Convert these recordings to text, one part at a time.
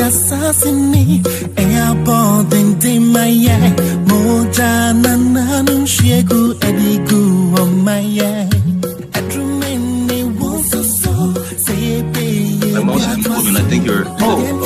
Assassini, airborne in my eye, Mojana Nanu Shegu Edigu on my eye. I remain me once or so, say, baby. I'm also moving, I think you're. Oh,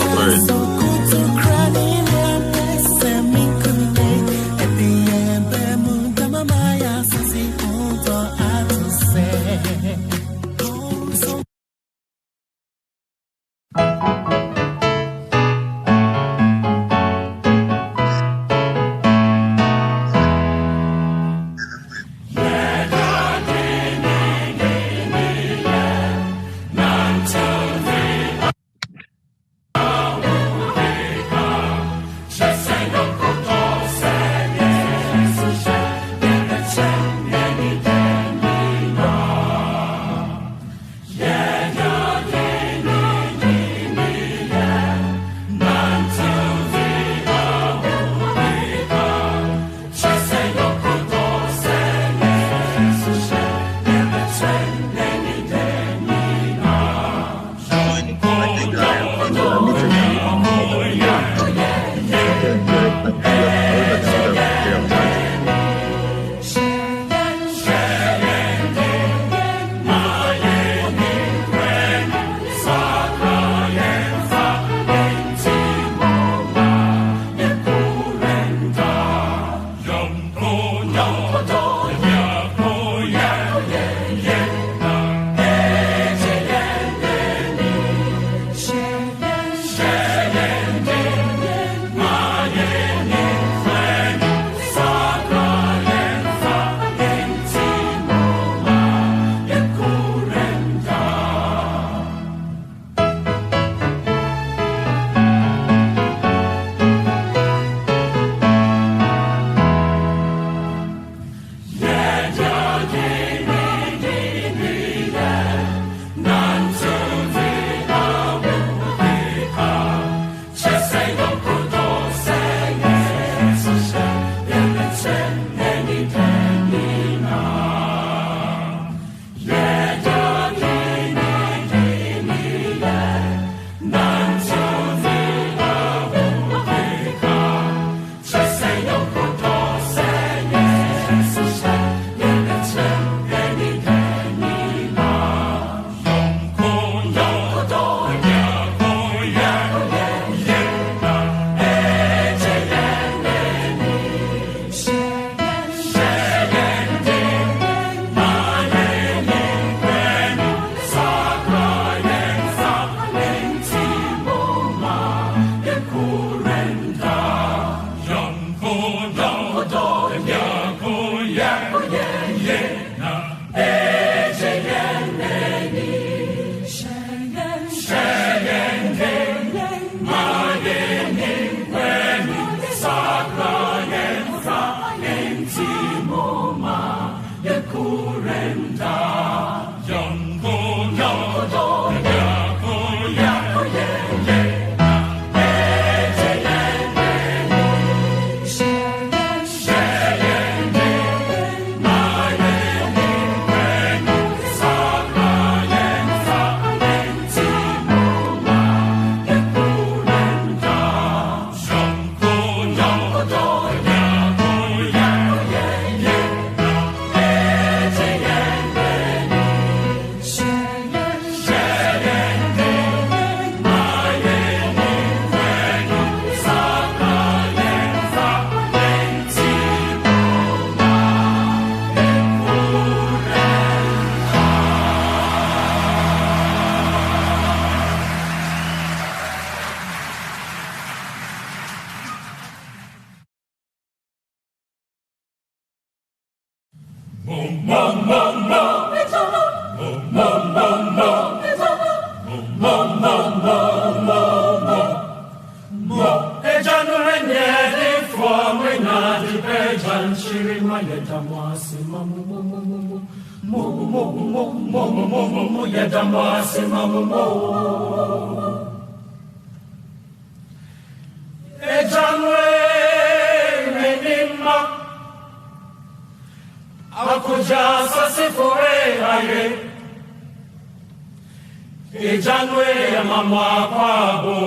Ejanwe mama kwabo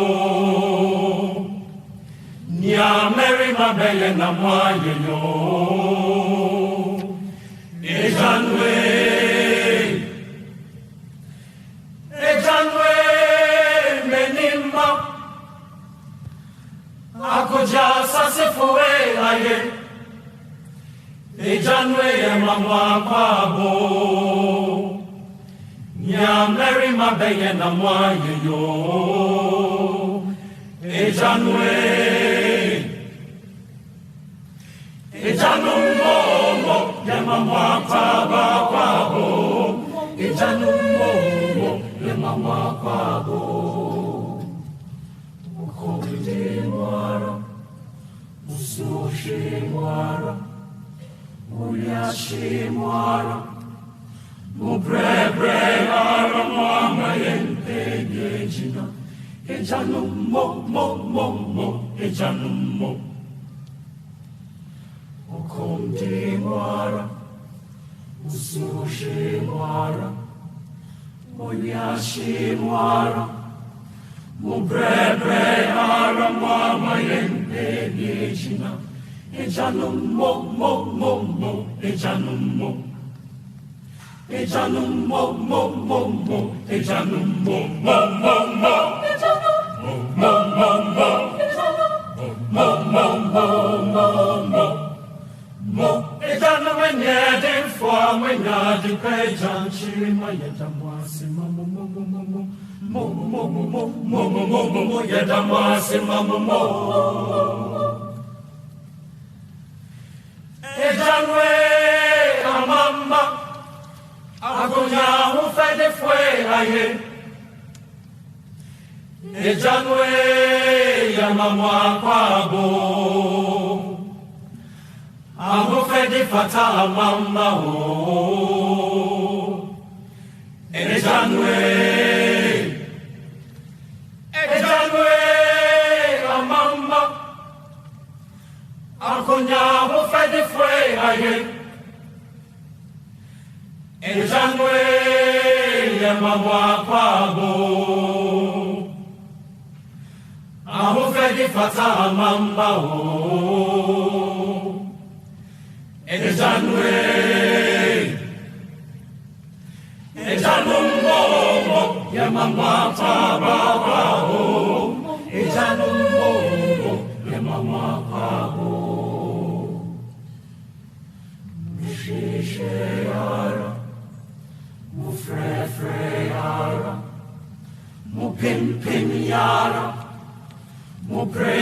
Nya Mary mabele na mwaye yo Ejanwe menimba Akoja sasifuwe aye Ejanwe mama kwabo Nya Mary mabeye na mwaye yo Ejanwe momo ya mama kwabo Ejanu momo ya mama kwabo Ukomide mwara Usushi mwara Uyashi mwara Mubre ara mama yente yejina Ejanu mo Ejanu mo Ukomide mwara Usushi mwara Uyashi mwara Mubre ara mama yente yejina Ejanu mo Ejanu mo Ejanu mo Ejanu mo Ejanu menyede fwa menyade pejan chima yedamwasi mo yedamwasi mo Ejanwe amamba Agonya ufede fwe aye Ejanwe ya mamwa kwabo Agofede fata mama o Ejanwe amamba Agonya ufede fwe aye Ejanwe ya mamwa kwabo Agofede fata mama o Ejanwe momo ya mama kwabo Ejanu momo ya mama kwabo Mushishe yara Mufre yara Mupim yara Mubre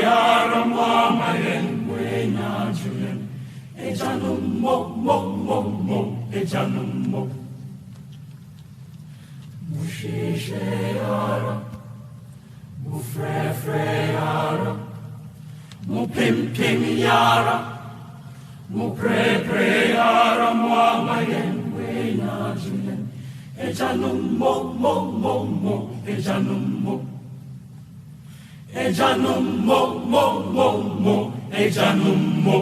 yara mama yenwe nyajuyen Ejanu mo Ejanu mo Mushishe yara Mufre yara Mupim yara Mubre yara mama yenwe nyajuyen Ejanu mo Ejanu mo Ejanu mo Ejanu mo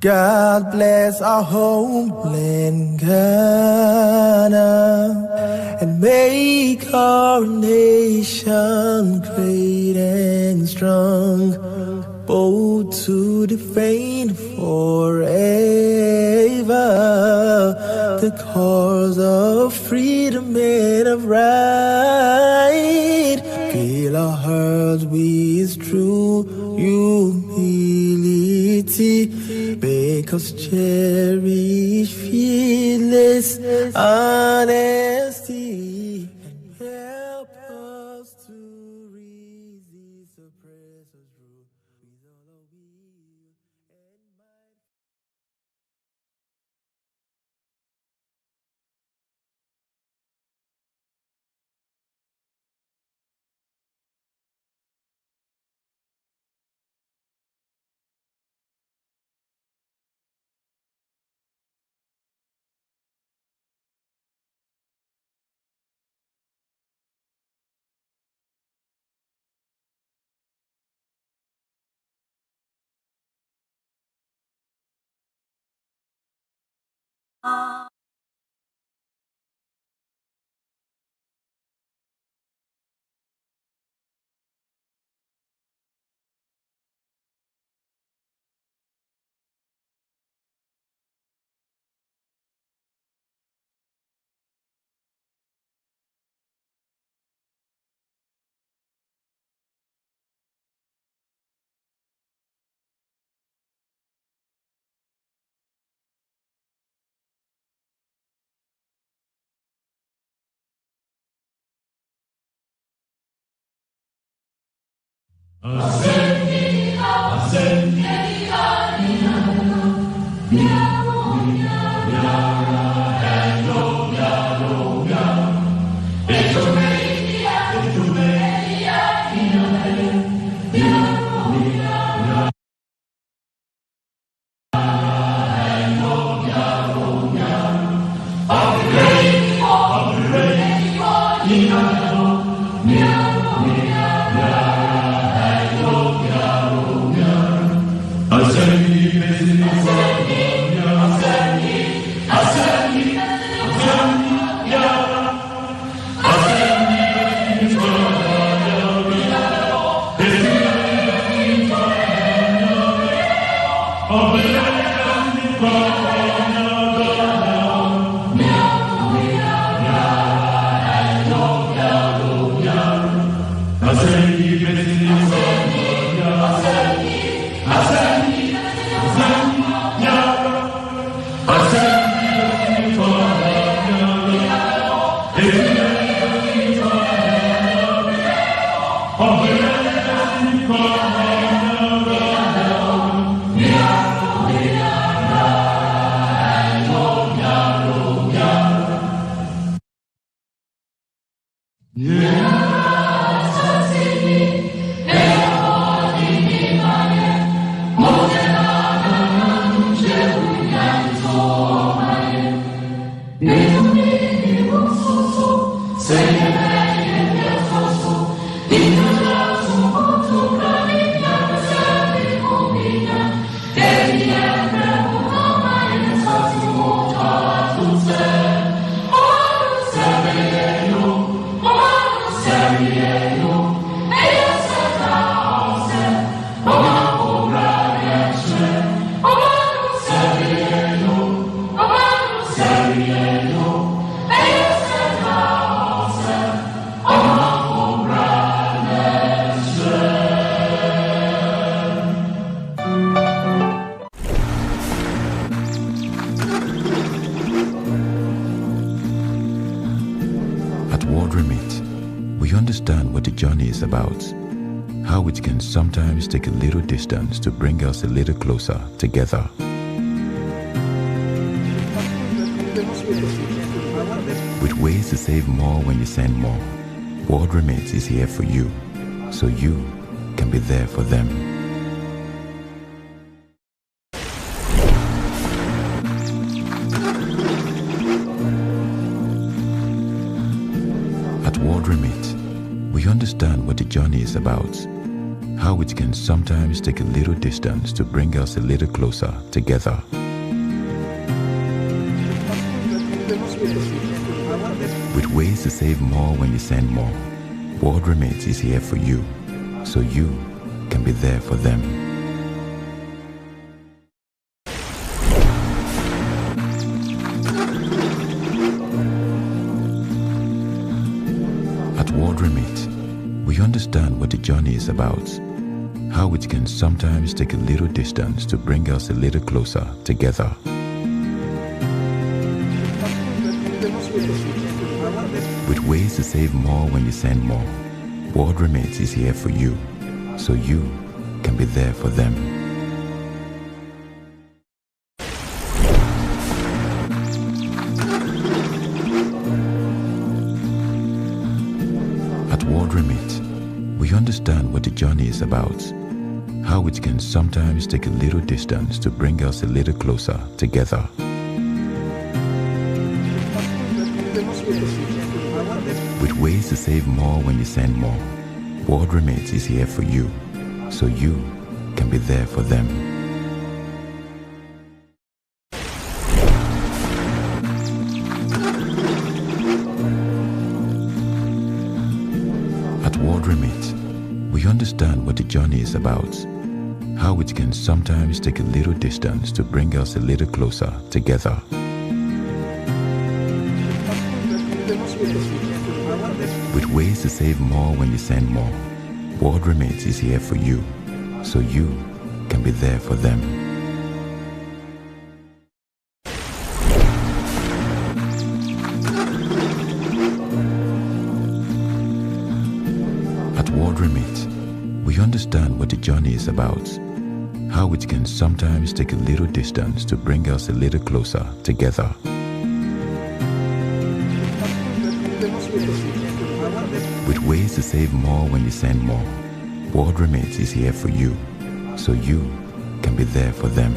God bless our homeland, Ghana, and make our nation great and strong, bold to defend forever the cause of freedom and of right. Fill our hearts with true humility, make us cherish fearless honesty, and help us to resist oppressor's rule with all our will and might. How it can sometimes take a little distance to bring us a little closer together. With ways to save more when you send more, World Remit is here for you, so you can be there for them. At World Remit, we understand what the journey is about, how it can sometimes take a little distance to bring us a little closer together. With ways to save more when you send more, World Remits is here for you, so you can be there for them. At World Remit, we understand what the journey is about, how it can sometimes take a little distance to bring us a little closer together. With ways to save more when you send more, World Remits is here for you, so you can be there for them. At World Remit, we understand what the journey is about, how it can sometimes take a little distance to bring us a little closer together. With ways to save more when you send more, World Remits is here for you, so you can be there for them. At World Remit, we understand what the journey is about, how it can sometimes take a little distance to bring us a little closer together. With ways to save more when you send more, World Remits is here for you, so you can be there for them. At World Remit, we understand what the journey is about, how it can sometimes take a little distance to bring us a little closer together. With ways to save more when you send more, World Remits is here for you, so you can be there for them.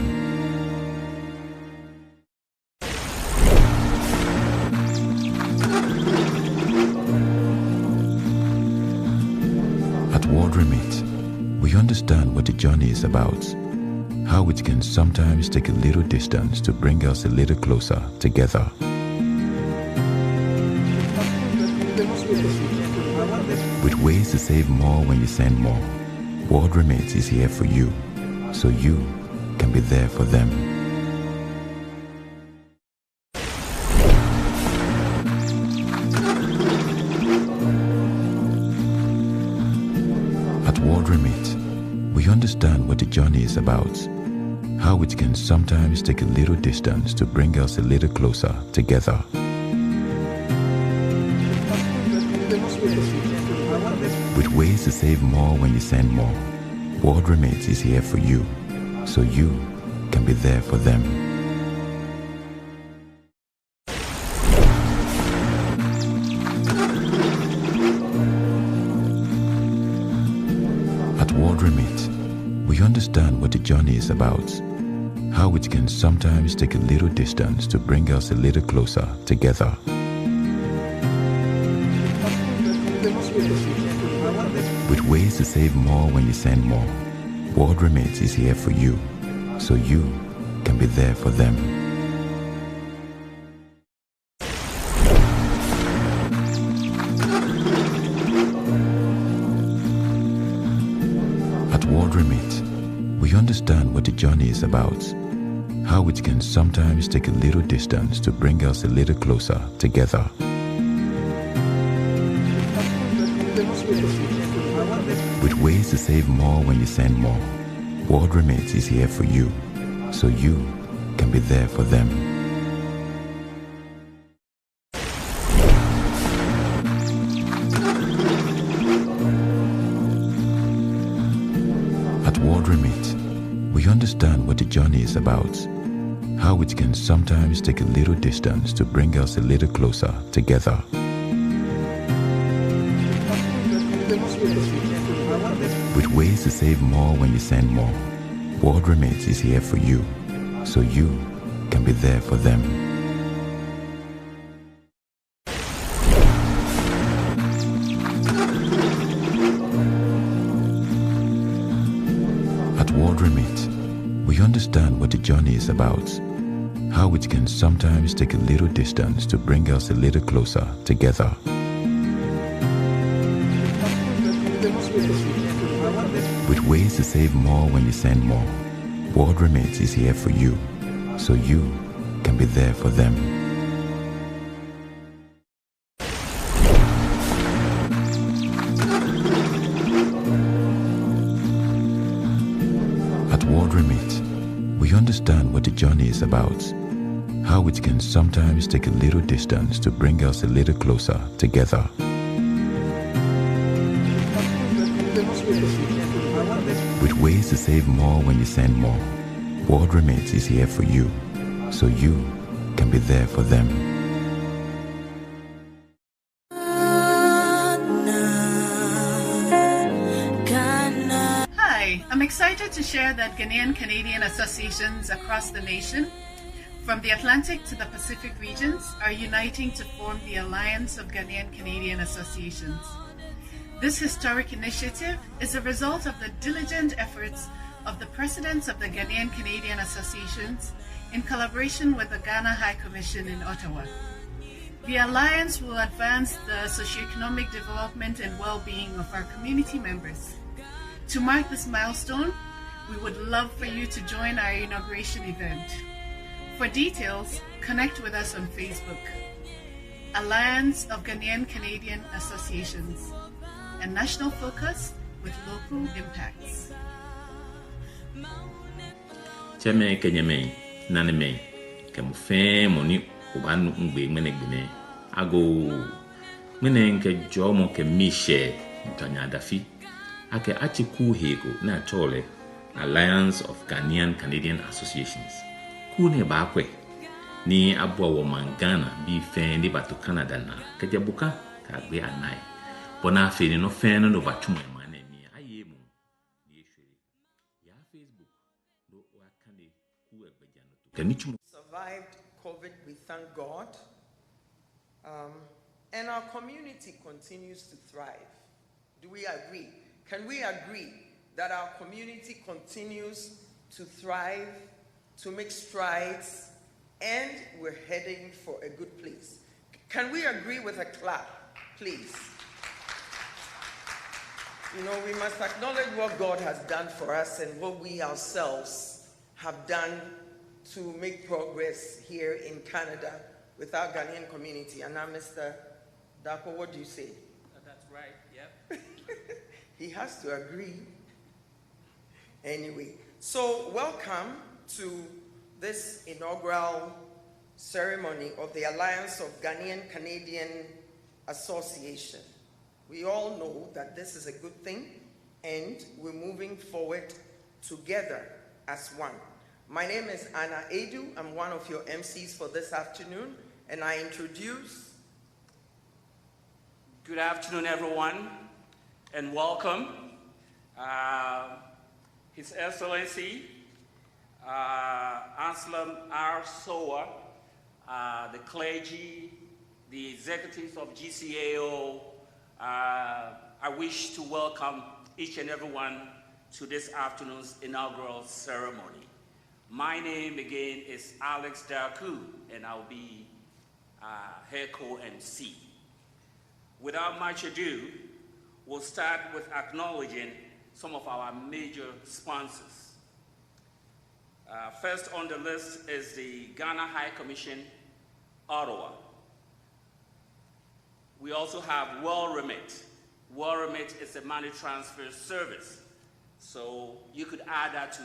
At World Remit, we understand what the journey is about, how it can sometimes take a little distance to bring us a little closer together. With ways to save more when you send more, World Remits is here for you, so you can be there for them. At World Remit, we understand what the journey is about, how it can sometimes take a little distance to bring us a little closer together. With ways to save more when you send more, World Remits is here for you, so you can be there for them. At World Remit, we understand what the journey is about, how it can sometimes take a little distance to bring us a little closer together. With ways to save more when you send more, World Remits is here for you, so you can be there for them. At World Remit, we understand what the journey is about, how it can sometimes take a little distance to bring us a little closer together. With ways to save more when you send more, World Remits is here for you, so you can be there for them. At World Remit, we understand what the journey is about, how it can sometimes take a little distance to bring us a little closer together. With ways to save more when you send more, World Remits is here for you, so you can be there for them. is about, how it can sometimes take a little distance to bring us a little closer together. With ways to save more when you send more, World Remit is here for you, so you can be there for them. At World Remit, we understand what the journey is about, how it can sometimes take a little distance to bring us a little closer together. With ways to save more when you send more, World Remit is here for you, so you can be there for them. Hi, I'm excited to share that Ghanaian-Canadian associations across the nation, from the Atlantic to the Pacific regions, are uniting to form the Alliance of Ghanaian-Canadian Associations. This historic initiative is a result of the diligent efforts of the presidents of the Ghanaian-Canadian Associations in collaboration with the Ghana High Commission in Ottawa. The Alliance will advance the socioeconomic development and well-being of our community members. To mark this milestone, we would love for you to join our inauguration event. For details, connect with us on Facebook. Alliance of Ghanaian-Canadian Associations, a national focus with local impacts. Cheme kenyeme naneme kemufe moni ubanu ngbe menegbene ago menenke jomo ke mishe ntanya dafi ake achiku hego na chole Alliance of Ghanaian-Canadian Associations kune bakwe ni abwa wo mangana bi fe ndi batu Canada na kejabuka kagbe anai bona feni no fe no batu mane mi ayemu ni ehwere ya Facebook do wakane ku egbejano to kanichu survived COVID, we thank God, and our community continues to thrive. Do we agree? Can we agree that our community continues to thrive, to make strides, and we're heading for a good place? Can we agree with a clap, please? You know, we must acknowledge what God has done for us and what we ourselves have done to make progress here in Canada with our Ghanaian community. And now, Mr. Dapo, what do you say? That's right, yep. He has to agree. Anyway, so welcome to this inaugural ceremony of the Alliance of Ghanaian-Canadian Association. We all know that this is a good thing, and we're moving forward together as one. My name is Aidan. I'm one of your MCs for this afternoon, and I introduce... Good afternoon, everyone, and welcome. His Excellency, Anselm R. Soa, the clergy, the executives of GCAO, I wish to welcome each and everyone to this afternoon's inaugural ceremony. My name again is Alex Darku, and I'll be her co-MC. Without much ado, we'll start with acknowledging some of our major sponsors. First on the list is the Ghana High Commission, Ottawa. We also have World Remit. World Remit is a money transfer service. So you could add that to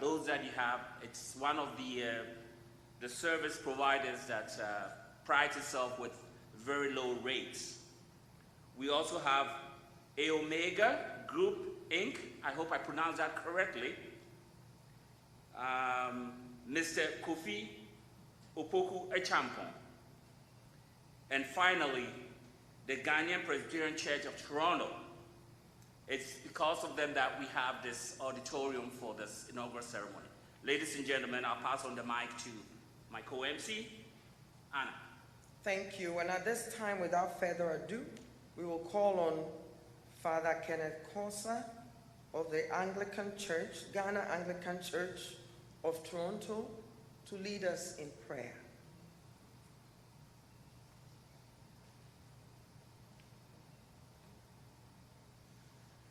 those that you have. It's one of the service providers that prides itself with very low rates. We also have Omega Group Inc. I hope I pronounced that correctly. Mr. Kofi Opoku Echampon. And finally, the Ghanaian Presbyterian Church of Toronto. It's because of them that we have this auditorium for this inaugural ceremony. Ladies and gentlemen, I'll pass on the mic to my co-MC, Anna. Thank you. And at this time, without further ado, we will call on Father Kenneth Kosa of the Anglican Church, Ghana Anglican Church, of Toronto to lead us in prayer.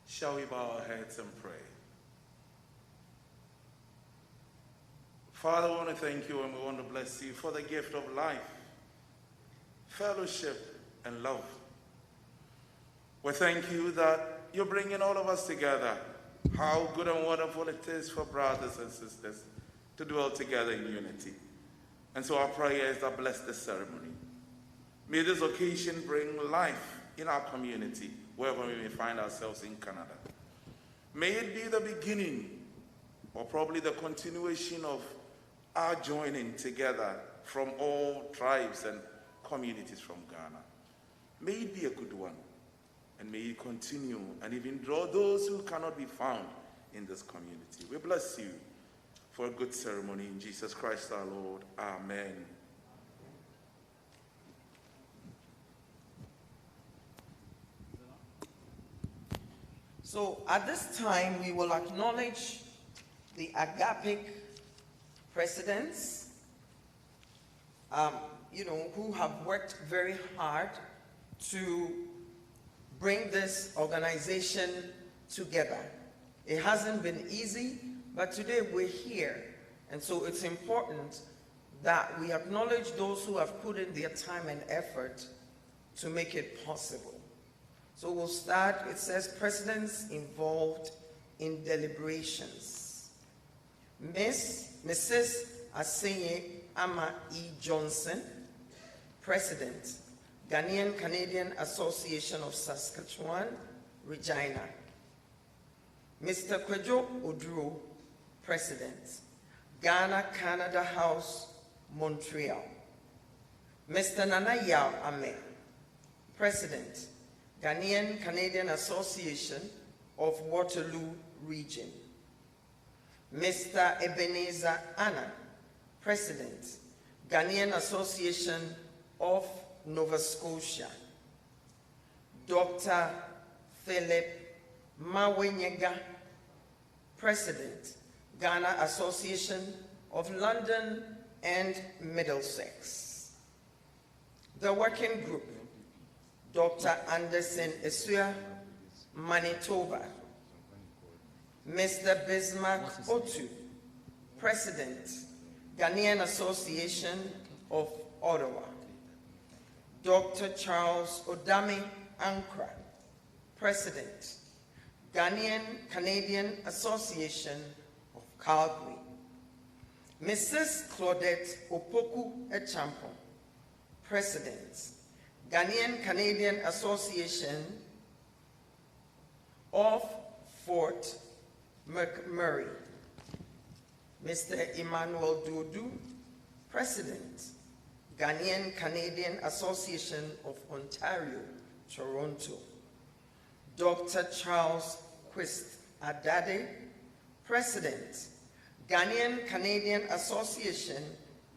Shall we bow our heads and pray? Father, I want to thank you and we want to bless you for the gift of life, fellowship, and love. We thank you that you're bringing all of us together. How good and wonderful it is for brothers and sisters to dwell together in unity. And so our prayer is that bless this ceremony. May this occasion bring life in our community, wherever we may find ourselves in Canada. May it be the beginning, or probably the continuation of our joining together from all tribes and communities from Ghana. May it be a good one, and may it continue and even draw those who cannot be found in this community. We bless you for a good ceremony in Jesus Christ our Lord. Amen. So at this time, we will acknowledge the agapic presidents, who have worked very hard to bring this organization together. It hasn't been easy, but today we're here. And so it's important that we acknowledge those who have put in their time and effort to make it possible. So we'll start. It says presidents involved in deliberations. Mrs. Asenye Ama E. Johnson, President, Ghanaian-Canadian Association of Saskatchewan, Regina. Mr. Cuadro Oduro, President, Ghana-Canada House, Montreal. Mr. Nana Yao Ame, President, Ghanaian-Canadian Association of Waterloo Region. Mr. Ebenezer Anna, President, Ghanaian Association of Nova Scotia. Dr. Philip Mawenyega, President, Ghana Association of London and Middlesex. The working group, Dr. Anderson Esua, Manitoba. Mr. Bismarck Otu, President, Ghanaian Association of Ottawa. Dr. Charles Odami Ankra, President, Ghanaian-Canadian Association of Calgary. Mrs. Claudette Opoku Echampo, President, Ghanaian-Canadian Association of Fort McMurray. Mr. Emmanuel Dodu, President, Ghanaian-Canadian Association of Ontario, Toronto. Dr. Charles Quist Adade, President, Ghanaian-Canadian Association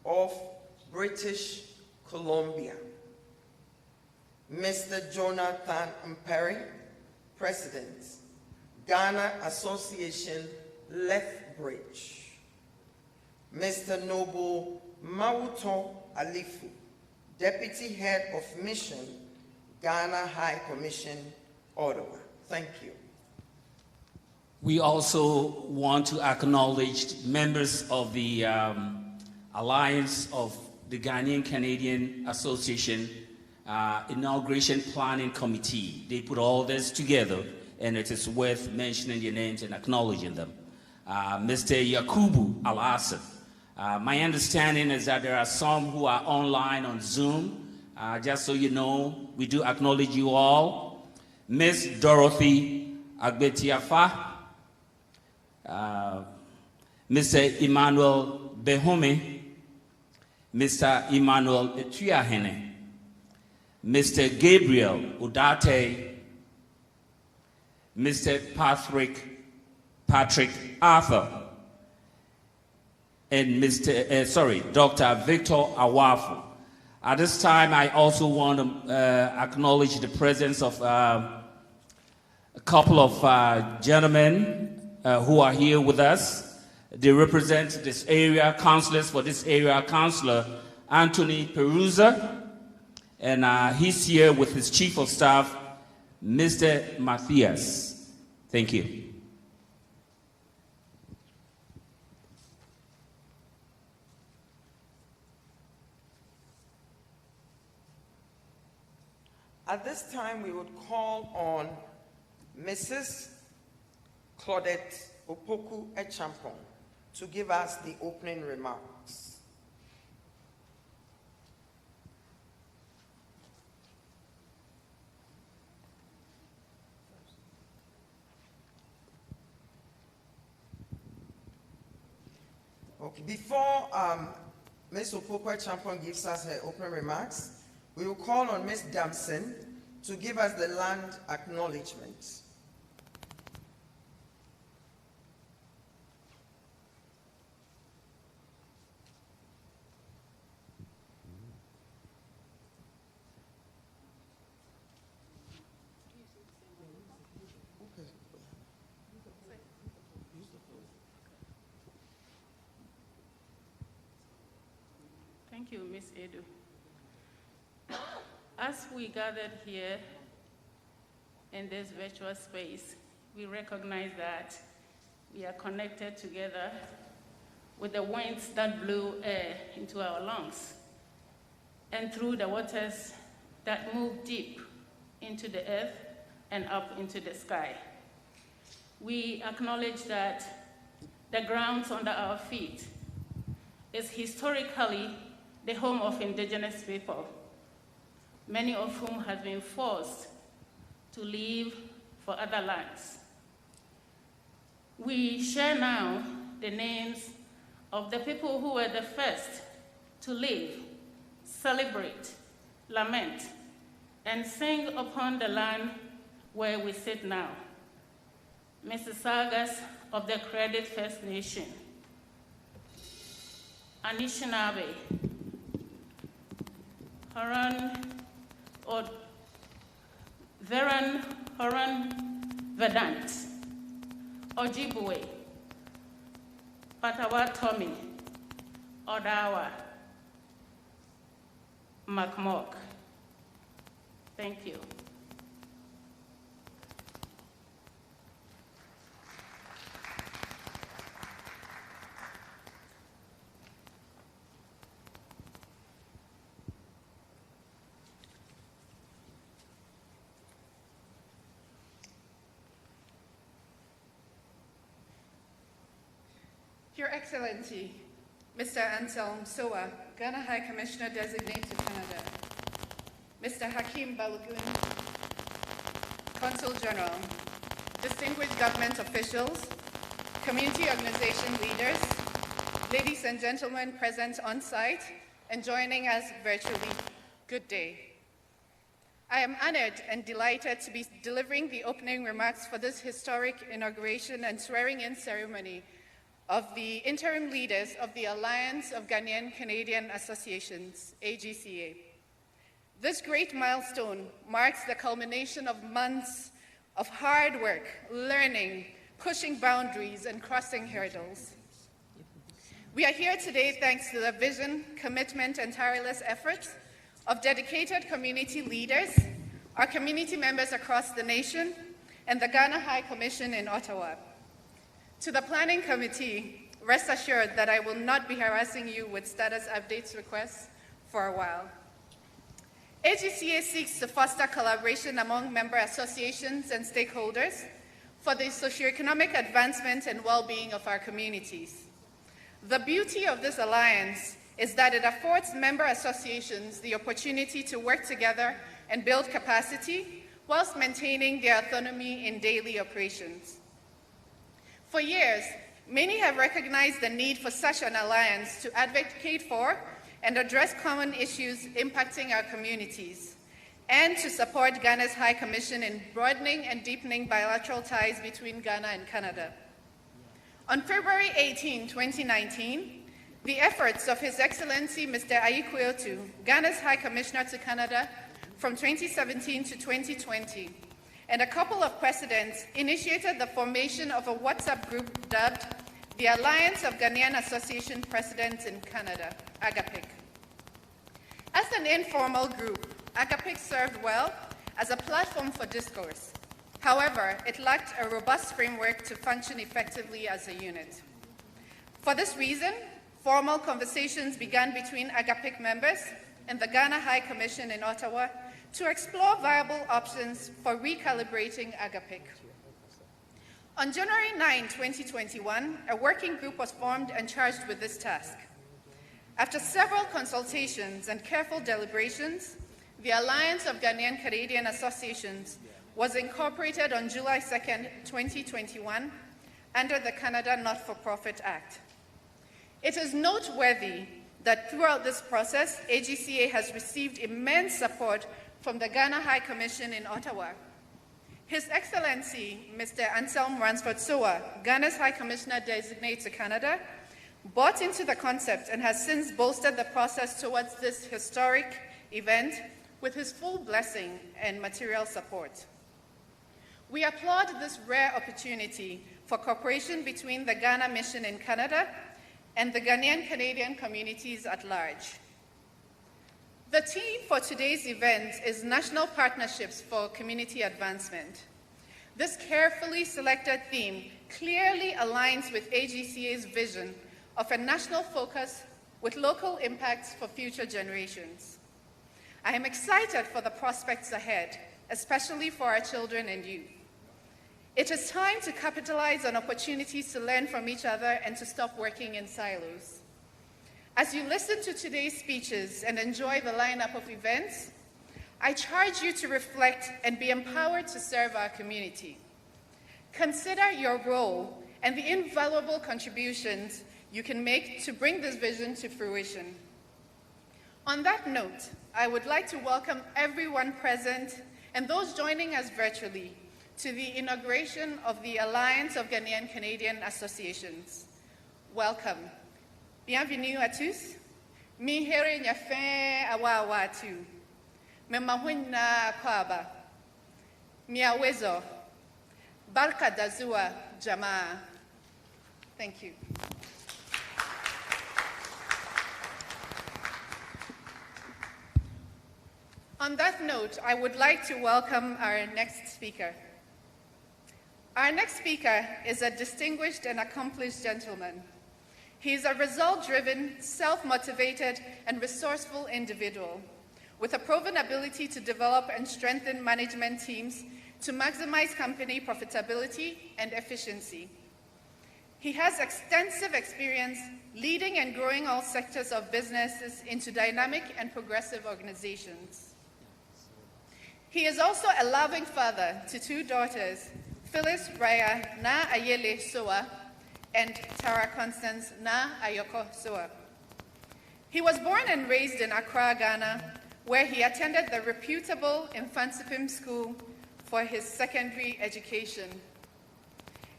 of British Columbia. Mr. Jonathan Mperi, President, Ghana Association Lethbridge. Mr. Noble Mawuto Alifu, Deputy Head of Mission, Ghana High Commission, Ottawa. Thank you. We also want to acknowledge members of the Alliance of the Ghanaian-Canadian Association Inauguration Planning Committee. They put all this together, and it is worth mentioning their names and acknowledging them. Mr. Yakubu Alassane. My understanding is that there are some who are online on Zoom. Just so you know, we do acknowledge you all. Ms. Dorothy Agbetiafa, Mr. Emmanuel Behome, Mr. Emmanuel Etuahene, Mr. Gabriel Udate, Mr. Patrick Arthur, and Dr. Victor Awafu. At this time, I also want to acknowledge the presence of a couple of gentlemen who are here with us. They represent this area, councillors for this area, Councillor Anthony Perusa, and he's here with his Chief of Staff, Mr. Matthias. Thank you. At this time, we would call on Mrs. Claudette Opoku Echampong to give us the opening remarks. Okay, before Ms. Opoku Echampong gives us her opening remarks, we will call on Ms. Damson to give us the land acknowledgement. Thank you, Ms. Edu. As we gathered here in this virtual space, we recognize that we are connected together with the winds that blew air into our lungs and through the waters that move deep into the earth and up into the sky. We acknowledge that the ground under our feet is historically the home of indigenous people, many of whom have been forced to leave for other lands. We share now the names of the people who were the first to live, celebrate, lament, and sing upon the land where we sit now. Mississaugas of the Credit First Nation, Anishinaabe, Horan Vedant, Ojibwe, Potawatomi, Odawa, Makmok. Thank you. Your Excellency, Mr. Anselm Soa, Ghana High Commissioner Designate to Canada, Mr. Hakeem Balogun, Consul General, distinguished government officials, community organization leaders, ladies and gentlemen present on site and joining us virtually, good day. I am honored and delighted to be delivering the opening remarks for this historic inauguration and swearing-in ceremony of the interim leaders of the Alliance of Ghanaian-Canadian Associations, AGCA. This great milestone marks the culmination of months of hard work, learning, pushing boundaries, and crossing hurdles. We are here today thanks to the vision, commitment, and tireless efforts of dedicated community leaders, our community members across the nation, and the Ghana High Commission in Ottawa. To the Planning Committee, rest assured that I will not be harassing you with status updates requests for a while. AGCA seeks to foster collaboration among member associations and stakeholders for the socioeconomic advancement and well-being of our communities. The beauty of this alliance is that it affords member associations the opportunity to work together and build capacity whilst maintaining their autonomy in daily operations. For years, many have recognized the need for such an alliance to advocate for and address common issues impacting our communities, and to support Ghana's High Commission in broadening and deepening bilateral ties between Ghana and Canada. On February 18, 2019, the efforts of His Excellency Mr. Ayi Cuadro, Ghana's High Commissioner to Canada from 2017 to 2020, and a couple of presidents initiated the formation of a WhatsApp group dubbed the Alliance of Ghanaian Association Presidents in Canada, AGAPIC. As an informal group, AGAPIC served well as a platform for discourse. However, it lacked a robust framework to function effectively as a unit. For this reason, formal conversations began between AGAPIC members and the Ghana High Commission in Ottawa to explore viable options for recalibrating AGAPIC. On January 9, 2021, a working group was formed and charged with this task. After several consultations and careful deliberations, the Alliance of Ghanaian-Canadian Associations was incorporated on July 2, 2021, under the Canada Not-for-Profit Act. It is noteworthy that throughout this process, AGCA has received immense support from the Ghana High Commission in Ottawa. His Excellency, Mr. Anselm Ransford-Soa, Ghana's High Commissioner Designate to Canada, bought into the concept and has since bolstered the process towards this historic event with his full blessing and material support. We applaud this rare opportunity for cooperation between the Ghana Mission in Canada and the Ghanaian-Canadian communities at large. The theme for today's event is National Partnerships for Community Advancement. This carefully selected theme clearly aligns with AGCA's vision of a national focus with local impacts for future generations. I am excited for the prospects ahead, especially for our children and youth. It is time to capitalize on opportunities to learn from each other and to stop working in silos. As you listen to today's speeches and enjoy the lineup of events, I charge you to reflect and be empowered to serve our community. Consider your role and the invaluable contributions you can make to bring this vision to fruition. On that note, I would like to welcome everyone present and those joining us virtually to the inauguration of the Alliance of Ghanaian-Canadian Associations. Welcome. Bienvenue à tous. Mi here nyafe awa tu. Me mahwina kwaba. Miawezo. Barka dazua jamaa. Thank you. On that note, I would like to welcome our next speaker. Our next speaker is a distinguished and accomplished gentleman. He is a result-driven, self-motivated, and resourceful individual with a proven ability to develop and strengthen management teams to maximize company profitability and efficiency. He has extensive experience leading and growing all sectors of businesses into dynamic and progressive organizations. He is also a loving father to two daughters, Phyllis Raya Na Ayele Soa and Tara Constance Na Ayoko Soa. He was born and raised in Accra, Ghana, where he attended the reputable Infantsipim School for his secondary education.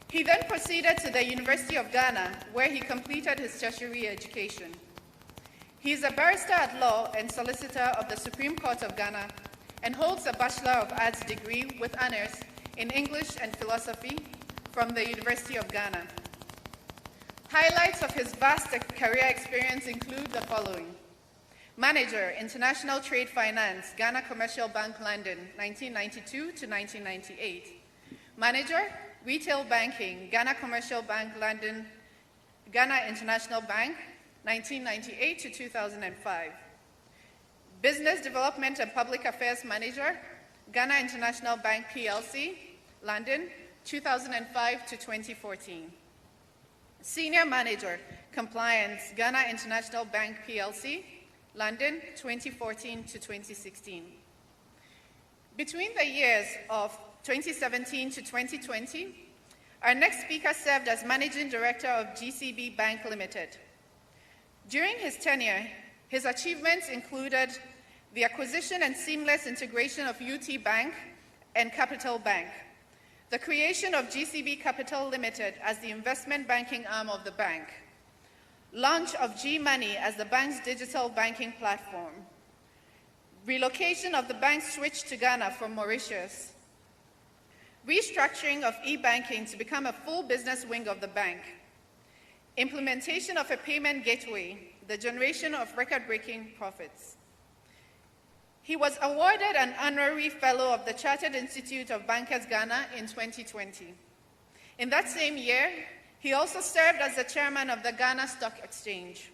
He then proceeded to the University of Ghana, where he completed his tertiary education. He is a barrister at law and solicitor of the Supreme Court of Ghana and holds a Bachelor of Arts degree with honors in English and philosophy from the University of Ghana. Highlights of his vast career experience include the following: Manager, International Trade Finance, Ghana Commercial Bank, London, 1992 to 1998. Manager, Retail Banking, Ghana Commercial Bank, London, Ghana International Bank, 1998 to 2005. Business Development and Public Affairs Manager, Ghana International Bank PLC, London, 2005 to 2014. Senior Manager, Compliance, Ghana International Bank PLC, London, 2014 to 2016. Between the years of 2017 to 2020, our next speaker served as Managing Director of GCB Bank Limited. During his tenure, his achievements included the acquisition and seamless integration of UT Bank and Capital Bank, the creation of GCB Capital Limited as the investment banking arm of the bank, launch of G-Money as the bank's digital banking platform, relocation of the bank's switch to Ghana from Mauritius, restructuring of e-banking to become a full business wing of the bank, implementation of a payment gateway, the generation of record-breaking profits. He was awarded an honorary fellow of the Chartered Institute of Bankers Ghana in 2020. In that same year, he also served as the chairman of the Ghana Stock Exchange.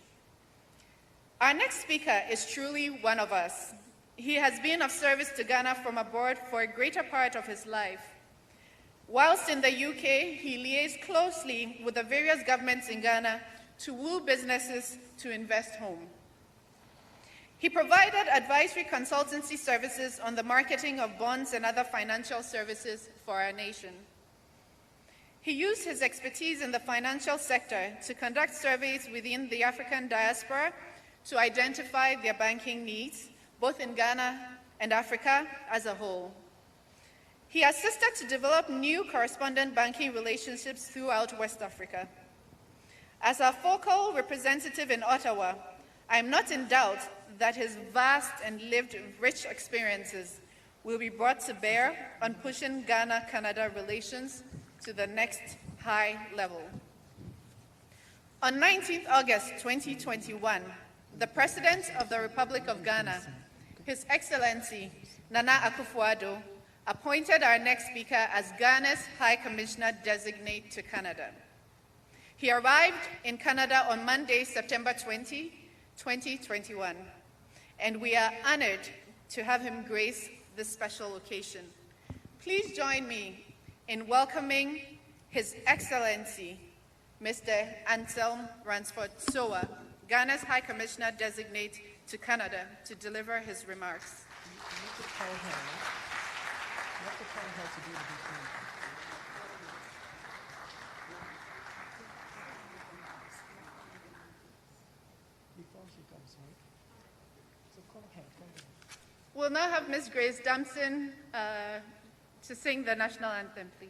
Our next speaker is truly one of us. He has been of service to Ghana from abroad for a greater part of his life. Whilst in the UK, he liaised closely with the various governments in Ghana to woo businesses to invest home. He provided advisory consultancy services on the marketing of bonds and other financial services for our nation. He used his expertise in the financial sector to conduct surveys within the African diaspora to identify their banking needs, both in Ghana and Africa as a whole. He assisted to develop new correspondent banking relationships throughout West Africa. As our focal representative in Ottawa, I am not in doubt that his vast and lived rich experiences will be brought to bear on pushing Ghana-Canada relations to the next high level. On 19th August 2021, the President of the Republic of Ghana, His Excellency Nana Akufo-Addo, appointed our next speaker as Ghana's High Commissioner Designate to Canada. He arrived in Canada on Monday, September 20, 2021, and we are honored to have him grace this special occasion. Please join me in welcoming His Excellency, Mr. Anthem Ransford Sowa, Ghana's High Commissioner Designate to Canada, to deliver his remarks. We'll now have Ms. Grace Damson to sing the national anthem, please.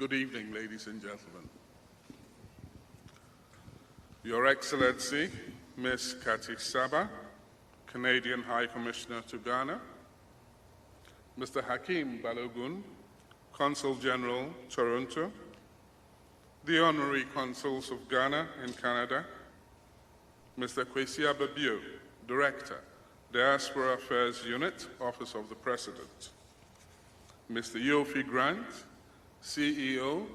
Good evening, ladies and gentlemen. Your Excellency, Ms. Kati Saba, Canadian High Commissioner to Ghana, Mr. Hakeem Balogun, Consul General, Toronto, the Honorary Consuls of Ghana in Canada, Mr. Kwesi Ababio, Director, Diaspora Affairs Unit, Office of the President, Mr. Yofi Grant, CEO,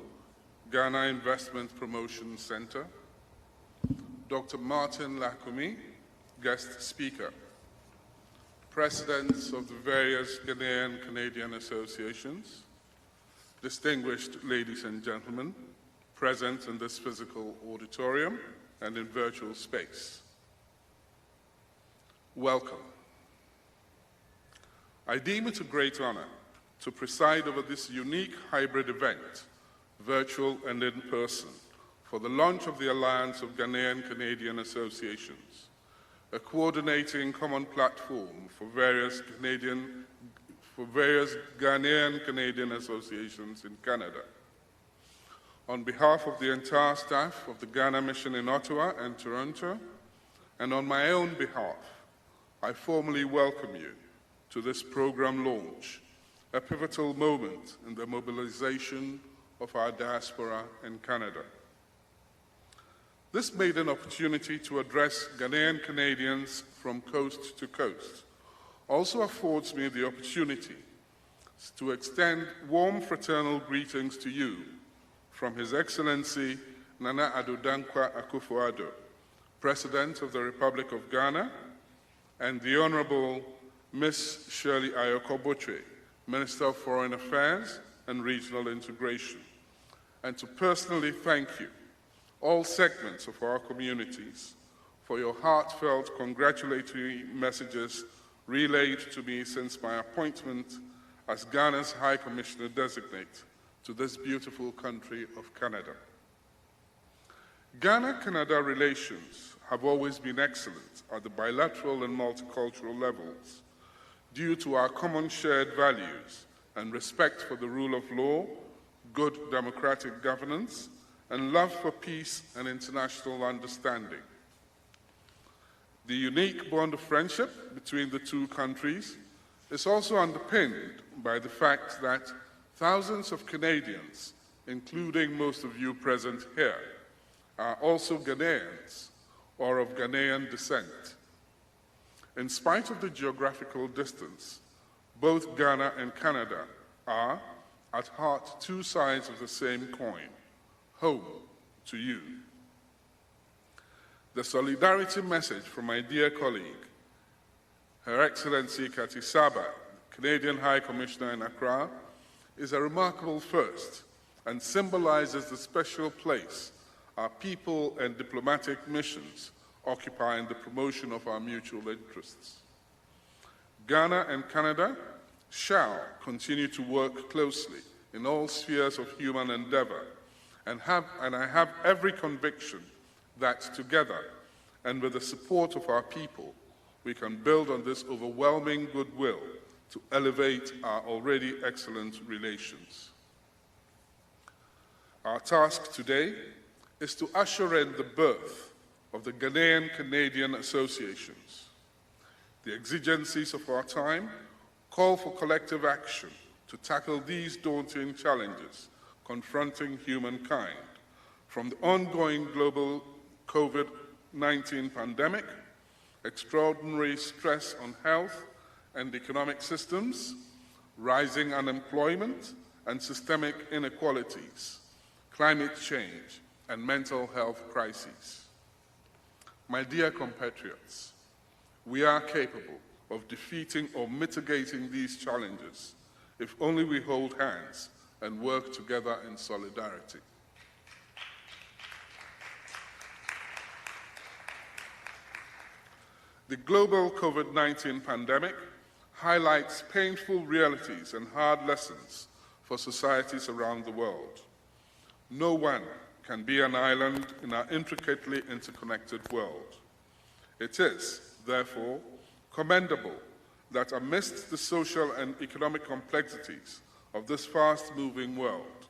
Ghana Investment Promotion Center, Dr. Martin Lakumi, Guest Speaker, Presidents of the various Ghanaian-Canadian associations, distinguished ladies and gentlemen, present in this physical auditorium and in virtual space. Welcome. I deem it a great honor to preside over this unique hybrid event, virtual and in person, for the launch of the Alliance of Ghanaian-Canadian Associations, a coordinating common platform for various Ghanaian-Canadian associations in Canada. On behalf of the entire staff of the Ghana Mission in Ottawa and Toronto, and on my own behalf, I formally welcome you to this program launch, a pivotal moment in the mobilization of our diaspora in Canada. This made an opportunity to address Ghanaian Canadians from coast to coast. Also affords me the opportunity to extend warm fraternal greetings to you from His Excellency Nana Addo Dankwa Akufo-Addo, President of the Republic of Ghana, and the Honorable Ms. Shirley Ayoko-Botwe, Minister of Foreign Affairs and Regional Integration, and to personally thank you, all segments of our communities, for your heartfelt congratulatory messages relayed to me since my appointment as Ghana's High Commissioner Designate to this beautiful country of Canada. Ghana-Canada relations have always been excellent at the bilateral and multicultural levels due to our common shared values and respect for the rule of law, good democratic governance, and love for peace and international understanding. The unique bond of friendship between the two countries is also underpinned by the fact that thousands of Canadians, including most of you present here, are also Ghanaians or of Ghanaian descent. In spite of the geographical distance, both Ghana and Canada are, at heart, two sides of the same coin. Home to you. The solidarity message from my dear colleague, Her Excellency Kati Saba, Canadian High Commissioner in Accra, is a remarkable first and symbolizes the special place our people and diplomatic missions occupy in the promotion of our mutual interests. Ghana and Canada shall continue to work closely in all spheres of human endeavor, and I have every conviction that together and with the support of our people, we can build on this overwhelming goodwill to elevate our already excellent relations. Our task today is to usher in the birth of the Ghanaian-Canadian associations. The exigencies of our time call for collective action to tackle these daunting challenges confronting humankind, from the ongoing global COVID-19 pandemic, extraordinary stress on health and economic systems, rising unemployment and systemic inequalities, climate change, and mental health crises. My dear compatriots, we are capable of defeating or mitigating these challenges if only we hold hands and work together in solidarity. The global COVID-19 pandemic highlights painful realities and hard lessons for societies around the world. No one can be an island in our intricately interconnected world. It is, therefore, commendable that amidst the social and economic complexities of this fast-moving world,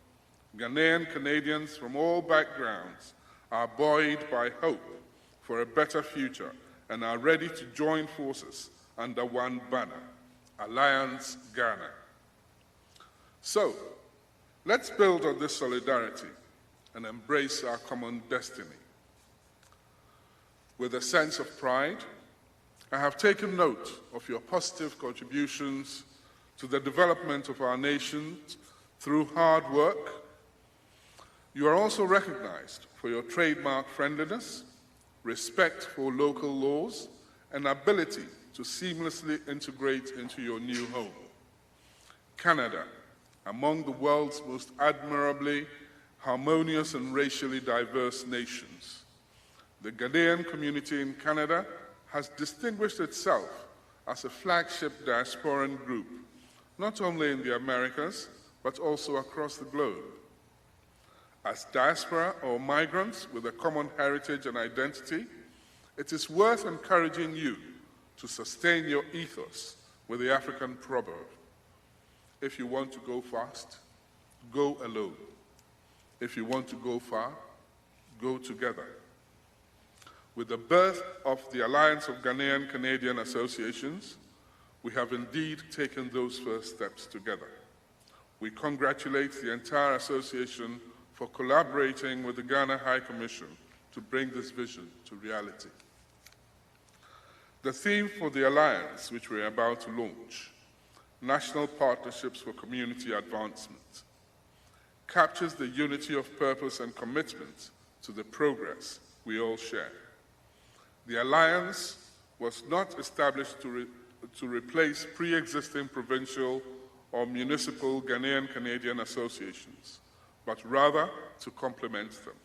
Ghanaian Canadians from all backgrounds are buoyed by hope for a better future and are ready to join forces under one banner, Alliance Ghana. So, let's build on this solidarity and embrace our common destiny. With a sense of pride, I have taken note of your positive contributions to the development of our nation through hard work. You are also recognized for your trademark friendliness, respect for local laws, and ability to seamlessly integrate into your new home. Canada, among the world's most admirably harmonious and racially diverse nations. The Ghanaian community in Canada has distinguished itself as a flagship diasporan group, not only in the Americas, but also across the globe. As diaspora or migrants with a common heritage and identity, it is worth encouraging you to sustain your ethos with the African proverb, if you want to go fast, go alone. If you want to go far, go together. With the birth of the Alliance of Ghanaian-Canadian Associations, we have indeed taken those first steps together. We congratulate the entire association for collaborating with the Ghana High Commission to bring this vision to reality. The theme for the Alliance, which we're about to launch, National Partnerships for Community Advancement, captures the unity of purpose and commitment to the progress we all share. The Alliance was not established to replace pre-existing provincial or municipal Ghanaian-Canadian associations, but rather to complement them.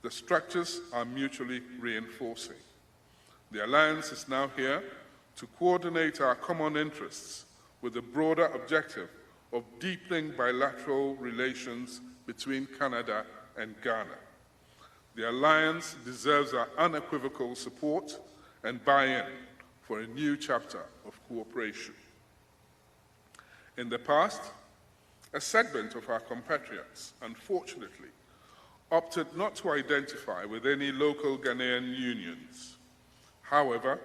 The structures are mutually reinforcing. The Alliance is now here to coordinate our common interests with the broader objective of deepening bilateral relations between Canada and Ghana. The Alliance deserves our unequivocal support and buy-in for a new chapter of cooperation. In the past, a segment of our compatriots, unfortunately, opted not to identify with any local Ghanaian unions. However,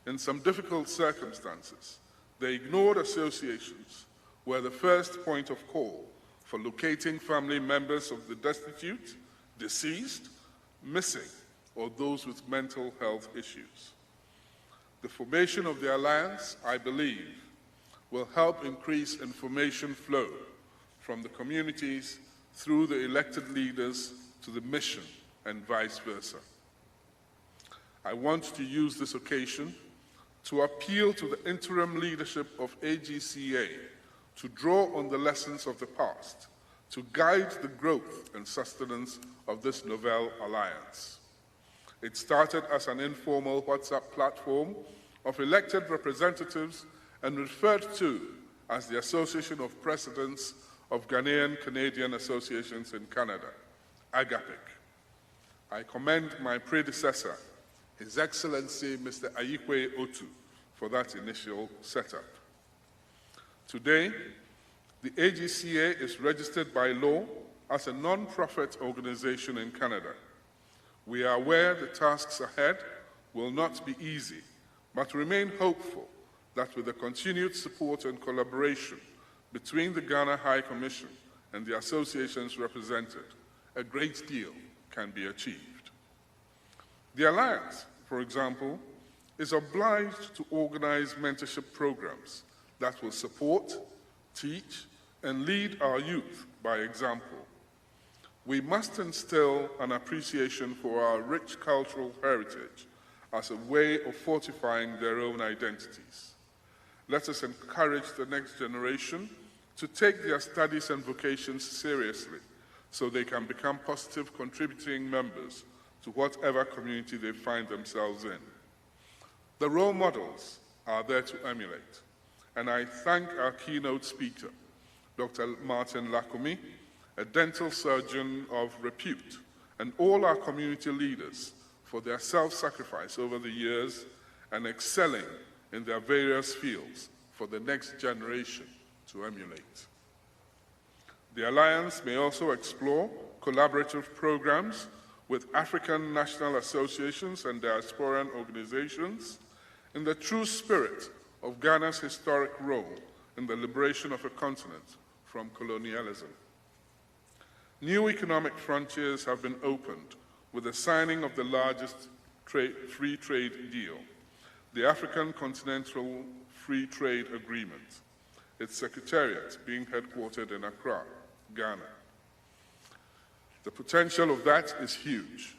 in some difficult circumstances, they ignored associations were the first point of call for locating family members of the destitute, deceased, missing, or those with mental health issues. The formation of the Alliance, I believe, will help increase information flow from the communities through the elected leaders to the mission and vice versa. I want to use this occasion to appeal to the interim leadership of AGCA to draw on the lessons of the past to guide the growth and sustenance of this novel alliance. It started as an informal WhatsApp platform of elected representatives and referred to as the Association of Presidents of Ghanaian-Canadian Associations in Canada, AGAPIC. I commend my predecessor, His Excellency Mr. Ayikwe Otu, for that initial setup. Today, the AGCA is registered by law as a non-profit organization in Canada. We are aware the tasks ahead will not be easy, but remain hopeful that with the continued support and collaboration between the Ghana High Commission and the associations represented, a great deal can be achieved. The Alliance, for example, is obliged to organize mentorship programs that will support, teach, and lead our youth by example. We must instill an appreciation for our rich cultural heritage as a way of fortifying their own identities. Let us encourage the next generation to take their studies and vocations seriously so they can become positive contributing members to whatever community they find themselves in. The role models are there to emulate, and I thank our keynote speaker, Dr. Martin Lakumi, a dental surgeon of repute, and all our community leaders for their self-sacrifice over the years and excelling in their various fields for the next generation to emulate. The Alliance may also explore collaborative programs with African national associations and diasporan organizations in the true spirit of Ghana's historic role in the liberation of a continent from colonialism. New economic frontiers have been opened with the signing of the largest free trade deal, the African Continental Free Trade Agreement, its secretariat being headquartered in Accra, Ghana. The potential of that is huge.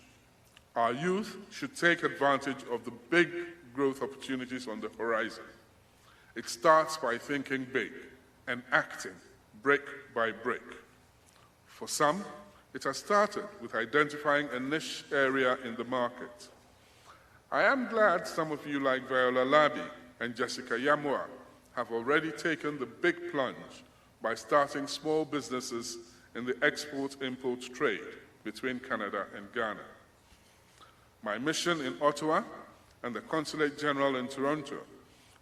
Our youth should take advantage of the big growth opportunities on the horizon. It starts by thinking big and acting brick by brick. For some, it has started with identifying a niche area in the market. I am glad some of you like Viola Labi and Jessica Yamua have already taken the big plunge by starting small businesses in the export-import trade between Canada and Ghana. My mission in Ottawa and the Consulate General in Toronto,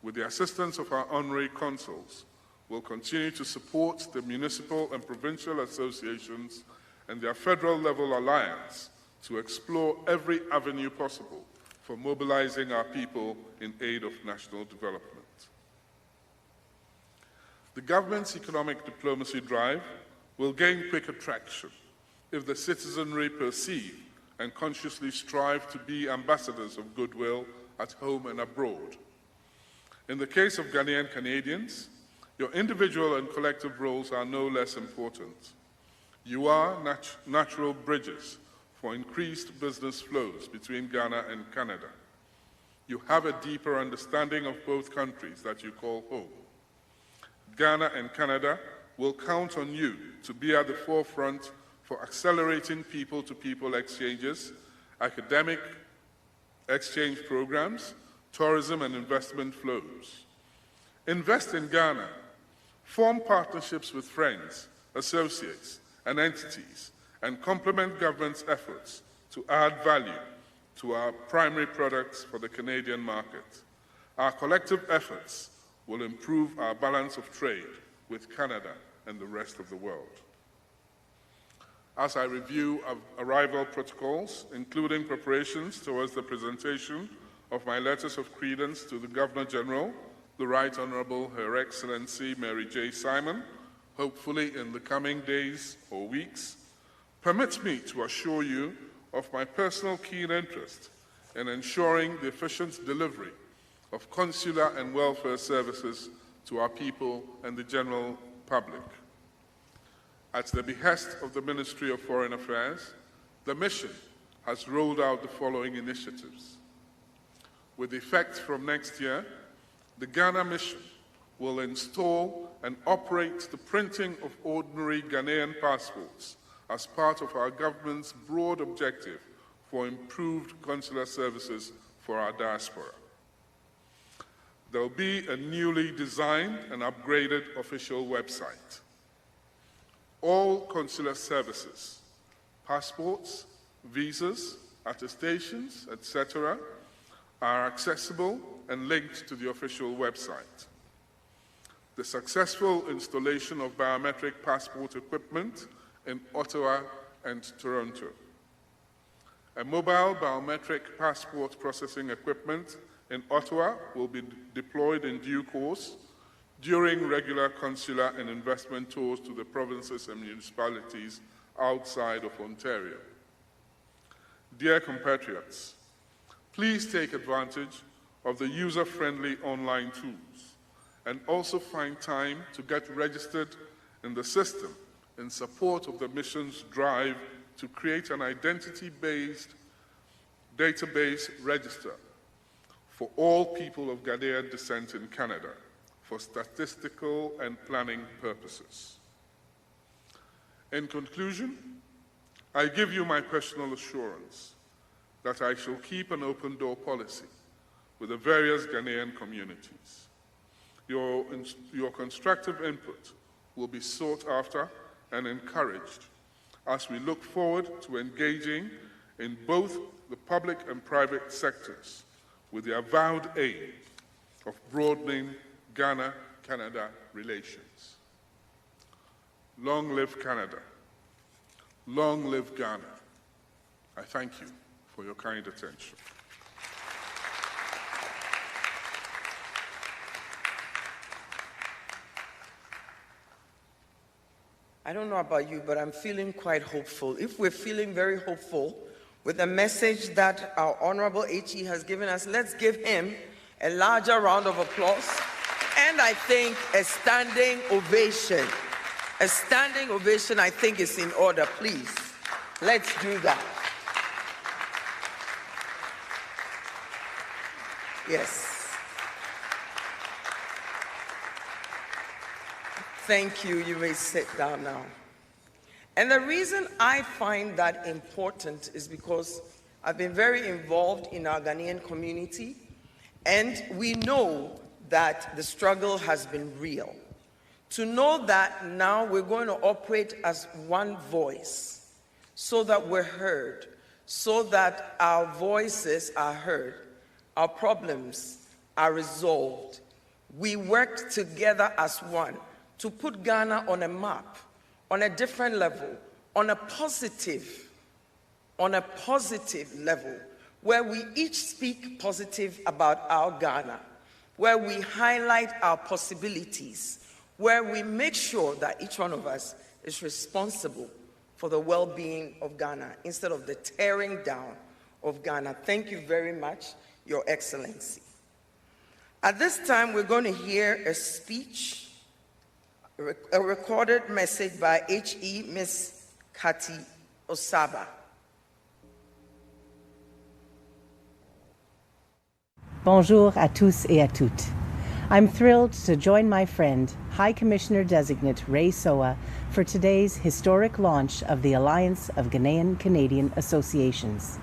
with the assistance of our honorary consuls, will continue to support the municipal and provincial associations and their federal-level alliance to explore every avenue possible for mobilizing our people in aid of national development. The government's economic diplomacy drive will gain quicker traction if the citizenry perceive and consciously strive to be ambassadors of goodwill at home and abroad. In the case of Ghanaian Canadians, your individual and collective roles are no less important. You are natural bridges for increased business flows between Ghana and Canada. You have a deeper understanding of both countries that you call home. Ghana and Canada will count on you to be at the forefront for accelerating people-to-people exchanges, academic exchange programs, tourism and investment flows. Invest in Ghana. Form partnerships with friends, associates, and entities, and complement government's efforts to add value to our primary products for the Canadian market. Our collective efforts will improve our balance of trade with Canada and the rest of the world. As I review arrival protocols, including preparations towards the presentation of my letters of credence to the Governor-General, the Right Honourable Her Excellency Mary J. Simon, hopefully in the coming days or weeks, permit me to assure you of my personal keen interest in ensuring the efficient delivery of consular and welfare services to our people and the general public. At the behest of the Ministry of Foreign Affairs, the mission has rolled out the following initiatives. With effect from next year, the Ghana mission will install and operate the printing of ordinary Ghanaian passports as part of our government's broad objective for improved consular services for our diaspora. There will be a newly designed and upgraded official website. All consular services, passports, visas, attestations, etc., are accessible and linked to the official website. The successful installation of biometric passport equipment in Ottawa and Toronto. A mobile biometric passport processing equipment in Ottawa will be deployed in due course during regular consular and investment tours to the provinces and municipalities outside of Ontario. Dear compatriots, please take advantage of the user-friendly online tools and also find time to get registered in the system in support of the mission's drive to create an identity-based database register for all people of Ghanaian descent in Canada for statistical and planning purposes. In conclusion, I give you my personal assurance that I shall keep an open door policy with the various Ghanaian communities. Your constructive input will be sought after and encouraged as we look forward to engaging in both the public and private sectors with the avowed aim of broadening Ghana-Canada relations. Long live Canada. Long live Ghana. I thank you for your kind attention. I don't know about you, but I'm feeling quite hopeful. If we're feeling very hopeful with the message that our Honorable HE has given us, let's give him a larger round of applause. And I think a standing ovation. A standing ovation, I think, is in order. Please, let's do that. Yes. Thank you. You may sit down now. And the reason I find that important is because I've been very involved in our Ghanaian community, and we know that the struggle has been real. To know that now we're going to operate as one voice so that we're heard, so that our voices are heard, our problems are resolved. We work together as one to put Ghana on a map, on a different level, on a positive level, where we each speak positive about our Ghana, where we highlight our possibilities, where we make sure that each one of us is responsible for the well-being of Ghana instead of the tearing down of Ghana. Thank you very much, Your Excellency. At this time, we're going to hear a speech, a recorded message by HE Miss Kati Osaba. Bonjour à tous et à toutes. I'm thrilled to join my friend, High Commissioner-designate Ray Soa, for today's historic launch of the Alliance of Ghanaian-Canadian Associations.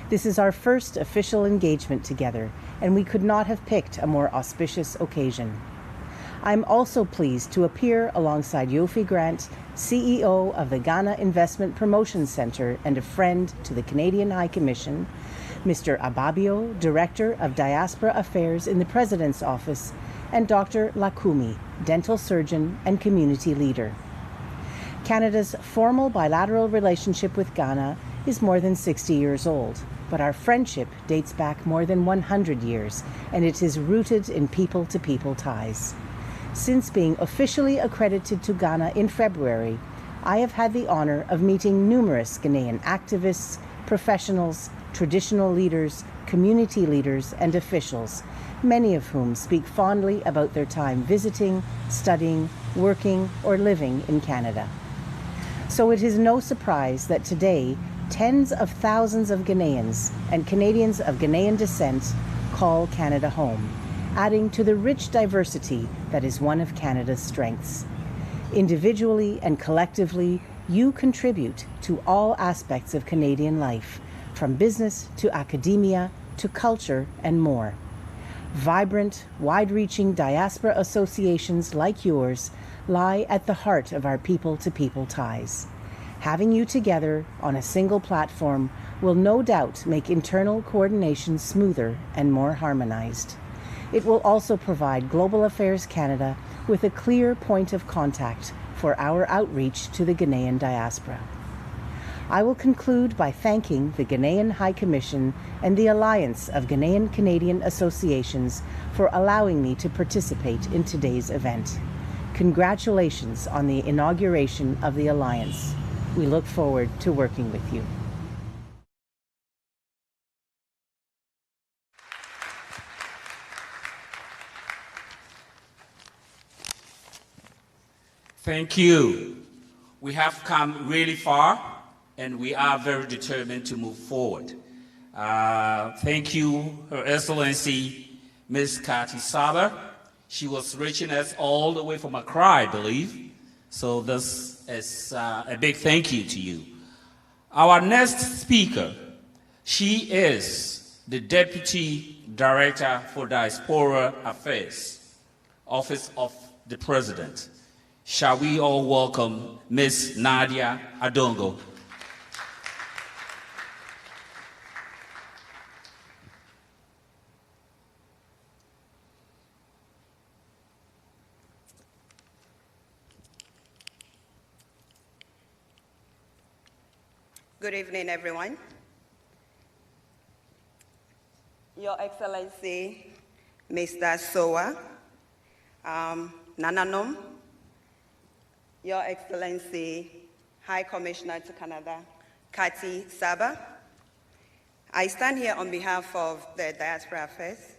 This is our first official engagement together, and we could not have picked a more auspicious occasion. I'm also pleased to appear alongside Yofi Grant, CEO of the Ghana Investment Promotion Centre and a friend to the Canadian High Commission, Mr. Ababio, Director of Diaspora Affairs in the President's Office, and Dr. Lakumi, Dental Surgeon and Community Leader. Canada's formal bilateral relationship with Ghana is more than 60 years old, but our friendship dates back more than 100 years, and it is rooted in people-to-people ties. Since being officially accredited to Ghana in February, I have had the honor of meeting numerous Ghanaian activists, professionals, traditional leaders, community leaders, and officials, many of whom speak fondly about their time visiting, studying, working, or living in Canada. So it is no surprise that today, tens of thousands of Ghanaians and Canadians of Ghanaian descent call Canada home, adding to the rich diversity that is one of Canada's strengths. Individually and collectively, you contribute to all aspects of Canadian life, from business to academia to culture and more. Vibrant, wide-reaching diaspora associations like yours lie at the heart of our people-to-people ties. Having you together on a single platform will no doubt make internal coordination smoother and more harmonized. It will also provide Global Affairs Canada with a clear point of contact for our outreach to the Ghanaian diaspora. I will conclude by thanking the Ghanaian High Commission and the Alliance of Ghanaian-Canadian Associations for allowing me to participate in today's event. Congratulations on the inauguration of the Alliance. We look forward to working with you. Thank you. We have come really far, and we are very determined to move forward. Thank you, Her Excellency, Ms. Kati Osaba. She was reaching us all the way from Accra, I believe. So this is a big thank you to you. Our next speaker, she is the Deputy Director for Diaspora Affairs, Office of the President. Shall we all welcome Ms. Nadia Adongo. Good evening, everyone. Your Excellency, Mr. Sowa, Nananom, Your Excellency, High Commissioner to Canada, Kati Saba. I stand here on behalf of the Diaspora Affairs,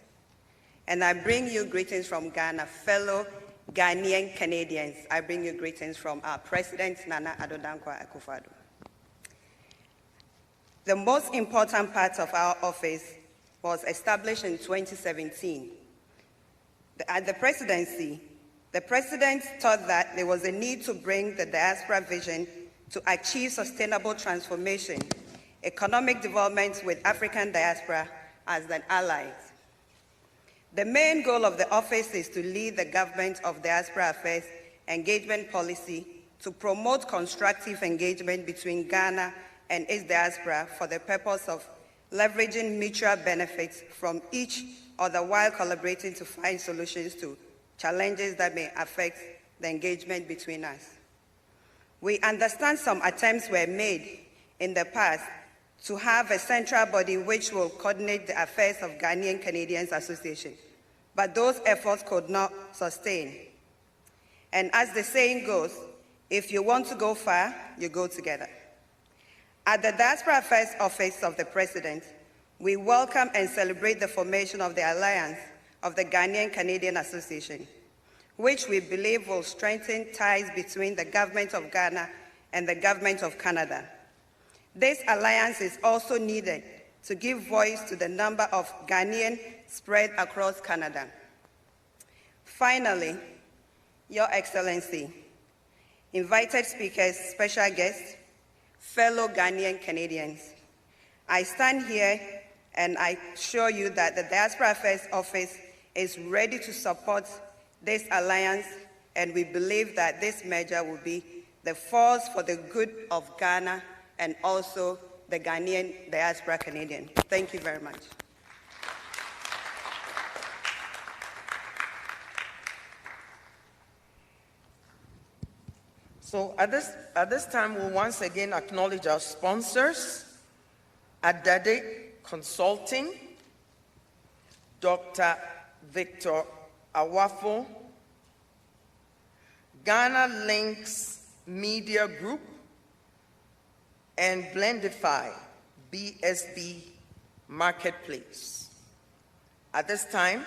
and I bring you greetings from Ghana, fellow Ghanaian Canadians. I bring you greetings from our President, Nana Addo Dankwa Akufo-Addo. The most important part of our office was established in 2017. At the presidency, the president thought that there was a need to bring the diaspora vision to achieve sustainable transformation, economic development with African diaspora as an ally. The main goal of the office is to lead the government of diaspora affairs engagement policy to promote constructive engagement between Ghana and its diaspora for the purpose of leveraging mutual benefits from each other while collaborating to find solutions to challenges that may affect the engagement between us. We understand some attempts were made in the past to have a central body which will coordinate the affairs of Ghanaian-Canadian Association, but those efforts could not sustain. And as the saying goes, if you want to go far, you go together. At the Diaspora Affairs Office of the President, we welcome and celebrate the formation of the Alliance of the Ghanaian-Canadian Association, which we believe will strengthen ties between the government of Ghana and the government of Canada. This alliance is also needed to give voice to the number of Ghanaians spread across Canada. Finally, Your Excellency, invited speakers, special guests, fellow Ghanaian Canadians, I stand here and I assure you that the Diaspora Affairs Office is ready to support this alliance, and we believe that this measure will be the force for the good of Ghana and also the Ghanaian diaspora Canadian. Thank you very much. So at this time, we'll once again acknowledge our sponsors, Adade Consulting, Dr. Victor Awafo, Ghana Links Media Group, and Blendify, BSB Marketplace. At this time,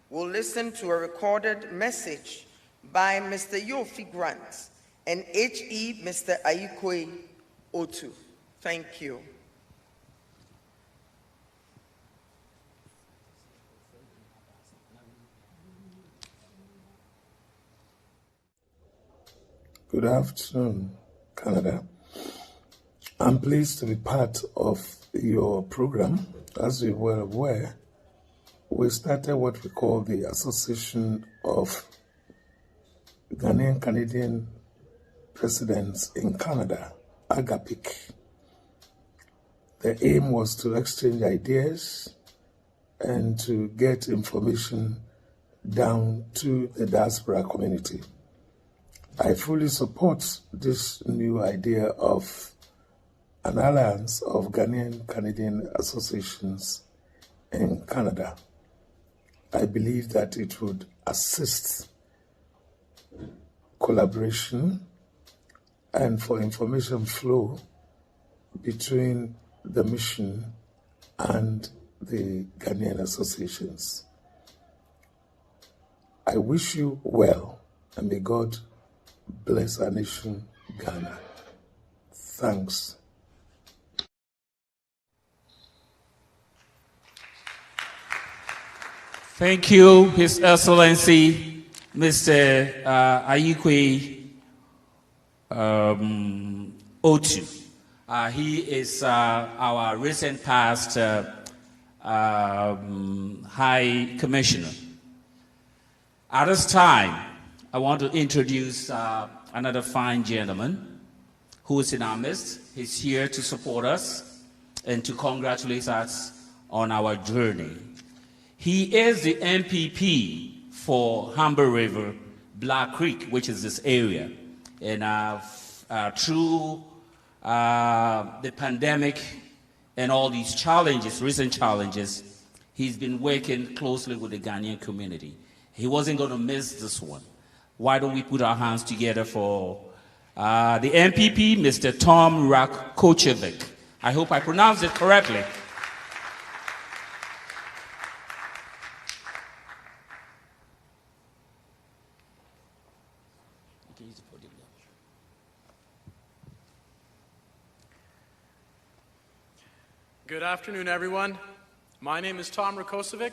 we'll listen to a recorded message by Mr. Yofi Grant and H.E. Mr. Ayikwe Otu. Thank you. Good afternoon, Canada. I'm pleased to be part of your program. As you were aware, we started what we call the Association of Ghanaian-Canadian Presidents in Canada, AGAPIC. The aim was to exchange ideas and to get information down to the diaspora community. I fully support this new idea of an alliance of Ghanaian-Canadian associations in Canada. I believe that it would assist collaboration and for information flow between the mission and the Ghanaian associations. I wish you well, and may God bless our nation, Ghana. Thanks. Thank you, His Excellency, Mr. Ayikwe Otu. He is our recent past High Commissioner. At this time, I want to introduce another fine gentleman who is in our midst. He's here to support us and to congratulate us on our journey. He is the MPP for Humber River, Black Creek, which is this area. And through the pandemic and all these challenges, recent challenges, he's been working closely with the Ghanaian community. He wasn't going to miss this one. Why don't we put our hands together for the MPP, Mr. Tom Rakocevic. I hope I pronounced it correctly. Good afternoon, everyone. My name is Tom Rakocevic,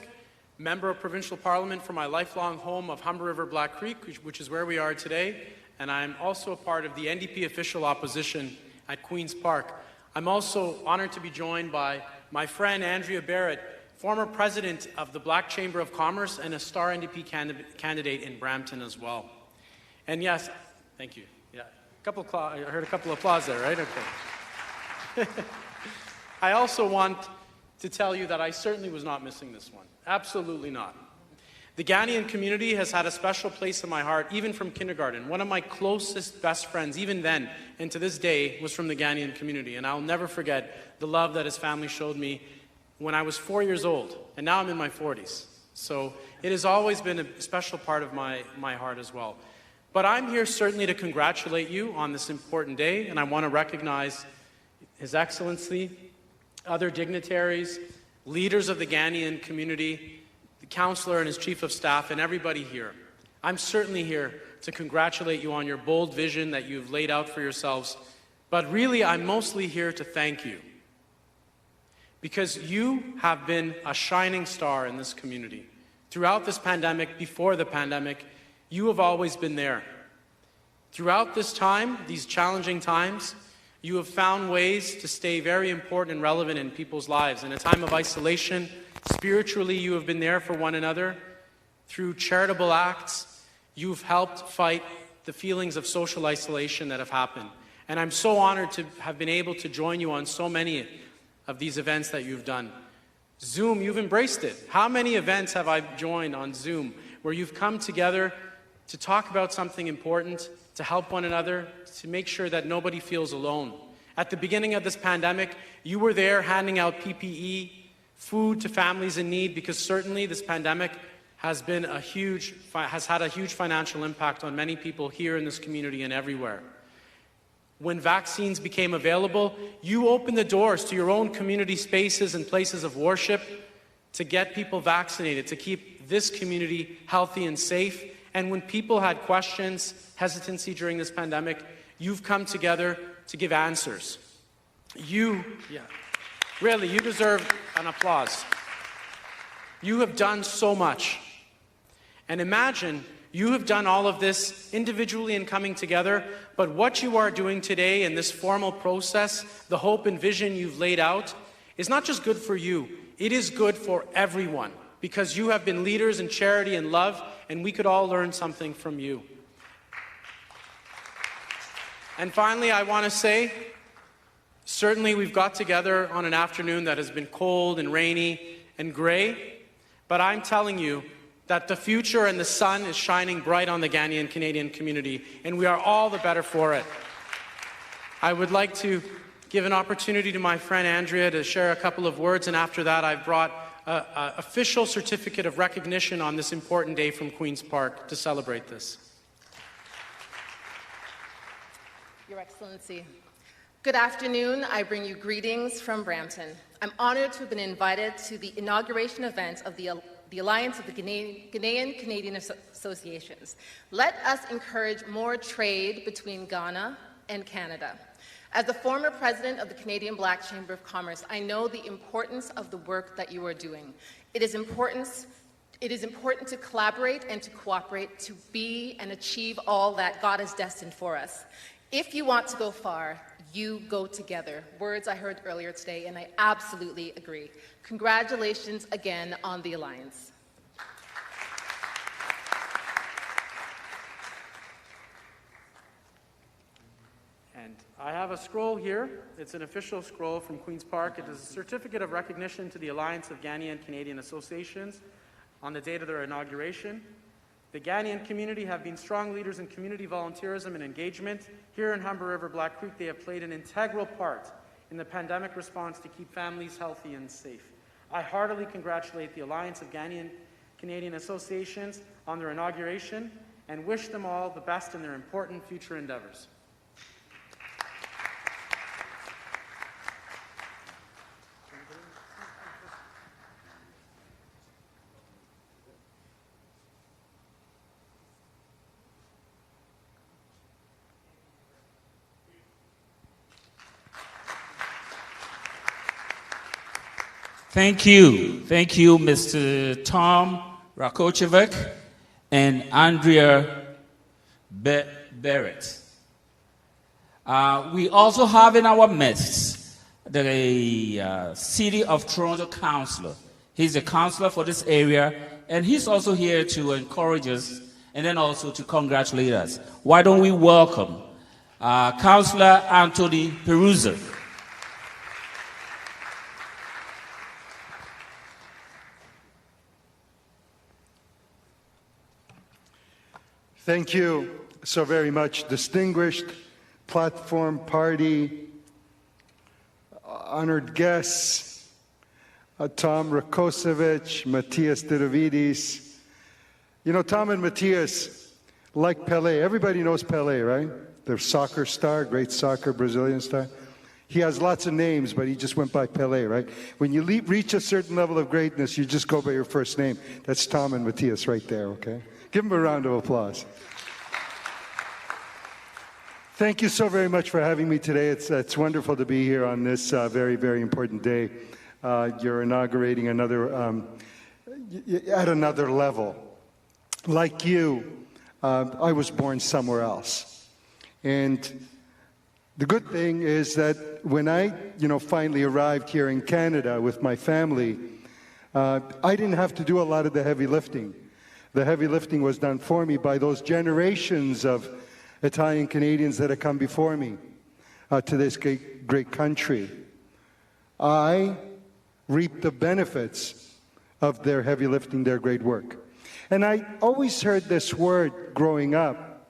Member of Provincial Parliament for my lifelong home of Humber River Black Creek, which is where we are today, and I'm also a part of the NDP official opposition at Queen's Park. I'm also honored to be joined by my friend Andrea Barrett, former president of the Black Chamber of Commerce and a star NDP candidate in Brampton as well. And yes, thank you. Yeah, I heard a couple of applause there, right? Okay. I also want to tell you that I certainly was not missing this one. Absolutely not. The Ghanaian community has had a special place in my heart, even from kindergarten. One of my closest best friends, even then, and to this day, was from the Ghanaian community. And I'll never forget the love that his family showed me when I was 4 years old. And now I'm in my 40s. So it has always been a special part of my heart as well. But I'm here certainly to congratulate you on this important day. And I want to recognize His Excellency, other dignitaries, leaders of the Ghanaian community, the councillor and his chief of staff, and everybody here. I'm certainly here to congratulate you on your bold vision that you've laid out for yourselves, but really I'm mostly here to thank you, because you have been a shining star in this community. Throughout this pandemic, before the pandemic, you have always been there. Throughout this time, these challenging times, you have found ways to stay very important and relevant in people's lives. In a time of isolation, spiritually, you have been there for one another. Through charitable acts, you've helped fight the feelings of social isolation that have happened. And I'm so honored to have been able to join you on so many of these events that you've done. Zoom, you've embraced it. How many events have I joined on Zoom where you've come together to talk about something important, to help one another, to make sure that nobody feels alone. At the beginning of this pandemic, you were there handing out PPE, food to families in need, because certainly this pandemic has had a huge financial impact on many people here in this community and everywhere. When vaccines became available, you opened the doors to your own community spaces and places of worship to get people vaccinated, to keep this community healthy and safe. And when people had questions, hesitancy during this pandemic, you've come together to give answers. Really, you deserve an applause. You have done so much. And imagine you have done all of this individually and coming together, but what you are doing today in this formal process, the hope and vision you've laid out, is not just good for you, it is good for everyone, because you have been leaders in charity and love, and we could all learn something from you. And finally, I want to say, certainly we've got together on an afternoon that has been cold and rainy and gray, but I'm telling you that the future and the sun is shining bright on the Ghanaian-Canadian community, and we are all the better for it. I would like to give an opportunity to my friend Andrea to share a couple of words, and after that I've brought an official certificate of recognition on this important day from Queen's Park to celebrate this. Your Excellency, good afternoon. I bring you greetings from Brampton. I'm honored to have been invited to the inauguration event of the Alliance of the Ghanaian-Canadian Associations. Let us encourage more trade between Ghana and Canada. As the former president of the Canadian Black Chamber of Commerce, I know the importance of the work that you are doing. It is important to collaborate and to cooperate to be and achieve all that God has destined for us. If you want to go far, you go together. Words I heard earlier today, and I absolutely agree. Congratulations again on the alliance. And I have a scroll here. It's an official scroll from Queen's Park. It is a certificate of recognition to the Alliance of Ghanaian-Canadian Associations on the date of their inauguration. The Ghanaian community have been strong leaders in community volunteerism and engagement. Here in Humber River Black Creek, they have played an integral part in the pandemic response to keep families healthy and safe. I heartily congratulate the Alliance of Ghanaian-Canadian Associations on their inauguration and wish them all the best in their important future endeavors. Thank you. Thank you, Mr. Tom Rakocevic and Andrea Barrett. We also have in our midst the City of Toronto Councillor. He's a councillor for this area, and he's also here to encourage us and then also to congratulate us. Why don't we welcome Councillor Anthony Peruza. Thank you so very much, distinguished platform party, honored guests, Tom Rakocevic, Matthias Diravidis. You know, Tom and Matthias, like Pelé, everybody knows Pelé, right? The soccer star, great soccer Brazilian star. He has lots of names, but he just went by Pelé, right? When you reach a certain level of greatness, you just go by your first name. That's Tom and Matthias right there, okay? Give them a round of applause. Thank you so very much for having me today. It's wonderful to be here on this very, very important day. You're inaugurating another, at another level. Like you, I was born somewhere else. And the good thing is that when I, finally arrived here in Canada with my family, I didn't have to do a lot of the heavy lifting. The heavy lifting was done for me by those generations of Italian Canadians that have come before me to this great country. I reap the benefits of their heavy lifting, their great work. And I always heard this word growing up.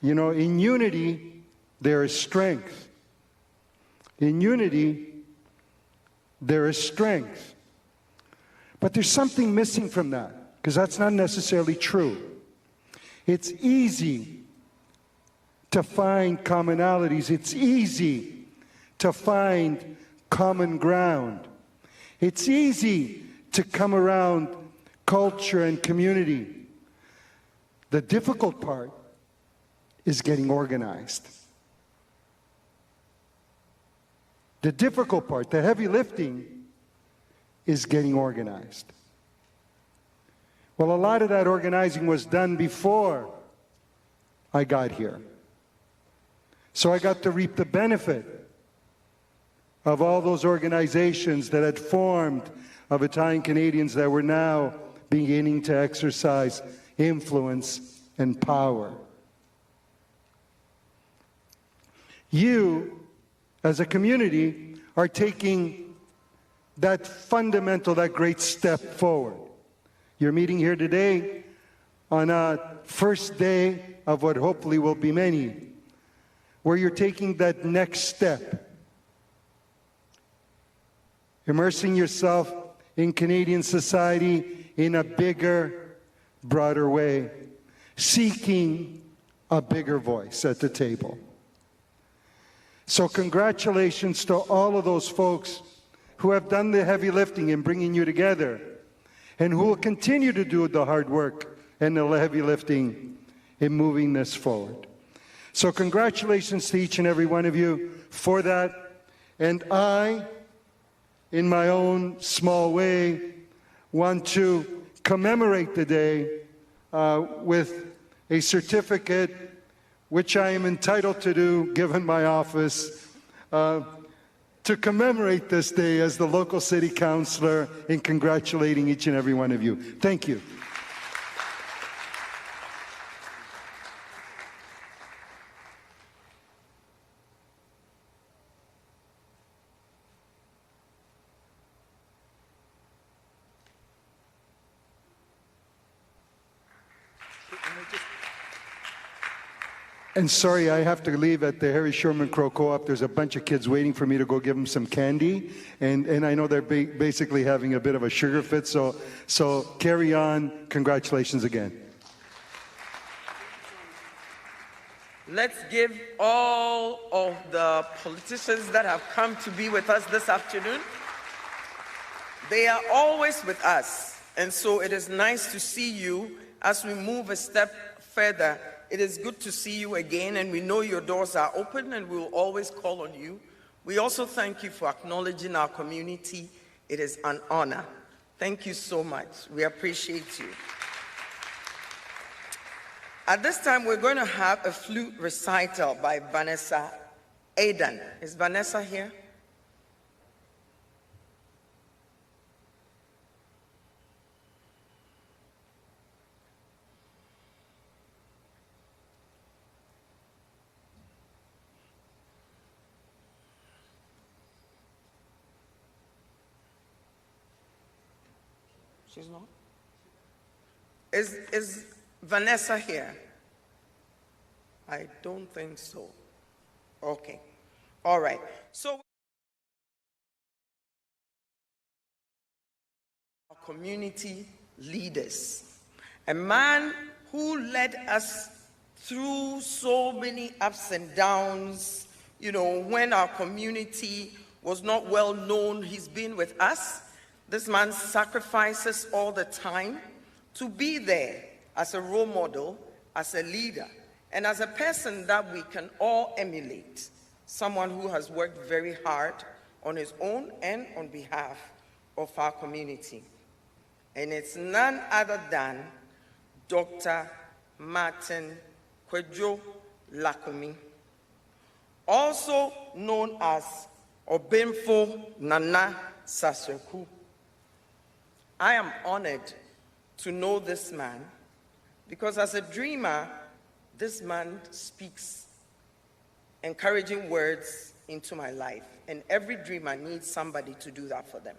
In unity, there is strength. In unity, there is strength. But there's something missing from that, because that's not necessarily true. It's easy to find commonalities. It's easy to find common ground. It's easy to come around culture and community. The difficult part is getting organized. The difficult part, the heavy lifting, is getting organized. Well, a lot of that organizing was done before I got here. So I got to reap the benefit of all those organizations that had formed of Italian Canadians that were now beginning to exercise influence and power. You, as a community, are taking that fundamental, that great step forward. You're meeting here today on a first day of what hopefully will be many, where you're taking that next step, immersing yourself in Canadian society in a bigger, broader way, seeking a bigger voice at the table. So congratulations to all of those folks who have done the heavy lifting in bringing you together, and who will continue to do the hard work and the heavy lifting in moving this forward. So congratulations to each and every one of you for that. And I, in my own small way, want to commemorate the day with a certificate, which I am entitled to do, given my office, to commemorate this day as the local city councillor in congratulating each and every one of you. Thank you. And sorry, I have to leave at the Harry Sherman Crow Co-op. There's a bunch of kids waiting for me to go give them some candy. And I know they're basically having a bit of a sugar fit. So carry on. Congratulations again. Let's give all of the politicians that have come to be with us this afternoon. They are always with us. And so it is nice to see you as we move a step further. It is good to see you again, and we know your doors are open and we will always call on you. We also thank you for acknowledging our community. It is an honor. Thank you so much. We appreciate you. At this time, we're going to have a flute recital by Vanessa. Aidan. Is Vanessa here? She's not? Is Vanessa here? I don't think so. Okay. All right. So, our community leaders, a man who led us through so many ups and downs, you know, when our community was not well known, he's been with us. This man sacrifices all the time to be there as a role model, as a leader, and as a person that we can all emulate, someone who has worked very hard on his own and on behalf of our community. And it's none other than Dr. Martin Cuadro Lakumi, also known as Obemfo Nana Sasreku. I am honored to know this man because as a dreamer, this man speaks encouraging words into my life, and every dreamer needs somebody to do that for them.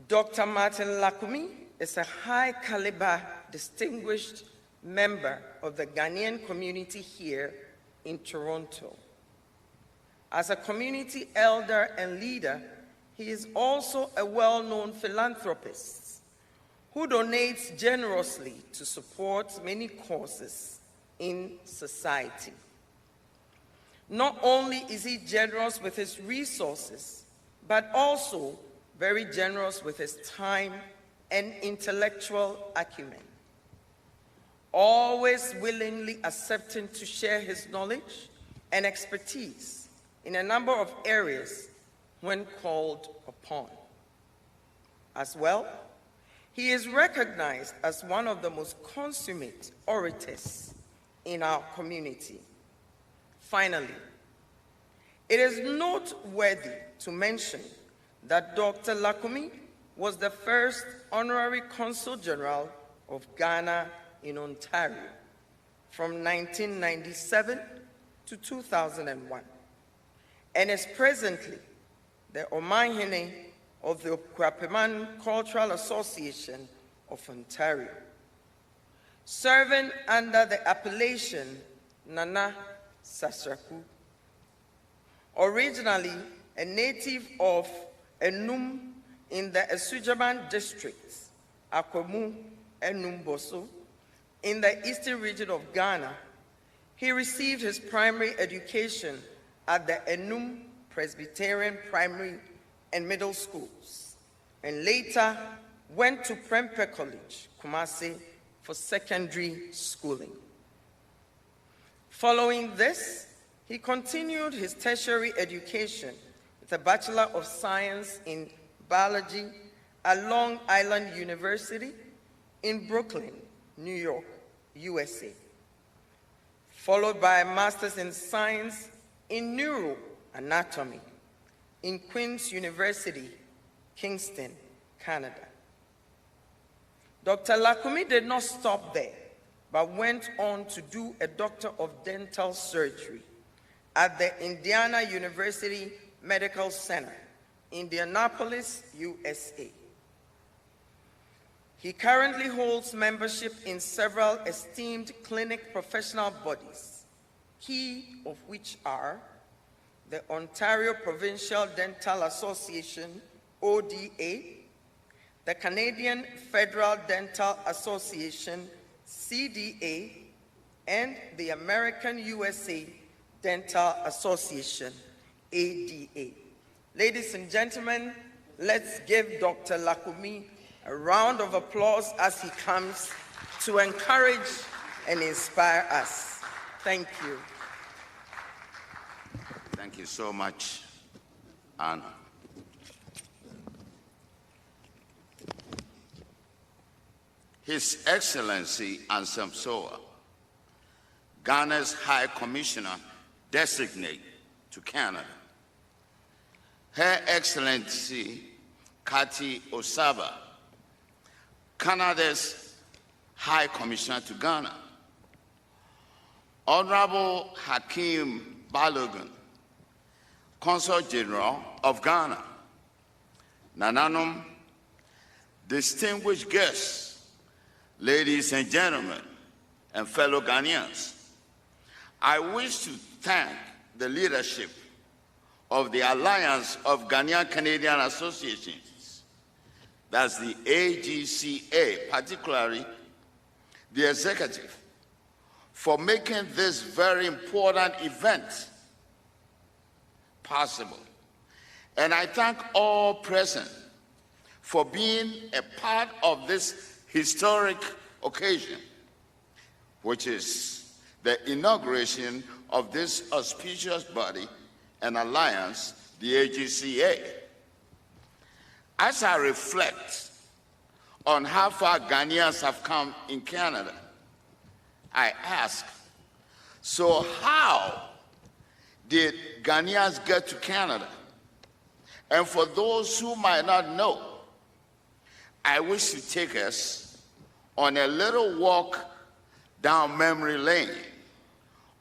Dr. Martin Lakumi is a high-caliber, distinguished member of the Ghanaian community here in Toronto. As a community elder and leader, he is also a well-known philanthropist who donates generously to support many causes in society. Not only is he generous with his resources, but also very generous with his time and intellectual acumen, always willingly accepting to share his knowledge and expertise in a number of areas when called upon. As well, he is recognized as one of the most consummate orators in our community. Finally, it is noteworthy to mention that Dr. Lakumi was the first Honorary Consul General of Ghana in Ontario from 1997 to 2001, and is presently the Omahene of the Okurapeman Cultural Association of Ontario, serving under the appellation Nana Sasraku. Originally a native of Enum in the Esujaban district, Akwemu Enumboso, in the eastern region of Ghana, he received his primary education at the Enum Presbyterian Primary and Middle Schools, and later went to Prempeh College, Kumasi, for secondary schooling. Following this, he continued his tertiary education with a Bachelor of Science in Biology at Long Island University in Brooklyn, New York, USA, followed by a Master's in Science in Neuroanatomy in Queen's University, Kingston, Canada. Dr. Lakumi did not stop there, but went on to do a Doctor of Dental Surgery at the Indiana University Medical Center, Indianapolis, USA. He currently holds membership in several esteemed clinic professional bodies, key of which are the Ontario Provincial Dental Association, ODA, the Canadian Federal Dental Association, CDA, and the American USA Dental Association, ADA. Ladies and gentlemen, let's give Dr. Lakumi a round of applause as he comes to encourage and inspire us. Thank you. Thank you so much, Anna. His Excellency Anthem Soa, Ghana's High Commissioner Designate to Canada, Her Excellency Kati Osaba, Canada's High Commissioner to Ghana, Honorable Hakeem Balogun, Consul General of Ghana, Nananom, distinguished guests, ladies and gentlemen, and fellow Ghanaians, I wish to thank the leadership of the Alliance of Ghanaian-Canadian Associations, that's the AGCA, particularly the executive, for making this very important event possible. And I thank all present for being a part of this historic occasion, which is the inauguration of this auspicious body and alliance, the AGCA. As I reflect on how far Ghanaians have come in Canada, I ask, so how did Ghanaians get to Canada? And for those who might not know, I wish to take us on a little walk down memory lane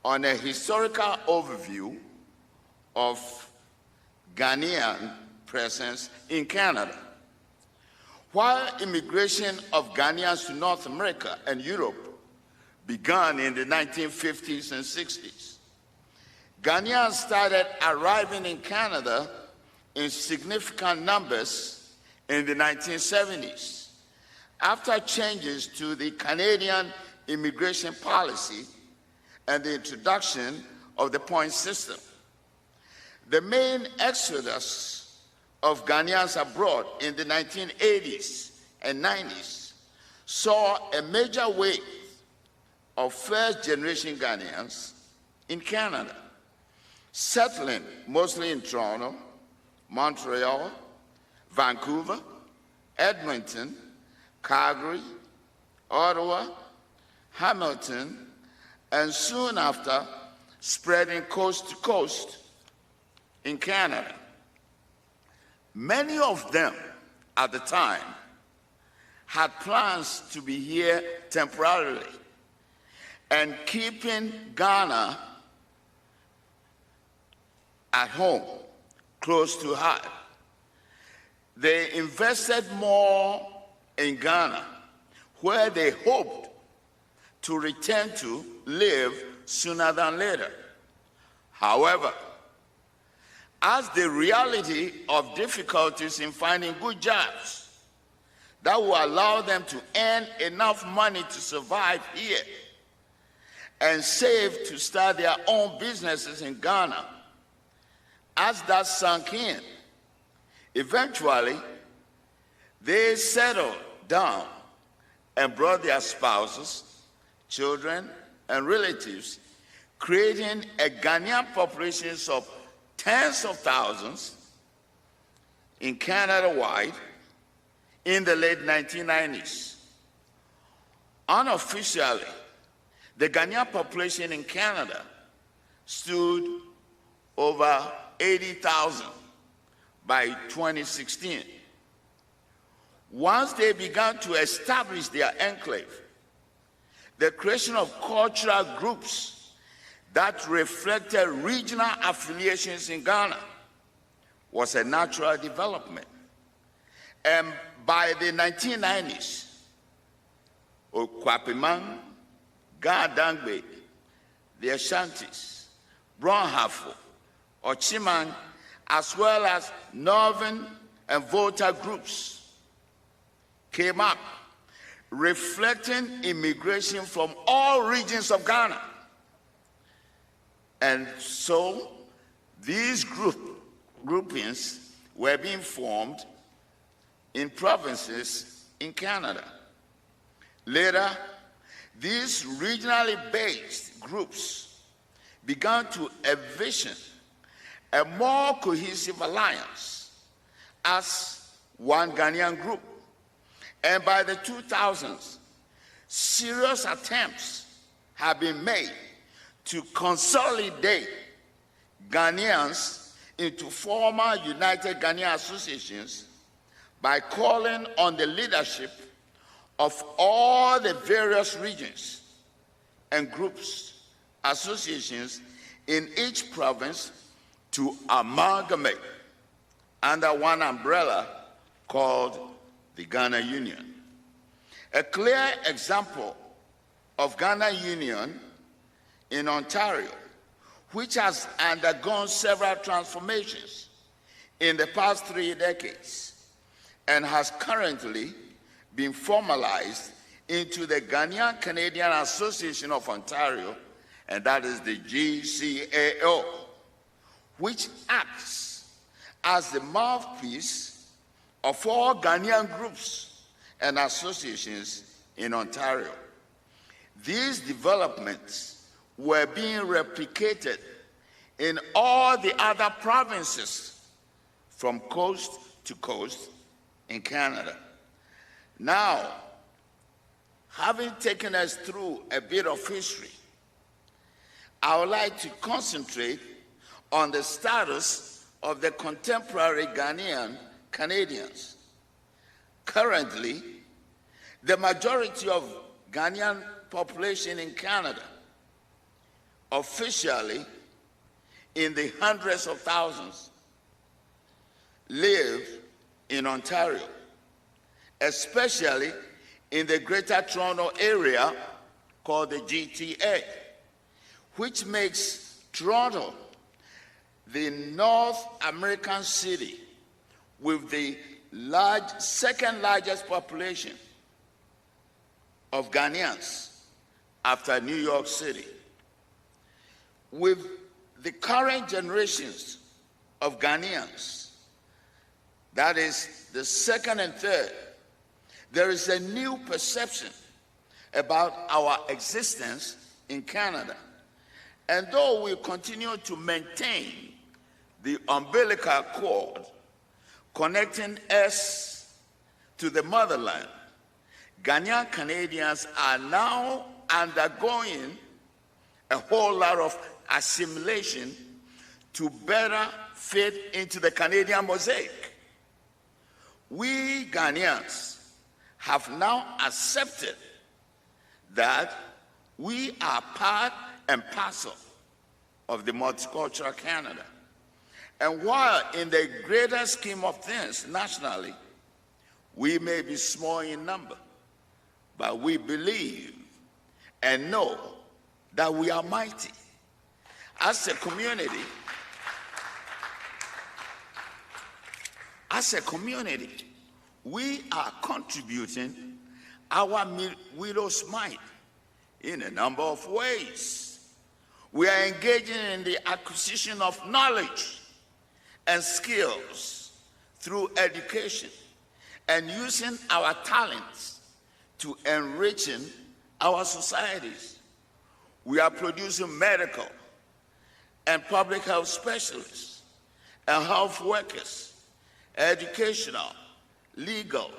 on a historical overview of Ghanaian presence in Canada. While immigration of Ghanaians to North America and Europe began in the 1950s and 60s, Ghanaians started arriving in Canada in significant numbers in the 1970s, after changes to the Canadian immigration policy and the introduction of the point system. The main exodus of Ghanaians abroad in the 1980s and 90s saw a major wave of first-generation Ghanaians in Canada, settling mostly in Toronto, Montreal, Vancouver, Edmonton, Calgary, Ottawa, Hamilton, and soon after spreading coast to coast in Canada. Many of them at the time had plans to be here temporarily and keeping Ghana at home, close to heart. They invested more in Ghana, where they hoped to return to live sooner than later. However, as the reality of difficulties in finding good jobs that will allow them to earn enough money to survive here and save to start their own businesses in Ghana, as that sunk in, eventually they settled down and brought their spouses, children, and relatives, creating a Ghanaian population of tens of thousands in Canada-wide in the late 1990s. Unofficially, the Ghanaian population in Canada stood over 80,000 by 2016. Once they began to establish their enclave, the creation of cultural groups that reflected regional affiliations in Ghana was a natural development. And by the 1990s, Okwapimang, Gadangbe, the Ashantis, Bronhafo, Ochimang, as well as Northern and Volta groups came up, reflecting immigration from all regions of Ghana. And so these groupings were being formed in provinces in Canada. Later, these regionally based groups began to envision a more cohesive alliance as one Ghanaian group. And by the 2000s, serious attempts have been made to consolidate Ghanaians into former United Ghanaian Associations by calling on the leadership of all the various regions and groups, associations in each province to amalgamate under one umbrella called the Ghana Union. A clear example of Ghana Union in Ontario, which has undergone several transformations in the past 3 decades and has currently been formalized into the Ghanaian-Canadian Association of Ontario, and that is the GCAO, which acts as the mouthpiece of all Ghanaian groups and associations in Ontario. These developments were being replicated in all the other provinces from coast to coast in Canada. Now, having taken us through a bit of history, I would like to concentrate on the status of the contemporary Ghanaian Canadians. Currently, the majority of Ghanaian population in Canada, officially in the hundreds of thousands, live in Ontario, especially in the Greater Toronto Area called the GTA, which makes Toronto the North American city with the second largest population of Ghanaians after New York City. With the current generations of Ghanaians, that is the second and third, there is a new perception about our existence in Canada. And though we continue to maintain the umbilical cord connecting us to the motherland, Ghanaian Canadians are now undergoing a whole lot of assimilation to better fit into the Canadian mosaic. We Ghanaians have now accepted that we are part and parcel of the multicultural Canada. And while in the greater scheme of things nationally, we may be small in number, but we believe and know that we are mighty. As a community, we are contributing our widow's mite in a number of ways. We are engaging in the acquisition of knowledge and skills through education and using our talents to enriching our societies. We are producing medical and public health specialists and health workers, educational, legal,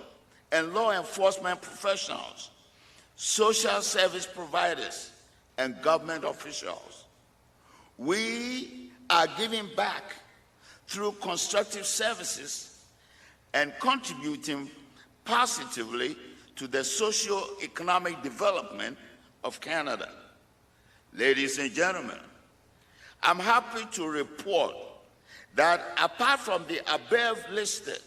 and law enforcement professionals, social service providers, and government officials. We are giving back through constructive services and contributing positively to the socio-economic development of Canada. Ladies and gentlemen, I'm happy to report that apart from the above listed,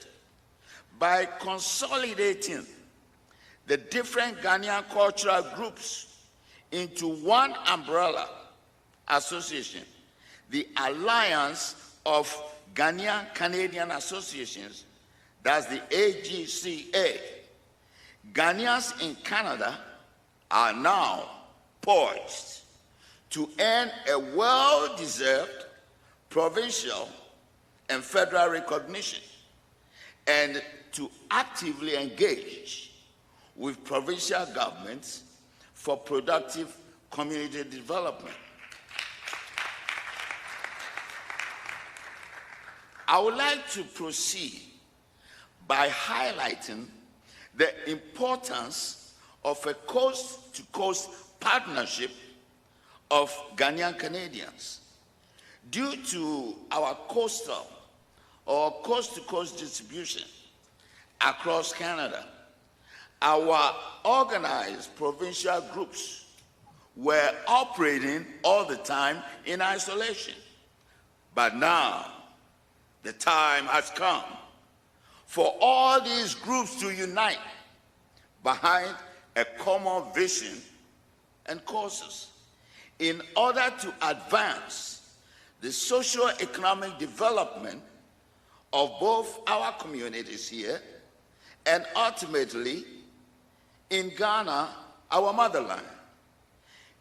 by consolidating the different Ghanaian cultural groups into one umbrella association, the Alliance of Ghanaian-Canadian Associations, that's the AGCA. Ghanaians in Canada are now poised to earn a well-deserved provincial and federal recognition and to actively engage with provincial governments for productive community development. I would like to proceed by highlighting the importance of a coast-to-coast partnership of Ghanaian Canadians. Due to our coastal or coast-to-coast distribution across Canada, our organized provincial groups were operating all the time in isolation. But now, the time has come for all these groups to unite behind a common vision and causes in order to advance the socio-economic development of both our communities here and ultimately in Ghana, our motherland.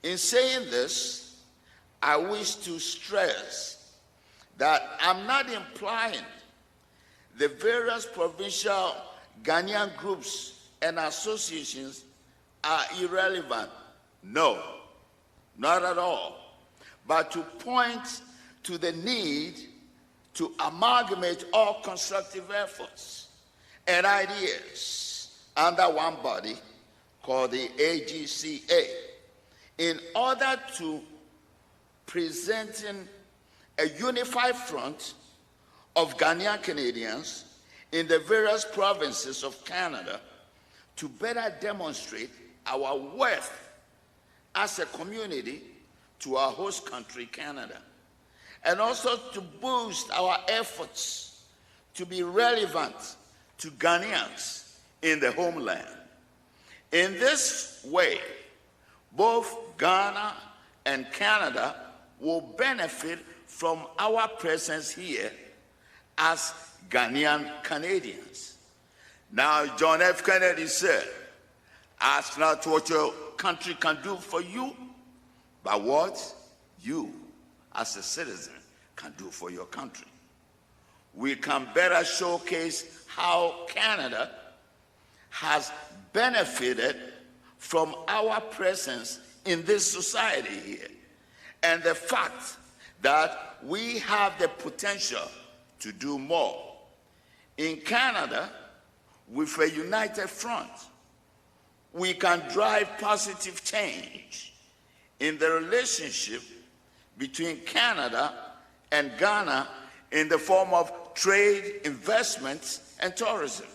In saying this, I wish to stress that I'm not implying the various provincial Ghanaian groups and associations are irrelevant. No, not at all. But to point to the need to amalgamate all constructive efforts and ideas under one body called the AGCA in order to presenting a unified front of Ghanaian Canadians in the various provinces of Canada to better demonstrate our worth as a community to our host country, Canada, and also to boost our efforts to be relevant to Ghanaians in the homeland. In this way, both Ghana and Canada will benefit from our presence here as Ghanaian Canadians. Now, John F. Kennedy said, ask not what your country can do for you, but what you, as a citizen, can do for your country. We can better showcase how Canada has benefited from our presence in this society here, and the fact that we have the potential to do more. In Canada, with a united front, we can drive positive change in the relationship between Canada and Ghana in the form of trade, investments, and tourism.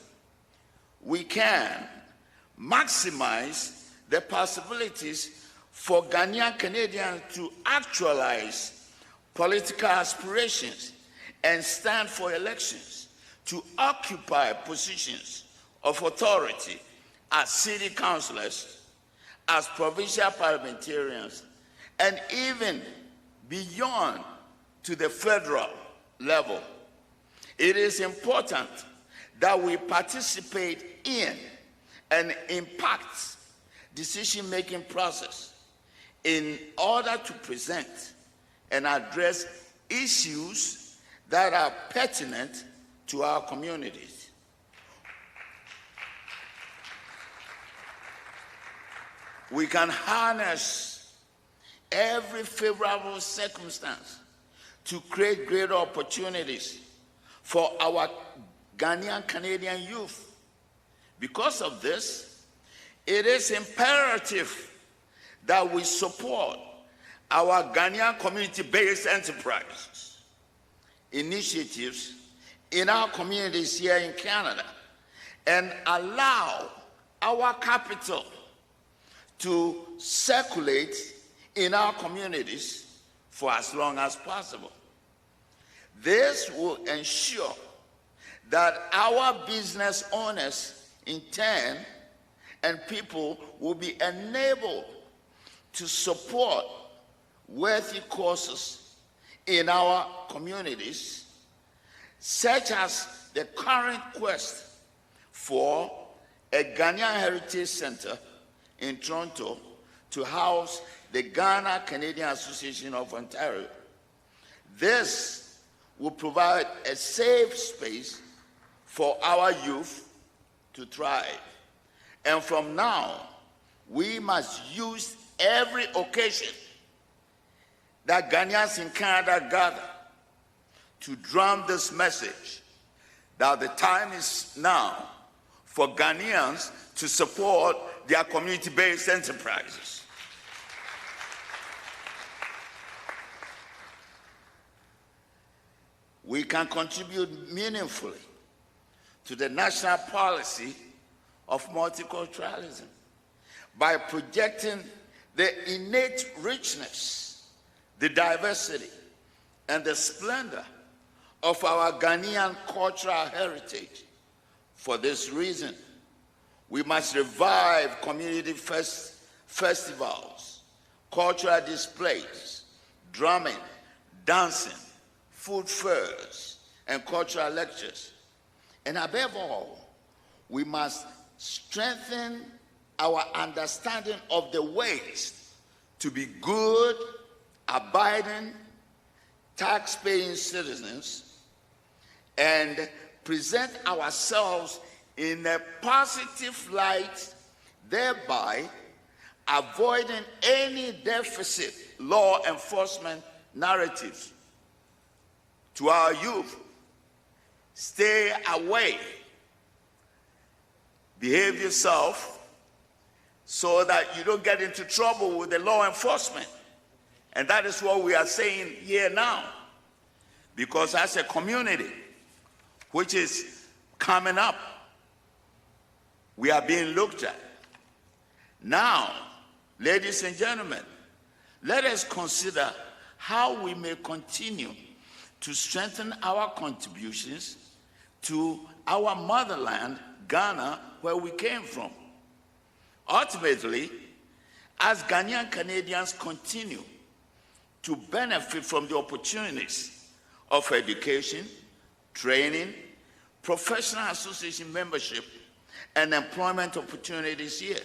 We can maximize the possibilities for Ghanaian Canadians to actualize political aspirations and stand for elections, to occupy positions of authority as city councillors, as provincial parliamentarians, and even beyond to the federal level. It is important that we participate in and impact decision-making process in order to present and address issues that are pertinent to our communities. We can harness every favorable circumstance to create greater opportunities for our Ghanaian Canadian youth. Because of this, it is imperative that we support our Ghanaian community-based enterprises, initiatives in our communities here in Canada, and allow our capital to circulate in our communities for as long as possible. This will ensure that our business owners, in turn, and people will be enabled to support worthy causes in our communities, such as the current quest for a Ghanaian Heritage Center in Toronto to house the Ghana-Canadian Association of Ontario. This will provide a safe space for our youth to thrive. And from now, we must use every occasion that Ghanaians in Canada gather to drum this message that the time is now for Ghanaians to support their community-based enterprises. We can contribute meaningfully to the national policy of multiculturalism by projecting the innate richness, the diversity, and the splendor of our Ghanaian cultural heritage. For this reason, we must revive community festivals, cultural displays, drumming, dancing, food fairs, and cultural lectures. And above all, we must strengthen our understanding of the ways to be good, abiding, tax-paying citizens and present ourselves in a positive light, thereby avoiding any deficit law enforcement narratives. To our youth, stay away, behave yourself so that you don't get into trouble with the law enforcement. And that is what we are saying here now. Because as a community which is coming up, we are being looked at. Now, ladies and gentlemen, let us consider how we may continue to strengthen our contributions to our motherland, Ghana, where we came from. Ultimately, as Ghanaian Canadians continue to benefit from the opportunities of education, training, professional association membership, and employment opportunities here,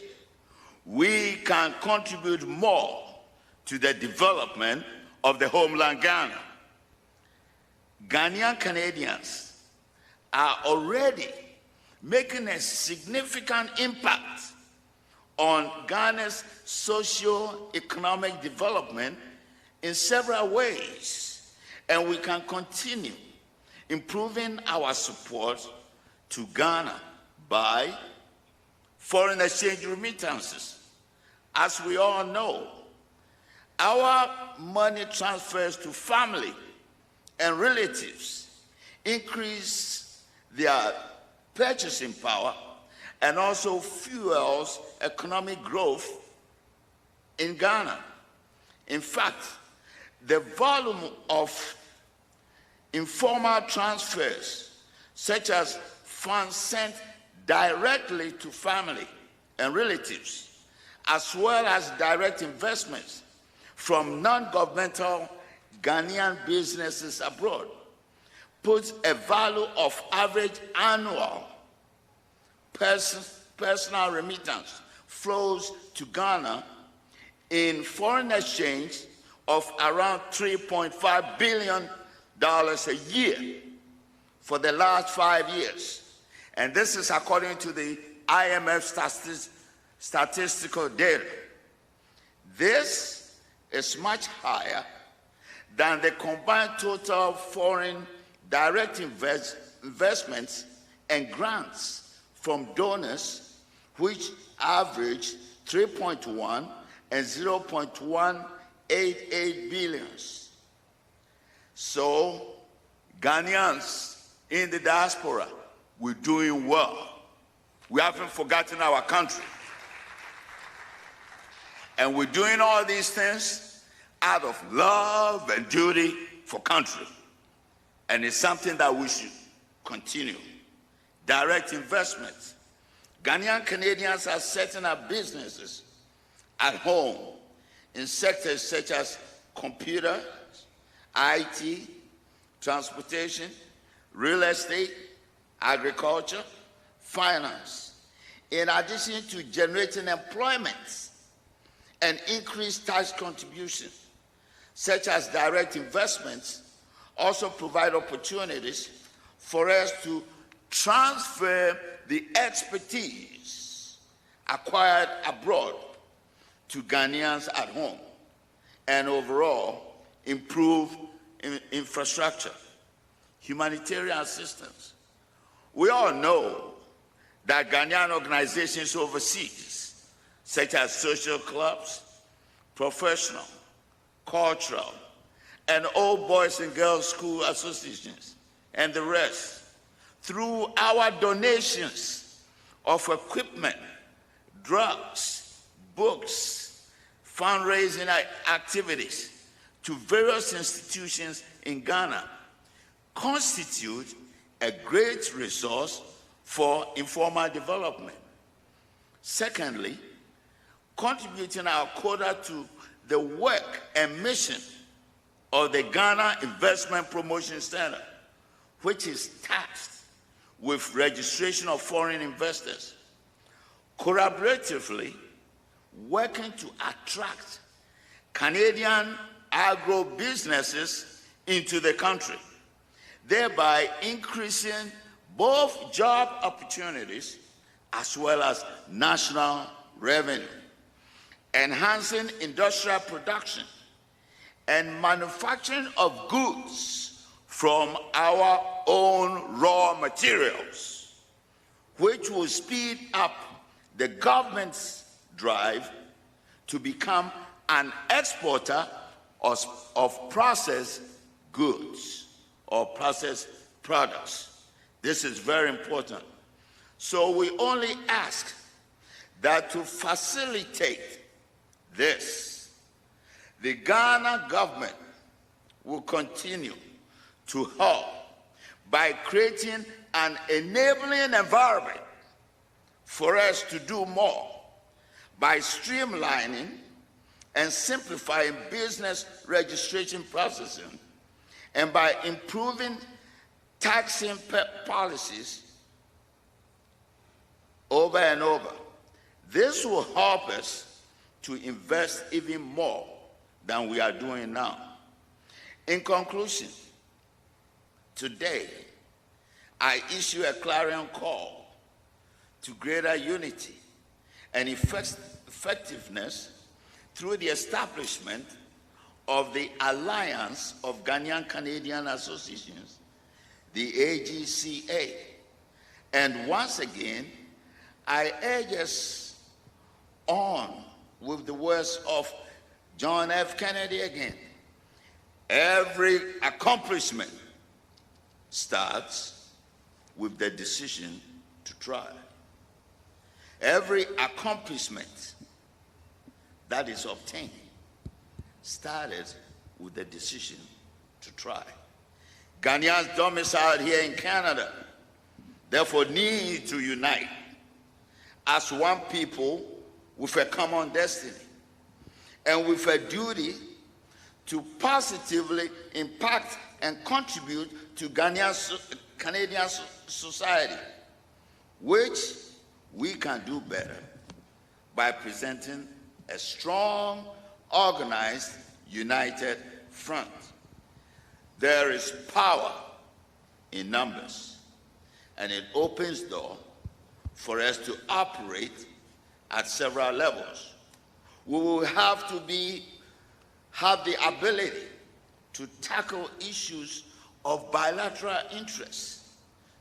we can contribute more to the development of the homeland Ghana. Ghanaian Canadians are already making a significant impact on Ghana's socio-economic development in several ways, and we can continue improving our support to Ghana by foreign exchange remittances. As we all know, our money transfers to family and relatives increase their purchasing power and also fuels economic growth in Ghana. In fact, the volume of informal transfers, such as funds sent directly to family and relatives, as well as direct investments from non-governmental Ghanaian businesses abroad, puts a value of average annual personal remittance flows to Ghana in foreign exchange of around $3.5 billion a year for the last 5 years. And this is according to the IMF statistical data. This is much higher than the combined total foreign direct investments and grants from donors, which average 3.1 and 0.188 billions. So, Ghanaians in the diaspora, we're doing well. We haven't forgotten our country. And we're doing all these things out of love and duty for country. And it's something that we should continue. Direct investments. Ghanaian Canadians are setting up businesses at home in sectors such as computer, IT, transportation, real estate, agriculture, finance, in addition to generating employment and increased tax contributions, such as direct investments, also provide opportunities for us to transfer the expertise acquired abroad to Ghanaians at home and overall improve infrastructure, humanitarian assistance. We all know that Ghanaian organizations overseas, such as social clubs, professional, cultural, and old boys and girls school associations, and the rest, through our donations of equipment, drugs, books, fundraising activities to various institutions in Ghana, constitute a great resource for informal development. Secondly, contributing our quota to the work and mission of the Ghana Investment Promotion Center, which is tasked with registration of foreign investors, collaboratively working to attract Canadian agro-businesses into the country, thereby increasing both job opportunities as well as national revenue, enhancing industrial production and manufacturing of goods from our own raw materials, which will speed up the government's drive to become an exporter of processed goods or processed products. This is very important. So we only ask that to facilitate this, the Ghana government will continue to help by creating an enabling environment for us to do more, by streamlining and simplifying business registration processing, and by improving taxing policies over and over. This will help us to invest even more than we are doing now. In conclusion, today, I issue a clarion call to greater unity and effectiveness through the establishment of the Alliance of Ghanaian-Canadian Associations, the AGCA. And once again, I urge us on with the words of John F. Kennedy again. Every accomplishment starts with the decision to try. Every accomplishment that is obtained started with the decision to try. Ghanaians domiciled here in Canada therefore need to unite as one people with a common destiny and with a duty to positively impact and contribute to Canadian society, which we can do better by presenting a strong, organized, united front. There is power in numbers, and it opens the door for us to operate at several levels. We will have to have the ability to tackle issues of bilateral interest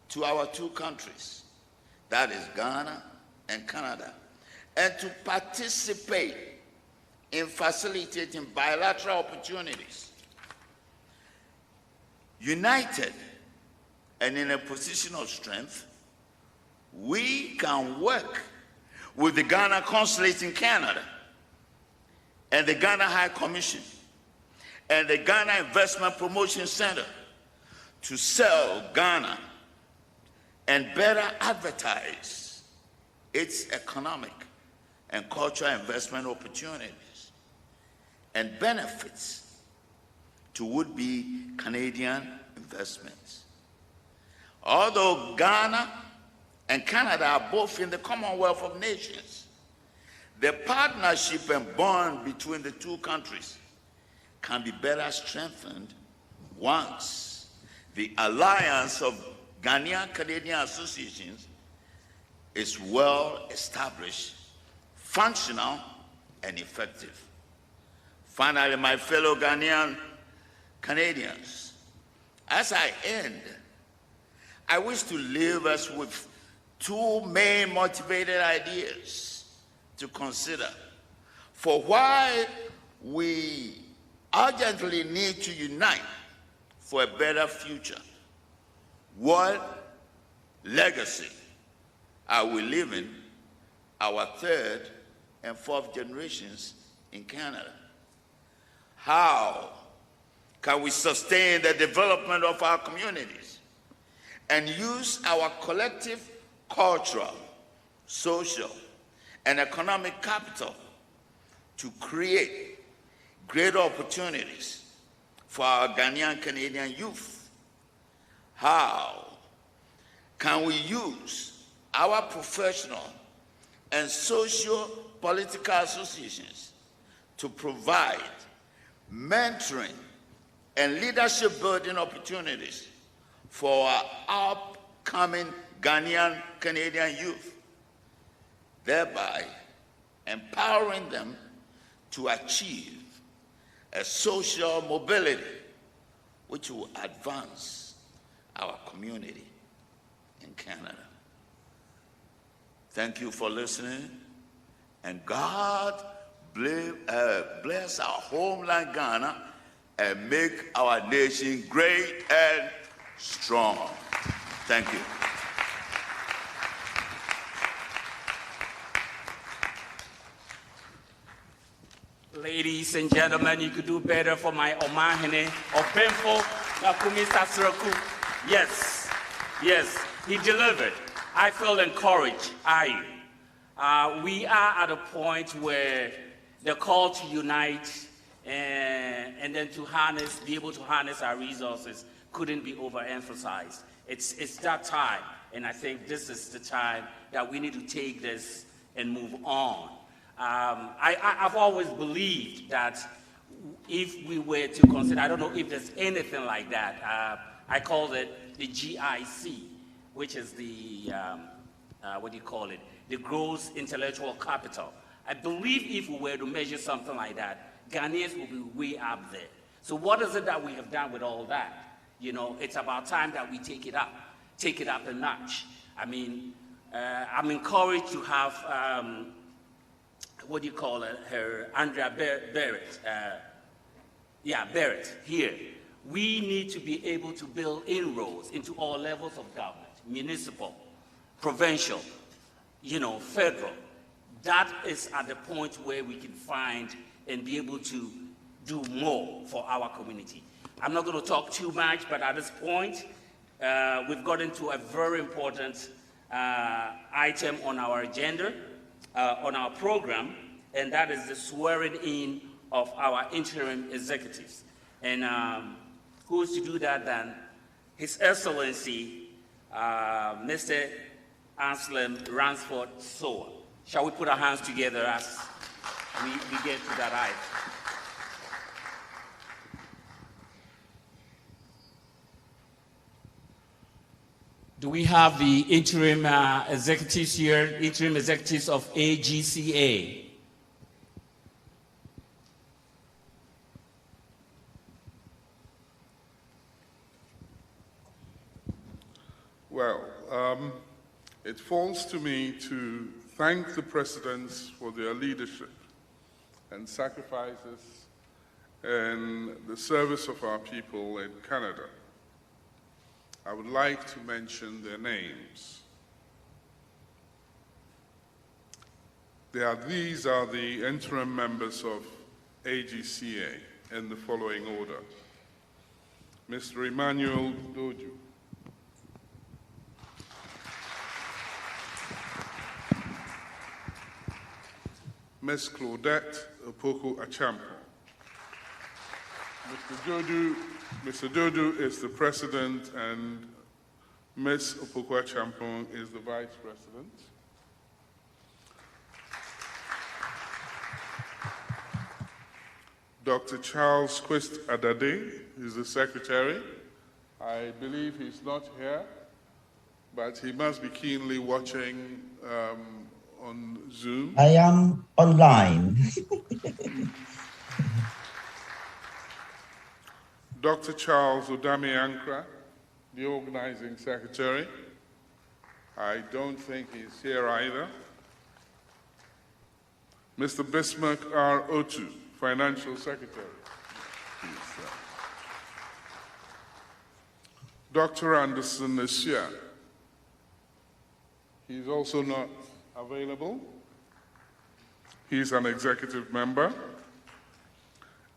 to our two countries, that is Ghana and Canada, and to participate in facilitating bilateral opportunities. United and in a position of strength, we can work with the Ghana Consulate in Canada and the Ghana High Commission and the Ghana Investment Promotion Center to sell Ghana and better advertise its economic and cultural investment opportunities and benefits to would-be Canadian investments. Although Ghana and Canada are both in the Commonwealth of Nations, the partnership and bond between the two countries can be better strengthened once the alliance of Ghanaian-Canadian associations is well established, functional, and effective. Finally, my fellow Ghanaian Canadians, as I end, I wish to leave us with two main motivated ideas to consider for why we urgently need to unite for a better future. What legacy are we leaving our third and fourth generations in Canada? How can we sustain the development of our communities and use our collective cultural, social, and economic capital to create greater opportunities for our Ghanaian-Canadian youth? How can we use our professional and socio-political associations to provide mentoring and leadership building opportunities for our upcoming Ghanaian-Canadian youth, thereby empowering them to achieve a social mobility which will advance our community in Canada? Thank you for listening, and God bless our homeland Ghana and make our nation great and strong. Thank you. Ladies and gentlemen, you could do better for my Omahene Opemfo Lakumi Sasraku. Yes, yes, he delivered. I feel encouraged. We are at a point where the call to unite and then to harness, be able to harness our resources couldn't be overemphasized. It's that time, and I think this is the time that we need to take this and move on. I've always believed that if we were to consider, I don't know if there's anything like that, I called it the GIC, which is the, what do you call it, the gross intellectual capital. I believe if we were to measure something like that, Ghanaians will be way up there. So what is it that we have done with all that? You know, it's about time that we take it up a notch. I mean, I'm encouraged to have, what do you call it, her, Andrea Barrett, Barrett here. We need to be able to build inroads into all levels of government, municipal, provincial, you know, federal. That is at the point where we can find and be able to do more for our community. I'm not going to talk too much, but at this point, we've gotten to a very important item on our agenda, on our program, and that is the swearing in of our interim executives. And who's to do that than His Excellency, Mr. Anselm Ransford Soa. Shall we put our hands together as we get to that item? Do we have the interim executives here, interim executives of AGCA? Well, it falls to me to thank the presidents for their leadership and sacrifices in the service of our people in Canada. I would like to mention their names. These are the interim members of AGCA in the following order. Mr. Emmanuel Doju. Ms. Claudette Opoku Achampo. Mr. Dodu is the president and Ms. Opoku Achampo is the vice president. Dr. Charles Quist Adade is the secretary. I believe he's not here, but he must be keenly watching on Zoom. I am online. Dr. Charles Odami Ankra, the organizing secretary. I don't think he's here either. Mr. Bismarck R. Otu, financial secretary. Dr. Anderson Neshia. He's also not available. He's an executive member.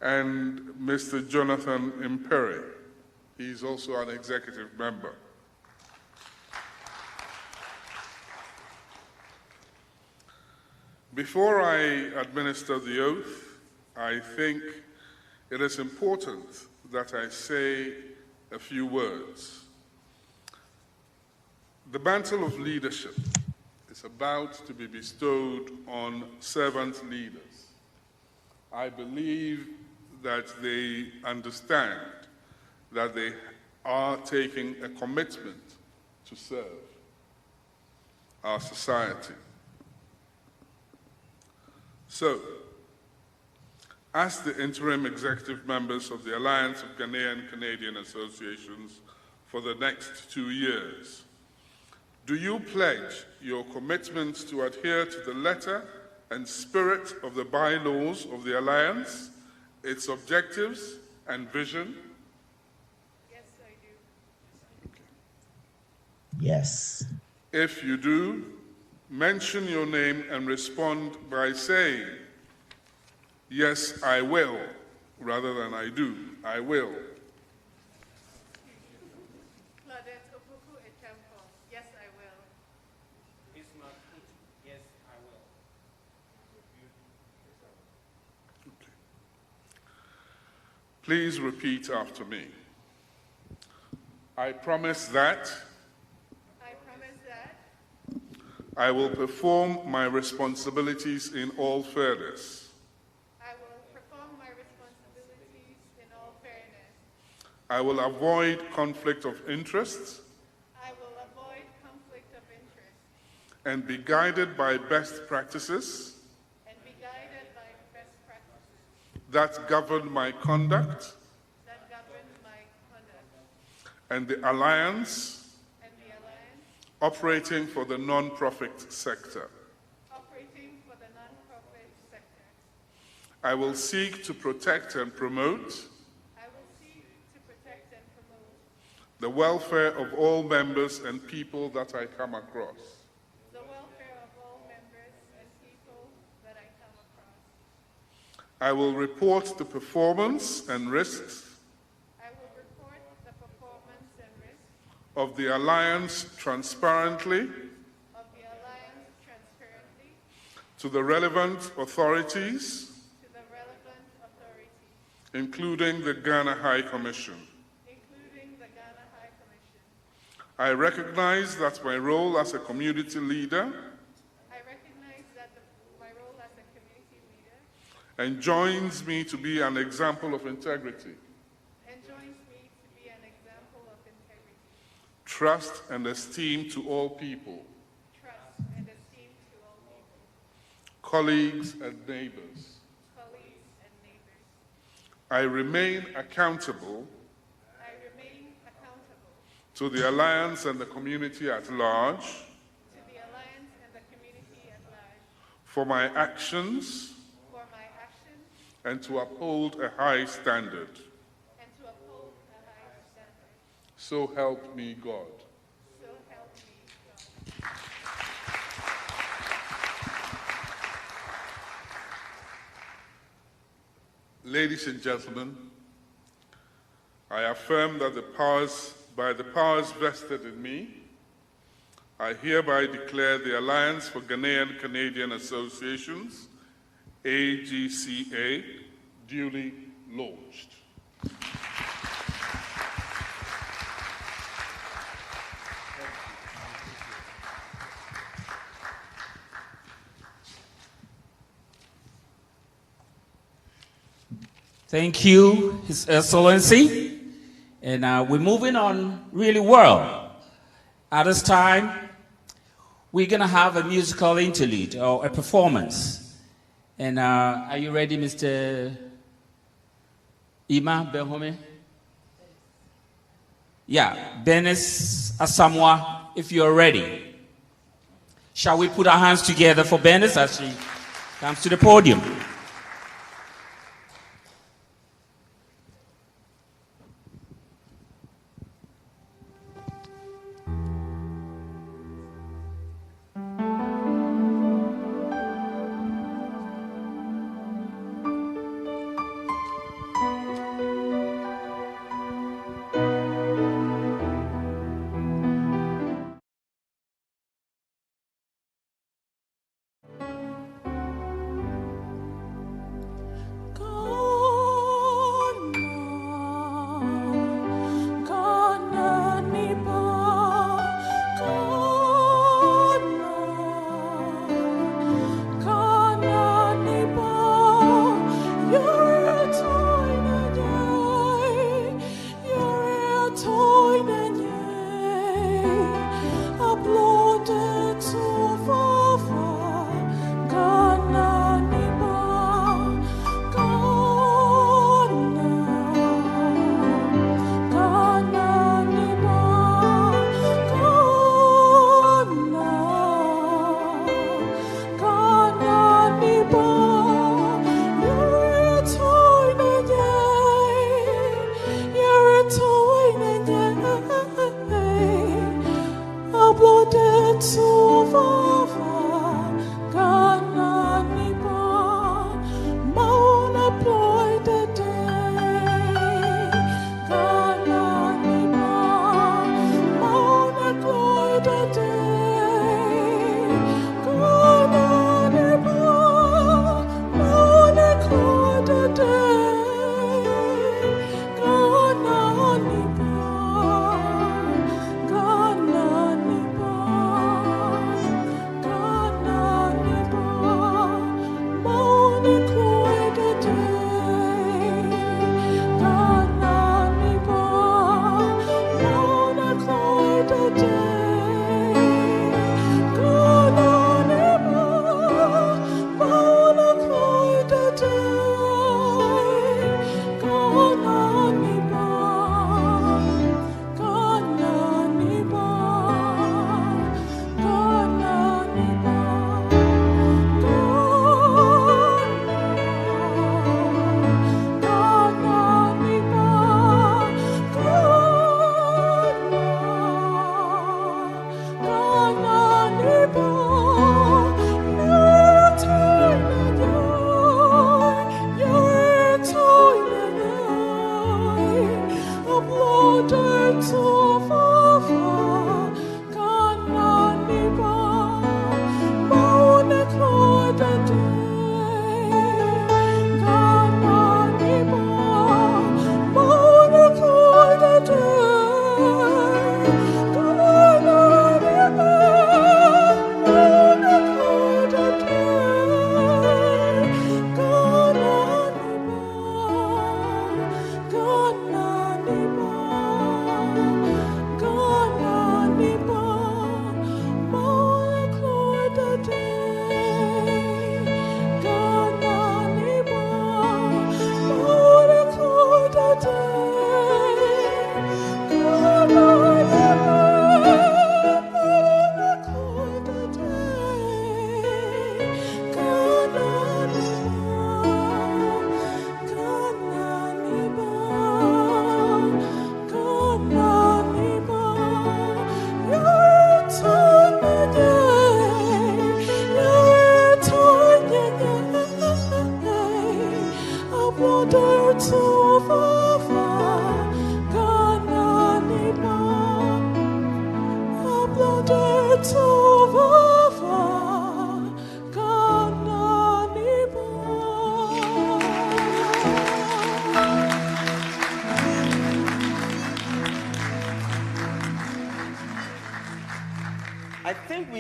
And Mr. Jonathan Imperi. He's also an executive member. Before I administer the oath, I think it is important that I say a few words. The mantle of leadership is about to be bestowed on servant leaders. I believe that they understand that they are taking a commitment to serve our society. So, as the interim executive members of the Alliance of Ghanaian-Canadian Associations for the next 2 years, do you pledge your commitment to adhere to the letter and spirit of the bylaws of the Alliance, its objectives and vision? Yes, I do. Okay. Yes. If you do, mention your name and respond by saying, yes, I will, rather than I do. I will. Claudette Opoku Achampo. Yes, I will. Bismarck, yes, I will. Okay. Please repeat after me. I promise that I will perform my responsibilities in all fairness. I will perform my responsibilities in all fairness. I will avoid conflict of interest. I will avoid conflict of interest. And be guided by best practices. And be guided by best practices. That govern my conduct. That govern my conduct. And the Alliance. Operating for the non-profit sector. Operating for the non-profit sector. I will seek to protect and promote. I will seek to protect and promote. The welfare of all members and people that I come across. The welfare of all members and people that I come across. I will report the performance and risks. Of the Alliance transparently to the relevant authorities, including the Ghana High Commission. I recognize that my role as a community leader enjoins me to be an example of integrity. Trust and esteem to all people. Trust and esteem to all people. Colleagues and neighbors. Colleagues and neighbors. I remain accountable. I remain accountable. To the Alliance and the community at large. To the Alliance and the community at large. For my actions. For my actions. And to uphold a high standard. So help me God. So help me God. Ladies and gentlemen, I affirm that by the powers vested in me, I hereby declare the Alliance for Ghanaian-Canadian Associations AGCA, duly launched. Thank you, His Excellency. And we're moving on really well. At this time, we're going to have a musical interlude or a performance. And are you ready, Mr. Ima Behome? Yeah, Benis Asamoah, if you're ready. Shall we put our hands together for Benis as she comes to the podium?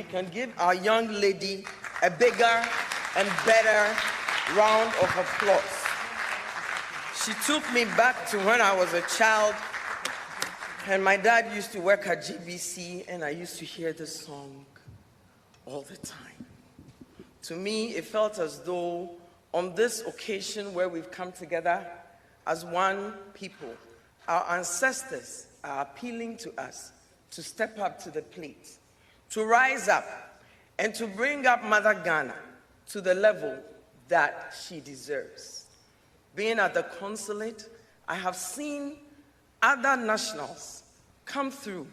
can give our young lady a bigger and better round of applause. She took me back to when I was a child, and my dad used to work at GBC, and I used to hear this song all the time. To me, it felt as though on this occasion where we've come together as one people, our ancestors are appealing to us to step up to the plate, to rise up, and to bring up Mother Ghana to the level that she deserves. Being at the consulate, I have seen other nationals come through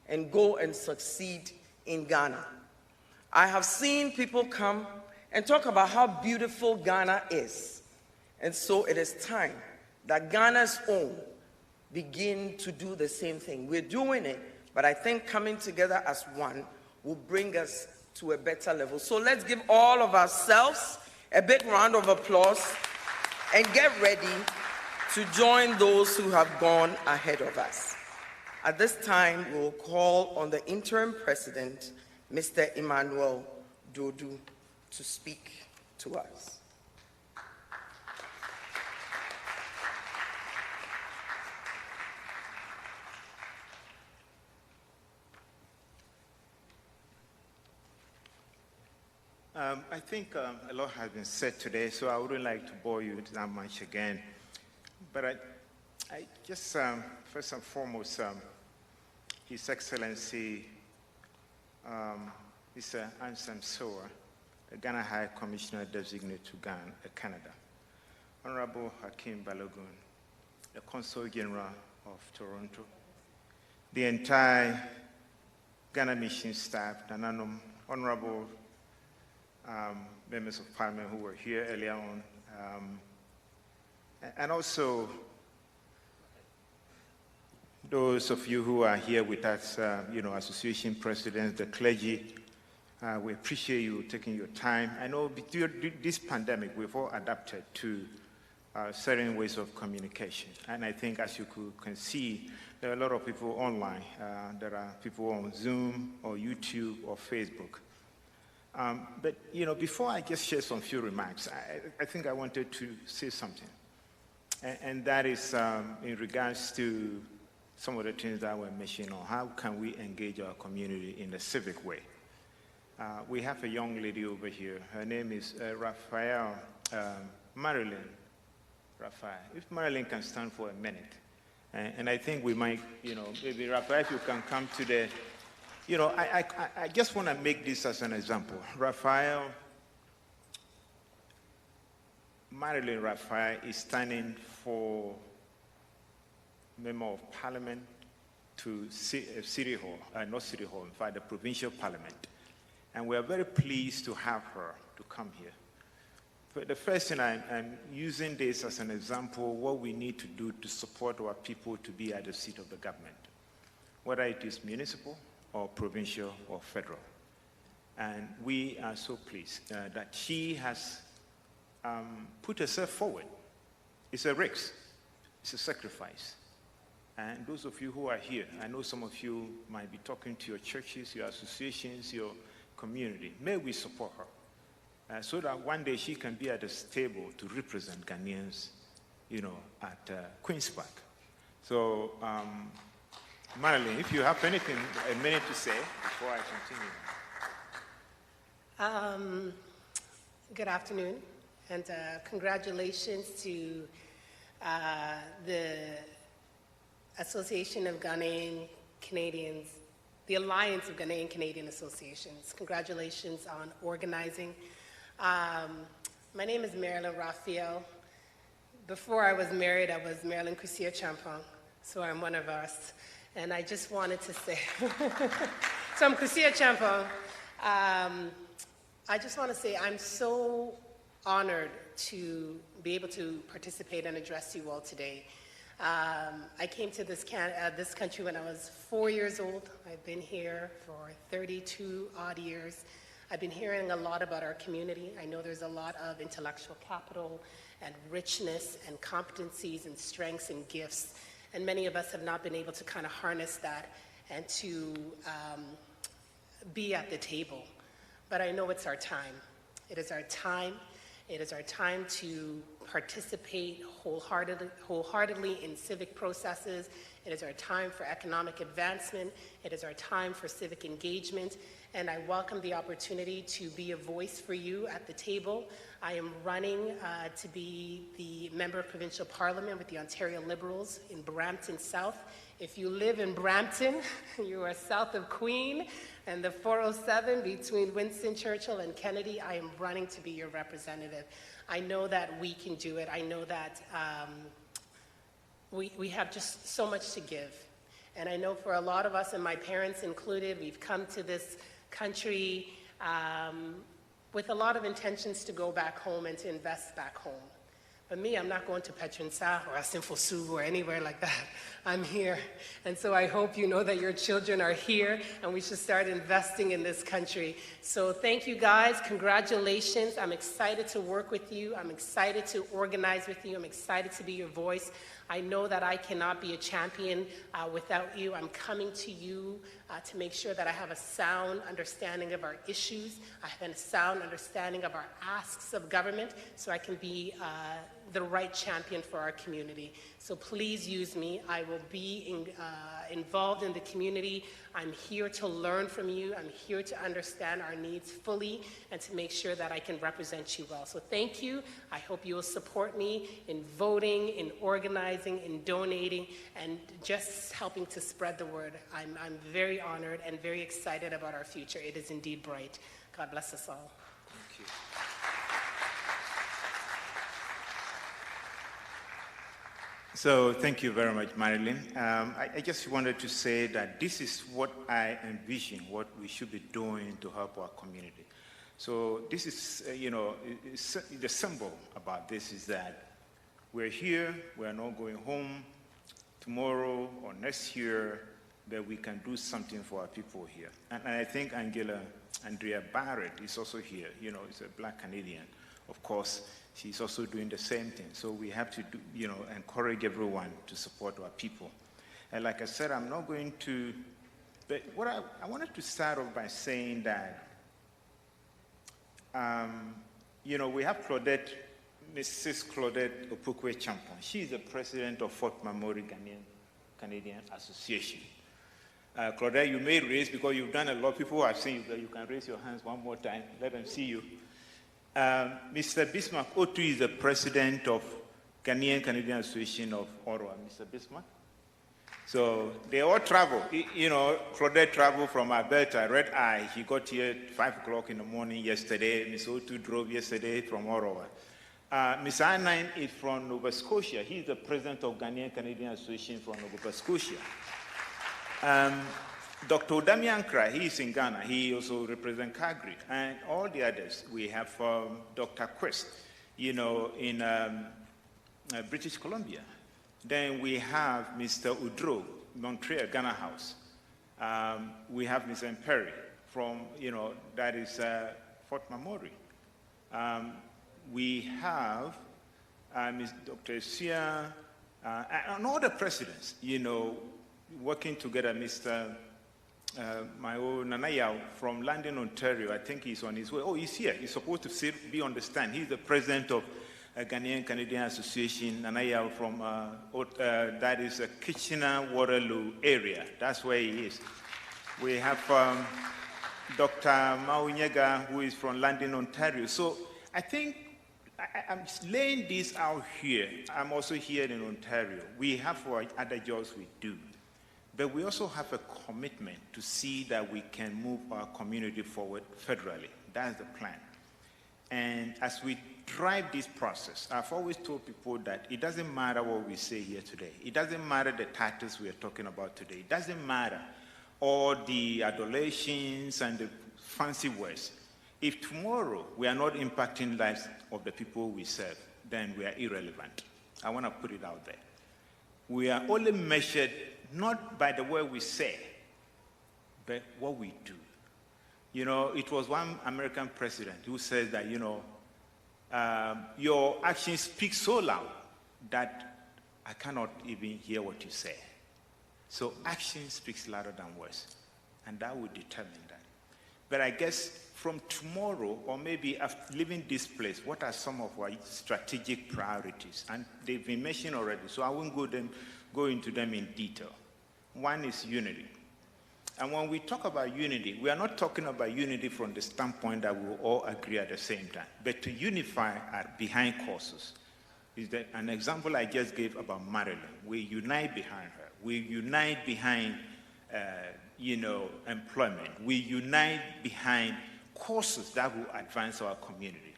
and go and succeed in Ghana. I have seen people come and talk about how beautiful Ghana is. And so it is time that Ghana's own begin to do the same thing. We're doing it, but I think coming together as one will bring us to a better level. So let's give all of ourselves a big round of applause and get ready to join those who have gone ahead of us. At this time, we will call on the interim president, Mr. Emmanuel Dodu, to speak to us. I think a lot has been said today, so I wouldn't like to bore you that much again. But I just, first and foremost, His Excellency, Mr. Anthem Soa, the Ghana High Commissioner Designate to Ghana, Canada, Honorable Hakeem Balogun, the Consul General of Toronto, the entire Ghana Mission staff, Honorable members of Parliament who were here earlier on, and also those of you who are here with us, association presidents, the clergy. We appreciate you taking your time. I know during this pandemic, we've all adapted to certain ways of communication. And I think, as you can see, there are a lot of people online. There are people on Zoom or YouTube or Facebook. But, before I just share some few remarks, I think I wanted to say something. And that is in regards to some of the things that were mentioned on how can we engage our community in a civic way. We have a young lady over here. Her name is Raphael, Marilyn Raphael. If Marilyn can stand for a minute. And I think we might, maybe Raphael, if you can come to the, I just want to make this as an example. Marilyn Raphael is standing for Member of Parliament to City Hall, not City Hall, in fact, the Provincial Parliament. And we are very pleased to have her to come here. But the first thing, I'm using this as an example of what we need to do to support our people to be at the seat of the government, whether it is municipal or provincial or federal. And we are so pleased that she has put herself forward. It's a risk, it's a sacrifice. And those of you who are here, I know some of you might be talking to your churches, your associations, your community. May we support her so that one day she can be at this table to represent Ghanaians, at Queen's Park. So, Marilyn, if you have anything, a minute to say before I continue. Good afternoon, and congratulations to the Association of Ghanaian-Canadians, the Alliance of Ghanaian-Canadian Associations. Congratulations on organizing. My name is Marilyn Raphael. Before I was married, I was Marilyn Kusia Champong, so I'm one of us. And I just wanted to say, so I'm Kusia Champong. I just want to say I'm so honored to be able to participate and address you all today. I came to this country when I was 4 years old. I've been here for 32 odd years. I've been hearing a lot about our community. I know there's a lot of intellectual capital and richness and competencies and strengths and gifts, and many of us have not been able to kind of harness that and to be at the table, but I know it's our time. It is our time. It is our time to participate wholeheartedly in civic processes. It is our time for economic advancement. It is our time for civic engagement. And I welcome the opportunity to be a voice for you at the table. I am running to be the Member of Provincial Parliament with the Ontario Liberals in Brampton South. If you live in Brampton, you are south of Queen and the 407 between Winston Churchill and Kennedy, I am running to be your representative. I know that we can do it. I know that we have just so much to give. And I know for a lot of us, and my parents included, we've come to this country with a lot of intentions to go back home and to invest back home. But me, I'm not going to Petronsa or Asinfosu or anywhere like that. I'm here. And so I hope you know that your children are here and we should start investing in this country. So thank you guys. Congratulations. I'm excited to work with you. I'm excited to organize with you. I'm excited to be your voice. I know that I cannot be a champion without you. I'm coming to you to make sure that I have a sound understanding of our issues. I have a sound understanding of our asks of government so I can be the right champion for our community. So please use me. I will be involved in the community. I'm here to learn from you. I'm here to understand our needs fully and to make sure that I can represent you well. So thank you. I hope you will support me in voting, in organizing, in donating, and just helping to spread the word. I'm very honored and very excited about our future. It is indeed bright. God bless us all. Thank you. So thank you very much, Marilyn. I just wanted to say that this is what I envision, what we should be doing to help our community. So this is, the symbol about this is that we're here, we're not going home tomorrow or next year, but we can do something for our people here. And I think Andrea Barrett is also here, is a Black Canadian. Of course, she's also doing the same thing. So we have to do, encourage everyone to support our people. And like I said, I'm not going to, but what I wanted to start off by saying that, we have Claudette, Mrs. Claudette Opukwe-Champon. She's the president of Fort Memory Ghanaian-Canadian Association. Claudette, you may raise, because you've done a lot, people have seen you, that you can raise your hands one more time, let them see you. Mr. Bismarck Otu is the president of Ghanaian-Canadian Association of Ottawa. Mr. Bismarck? So they all travel. Claudette traveled from Alberta, Red Eye. He got here at 5 o'clock in the morning yesterday. Mr. Otu drove yesterday from Ottawa. Mr. Aidan is from Nova Scotia. He's the president of Ghanaian-Canadian Association from Nova Scotia. Dr. Odamiankra, he is in Ghana. He also represents Calgary. And all the others. We have Dr. Quest, in British Columbia. Then we have Mr. Udro, Montreal, Ghana House. We have Mr. Perry from, that is Fort Memory. We have Dr. Sia, and all the presidents, working together. Mr. My own Nanayao from London, Ontario, I think he's on his way. Oh, he's here. He's supposed to be on the stand. He's the president of Ghanaian-Canadian Association, Nanayao from, that is Kitchener-Waterloo area. That's where he is. We have Dr. Maunyega, who is from London, Ontario. So I think I'm laying this out here. I'm also here in Ontario. We have other jobs we do. But we also have a commitment to see that we can move our community forward federally. That's the plan. And as we drive this process, I've always told people that it doesn't matter what we say here today. It doesn't matter the titles we are talking about today. It doesn't matter all the adulations and the fancy words. If tomorrow we are not impacting lives of the people we serve, then we are irrelevant. I want to put it out there. We are only measured not by the word we say, but what we do. It was one American president who says that, your actions speak so loud that I cannot even hear what you say. So action speaks louder than words, and that will determine that. But I guess from tomorrow, or maybe after leaving this place, what are some of our strategic priorities? And they've been mentioned already, so I won't go into them in detail. One is unity. And when we talk about unity, we are not talking about unity from the standpoint that we will all agree at the same time, but to unify behind causes. Is that an example I just gave about Marilyn? We unite behind her. We unite behind, employment. We unite behind causes that will advance our community.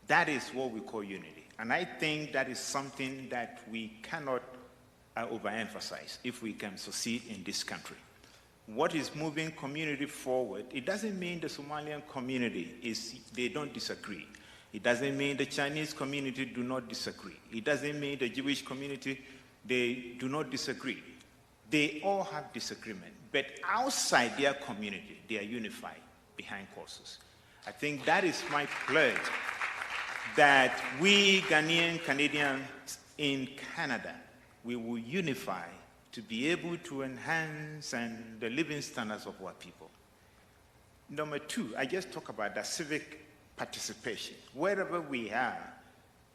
That is what we call unity. And I think that is something that we cannot overemphasize if we can succeed in this country. What is moving community forward, it doesn't mean the Somalian community they don't disagree. It doesn't mean the Chinese community do not disagree. It doesn't mean the Jewish community, they do not disagree. They all have disagreement, but outside their community, they are unified behind causes. I think that is my pledge, that we Ghanaian-Canadians in Canada, we will unify to be able to enhance the living standards of our people. Number two, I just talk about the civic participation. Wherever we are,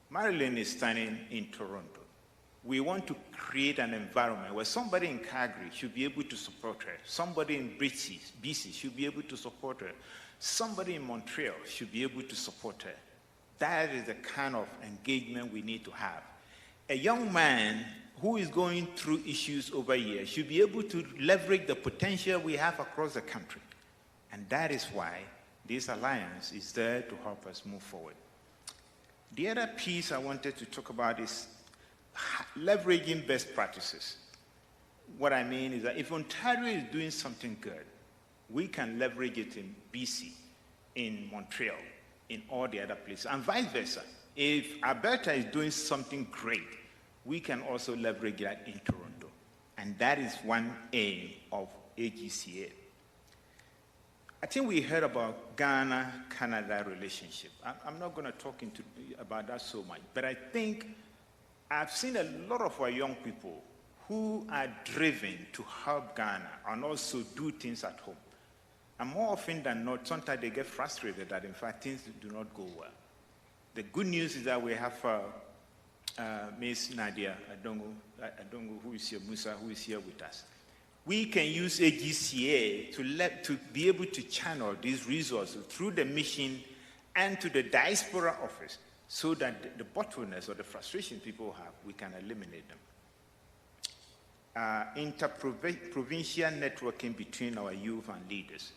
Marilyn is standing in Toronto. We want to create an environment where somebody in Calgary should be able to support her. Somebody in BC should be able to support her. Somebody in Montreal should be able to support her. That is the kind of engagement we need to have. A young man who is going through issues over here should be able to leverage the potential we have across the country. And that is why this alliance is there to help us move forward. The other piece I wanted to talk about is leveraging best practices. What I mean is that if Ontario is doing something good, we can leverage it in BC, in Montreal, in all the other places, and vice versa. If Alberta is doing something great, we can also leverage that in Toronto. And that is one aim of AGCA. I think we heard about Ghana-Canada relationship. I'm not going to talk about that so much, but I think I've seen a lot of our young people who are driven to help Ghana and also do things at home. And more often than not, sometimes they get frustrated that, in fact, things do not go well. The good news is that we have Ms. Nadia Adongo, who is here, Musa, who is here with us. We can use AGCA to be able to channel these resources through the mission and to the Diaspora office so that the bottlenecks or the frustration people have, we can eliminate them. Interprovincial networking between our youth and leaders.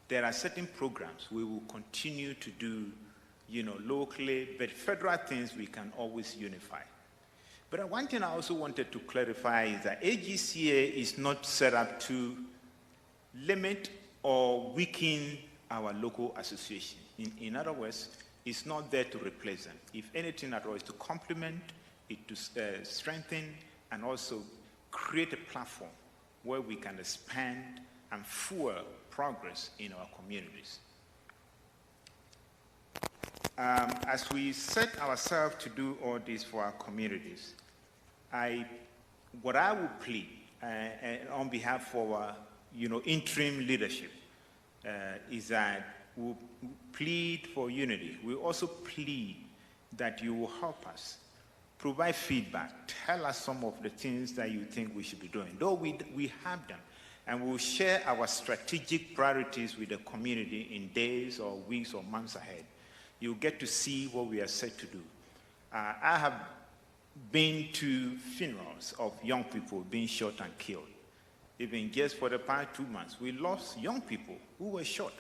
There are certain programs we will continue to do, locally, but federal things we can always unify. But one thing I also wanted to clarify is that AGCA is not set up to limit or weaken our local association. In other words, it's not there to replace them. If anything at all, it's to complement, it to strengthen, and also create a platform where we can expand and fuel progress in our communities. As we set ourselves to do all this for our communities, what I would plead on behalf of our interim leadership is that we'll plead for unity. We also plead that you will help us, provide feedback, tell us some of the things that you think we should be doing. Though we have them, and we'll share our strategic priorities with the community in days or weeks or months ahead. You'll get to see what we are set to do. I have been to funerals of young people being shot and killed. Even just for the past 2 months, we lost young people who were shot.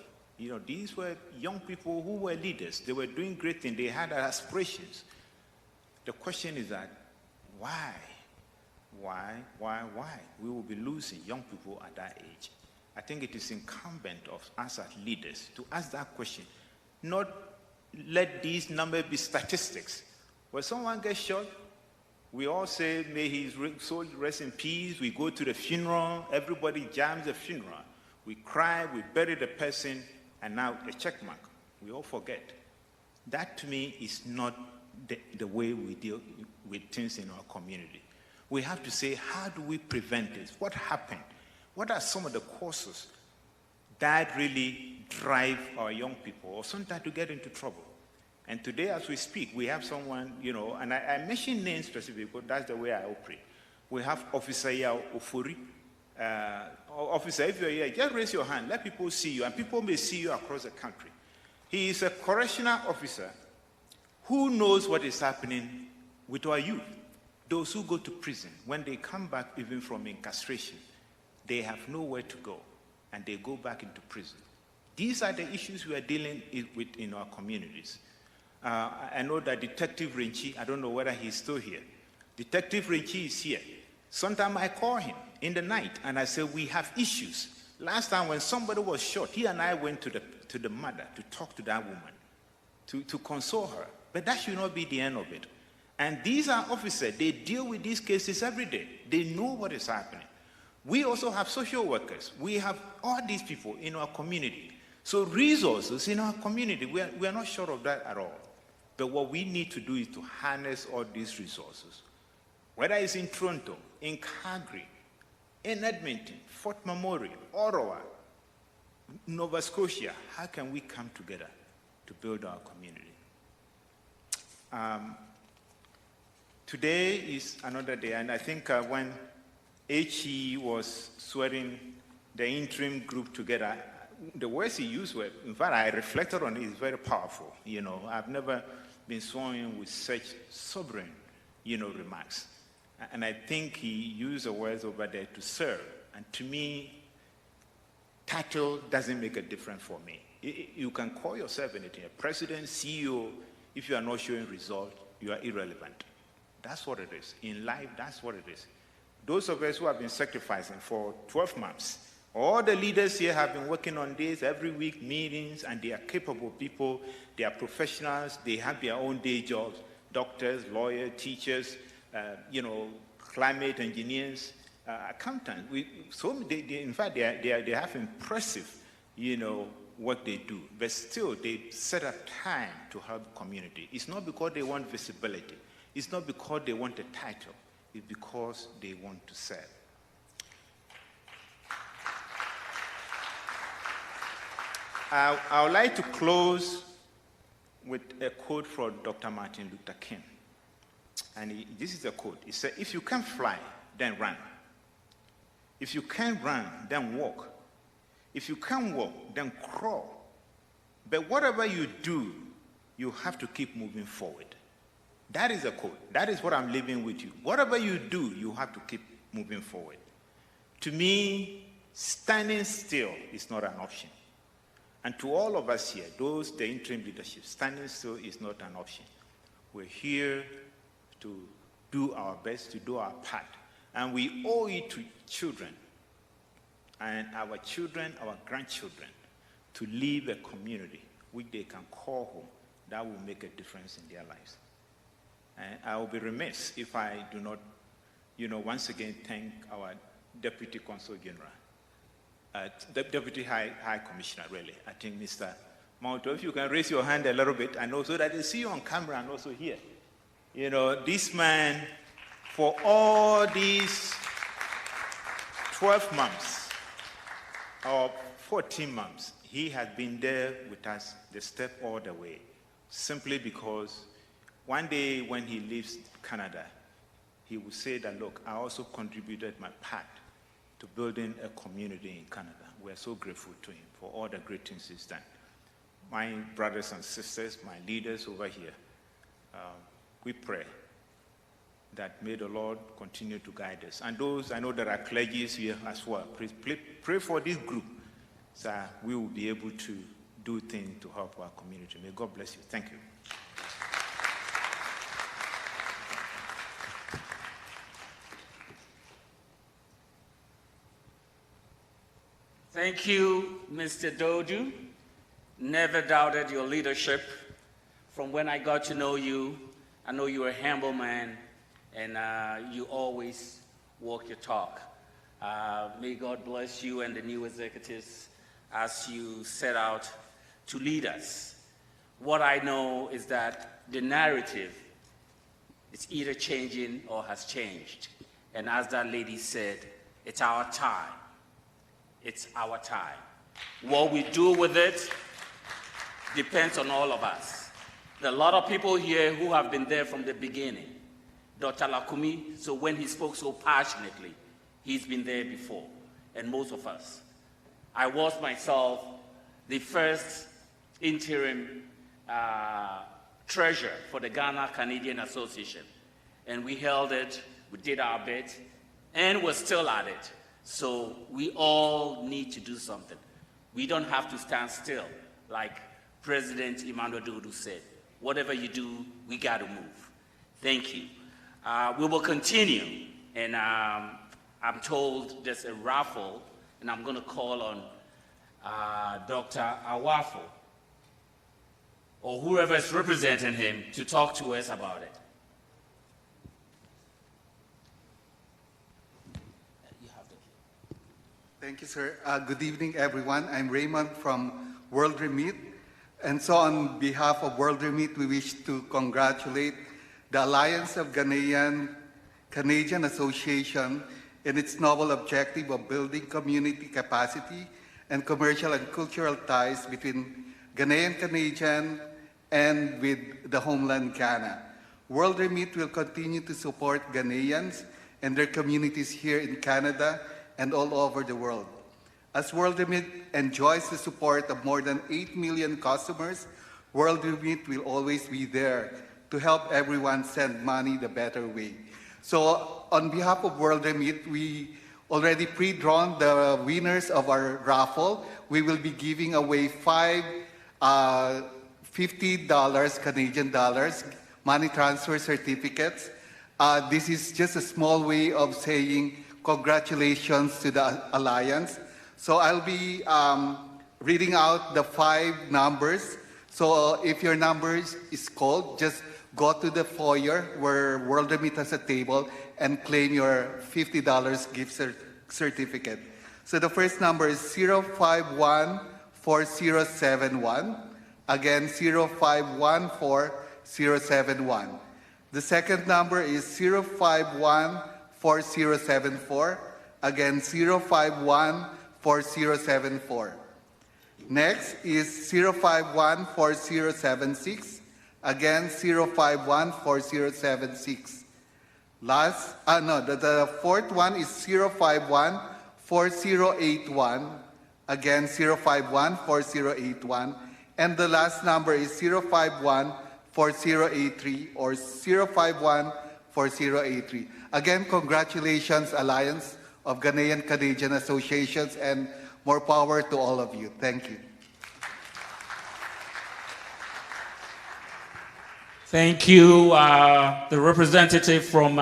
These were young people who were leaders. They were doing great things. They had aspirations. The question is that, why? We will be losing young people at that age. I think it is incumbent of us as leaders to ask that question. Not let these numbers be statistics. When someone gets shot, we all say, may his soul rest in peace. We go to the funeral. Everybody jams the funeral. We cry, we bury the person, and now a check mark. We all forget. That, to me, is not the way we deal with things in our community. We have to say, how do we prevent this? What happened? What are some of the causes that really drive our young people or sometimes to get into trouble. And today, as we speak, we have someone, and I mention names specifically because that's the way I operate. We have Officer Yao Ofori. Officer, if you're here, just raise your hand. Let people see you, and people may see you across the country. He is a correctional officer who knows what is happening with our youth. Those who go to prison, when they come back even from incarceration, they have nowhere to go, and they go back into prison. These are the issues we are dealing with in our communities. I know that Detective Renchi, I don't know whether he's still here. Detective Renchi is here. Sometimes I call him in the night, and I say, we have issues. Last time when somebody was shot, he and I went to the mother to talk to that woman, to console her. But that should not be the end of it. And these are officers. They deal with these cases every day. They know what is happening. We also have social workers. We have all these people in our community. So resources in our community, we are not short of that at all. But what we need to do is to harness all these resources. Whether it's in Toronto, in Calgary, in Edmonton, Fort McMurray, Ottawa, Nova Scotia, how can we come together to build our community? Today is another day, and I think when HE was swearing the interim group together, the words he used were, in fact, I reflected on it, it's very powerful. I've never been sworn in with such sovereign, remarks. And I think he used the words over there to serve. And to me, title doesn't make a difference for me. You can call yourself anything, a president, CEO. If you are not showing results, you are irrelevant. That's what it is. In life, that's what it is. Those of us who have been sacrificing for 12 months, all the leaders here have been working on this every week, meetings, and they are capable people. They are professionals. They have their own day jobs, doctors, lawyers, teachers, climate engineers, accountants. In fact, they have impressive, what they do. But still, they set up time to help the community. It's not because they want visibility. It's not because they want a title. It's because they want to serve. I would like to close with a quote from Dr. Martin Luther King. And this is a quote. He said, if you can't fly, then run. If you can't run, then walk. If you can't walk, then crawl. But whatever you do, you have to keep moving forward. That is a quote. That is what I'm leaving with you. Whatever you do, you have to keep moving forward. To me, standing still is not an option. And to all of us here, the interim leadership, standing still is not an option. We're here to do our best, to do our part. And we owe it to children, and our children, our grandchildren, to leave a community which they can call home that will make a difference in their lives. And I will be remiss if I do not, once again thank our Deputy Consul General, the Deputy High Commissioner, really. I think Mr. Mouto, if you can raise your hand a little bit, and also that they see you on camera and also here. This man, for all these 12 months or 14 months, he has been there with us, the step all the way, simply because one day when he leaves Canada, he will say that, look, I also contributed my part to building a community in Canada. We're so grateful to him for all the great things he's done. My brothers and sisters, my leaders over here, we pray that may the Lord continue to guide us. And those, I know there are clergies here as well. Please pray for this group so we will be able to do things to help our community. May God bless you. Thank you. Thank you, Mr. Dodu. Never doubted your leadership. From when I got to know you, I know you're a humble man, and you always walk your talk. May God bless you and the new executives as you set out to lead us. What I know is that the narrative is either changing or has changed. And as that lady said, it's our time. It's our time. What we do with it depends on all of us. There are a lot of people here who have been there from the beginning. Dr. Lakumi, so when he spoke so passionately, he's been there before, and most of us. I was myself the first interim treasurer for the Ghana-Canadian Association, and we held it, we did our bit, and we're still at it. So we all need to do something. We don't have to stand still, like President Emmanuel Dodo said. Whatever you do, we got to move. Thank you. We will continue, and I'm told there's a raffle, and I'm going to call on Dr. Awafo, or whoever is representing him, to talk to us about it. Thank you, sir. Good evening, everyone. I'm Raymond from World Remit. And so on behalf of World Remit, we wish to congratulate the Alliance of Ghanaian-Canadian Association in its noble objective of building community capacity and commercial and cultural ties between Ghanaian-Canadian and with the homeland Ghana. World Remit will continue to support Ghanaians and their communities here in Canada and all over the world. As World Remit enjoys the support of more than 8 million customers, World Remit will always be there to help everyone send money the better way. So on behalf of World Remit, we already pre-drawn the winners of our raffle. We will be giving away 5 $50 Canadian dollars money transfer certificates. This is just a small way of saying congratulations to the Alliance. So I'll be reading out the 5 numbers. So if your number is called, just go to the foyer where World Remit has a table and claim your $50 gift certificate. So the first number is 0514071. Again, 0514071. The second number is 0514074. Again, 0514074. Next is 0514076. Again, 0514076. The fourth one is 0514081. Again, 0514081. And the last number is 0514083 or 0514083. Again, congratulations, Alliance of Ghanaian-Canadian Associations, and more power to all of you. Thank you. Thank you, the representative from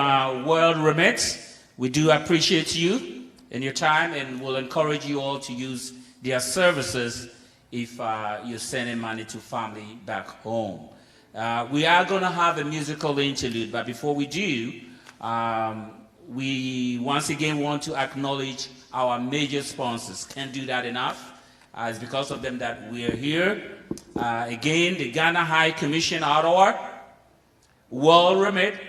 World Remit. We do appreciate you and your time, and we'll encourage you all to use their services if you're sending money to family back home. We are going to have a musical interlude, but before we do, we once again want to acknowledge our major sponsors. Can't do that enough. It's because of them that we are here. Again, the Ghana High Commission, Ottawa, World Remit,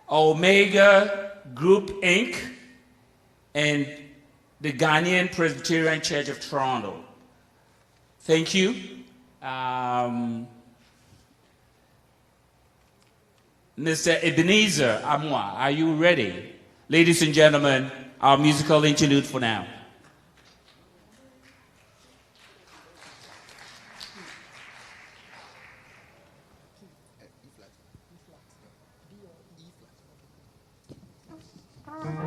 Omega Group Inc., and the Ghanaian Presbyterian Church of Toronto. Thank you. Mr. Ebenezer Amwa, are you ready? Ladies and gentlemen, our musical interlude for now. Ah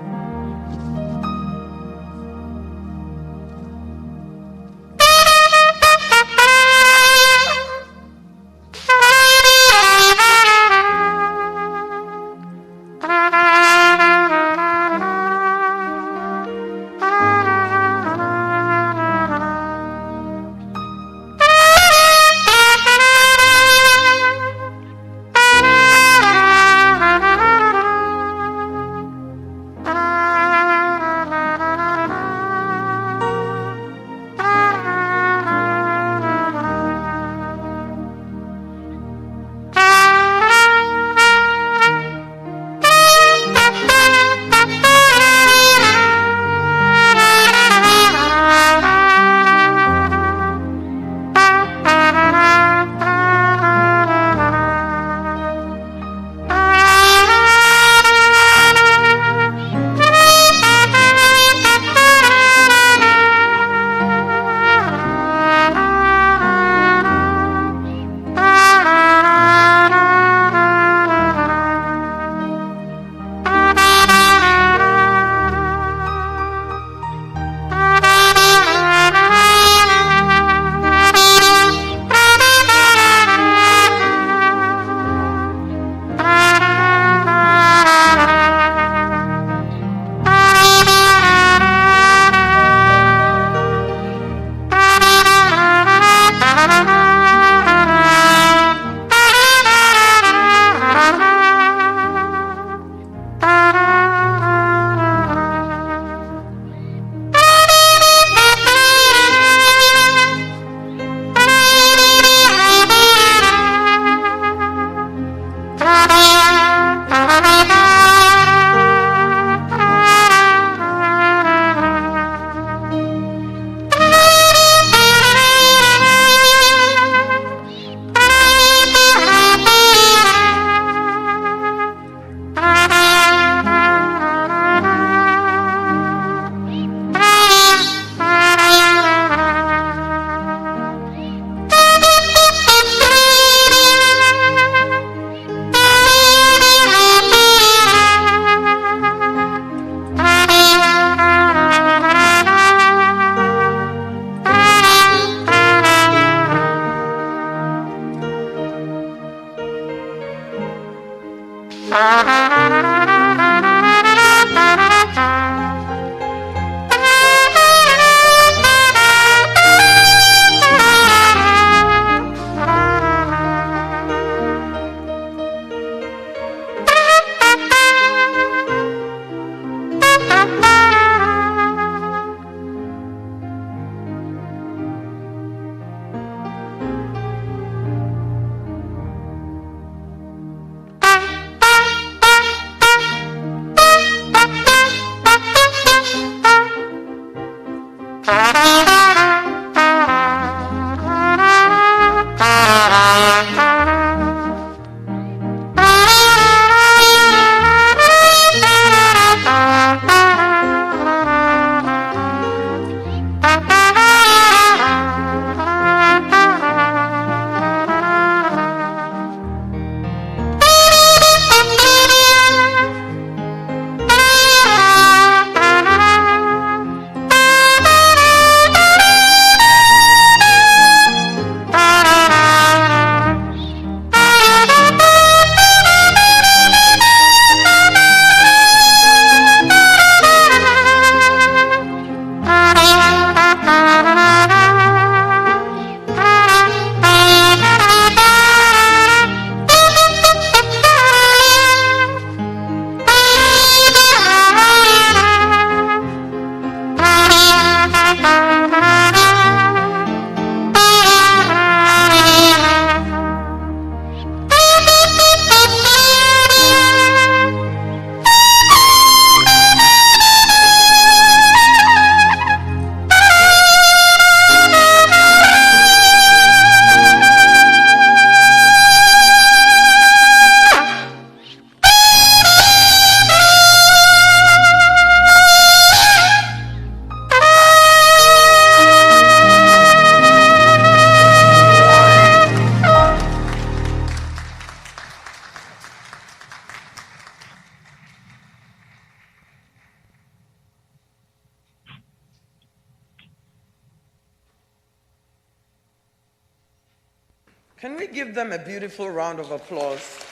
Can we give them a beautiful round of applause?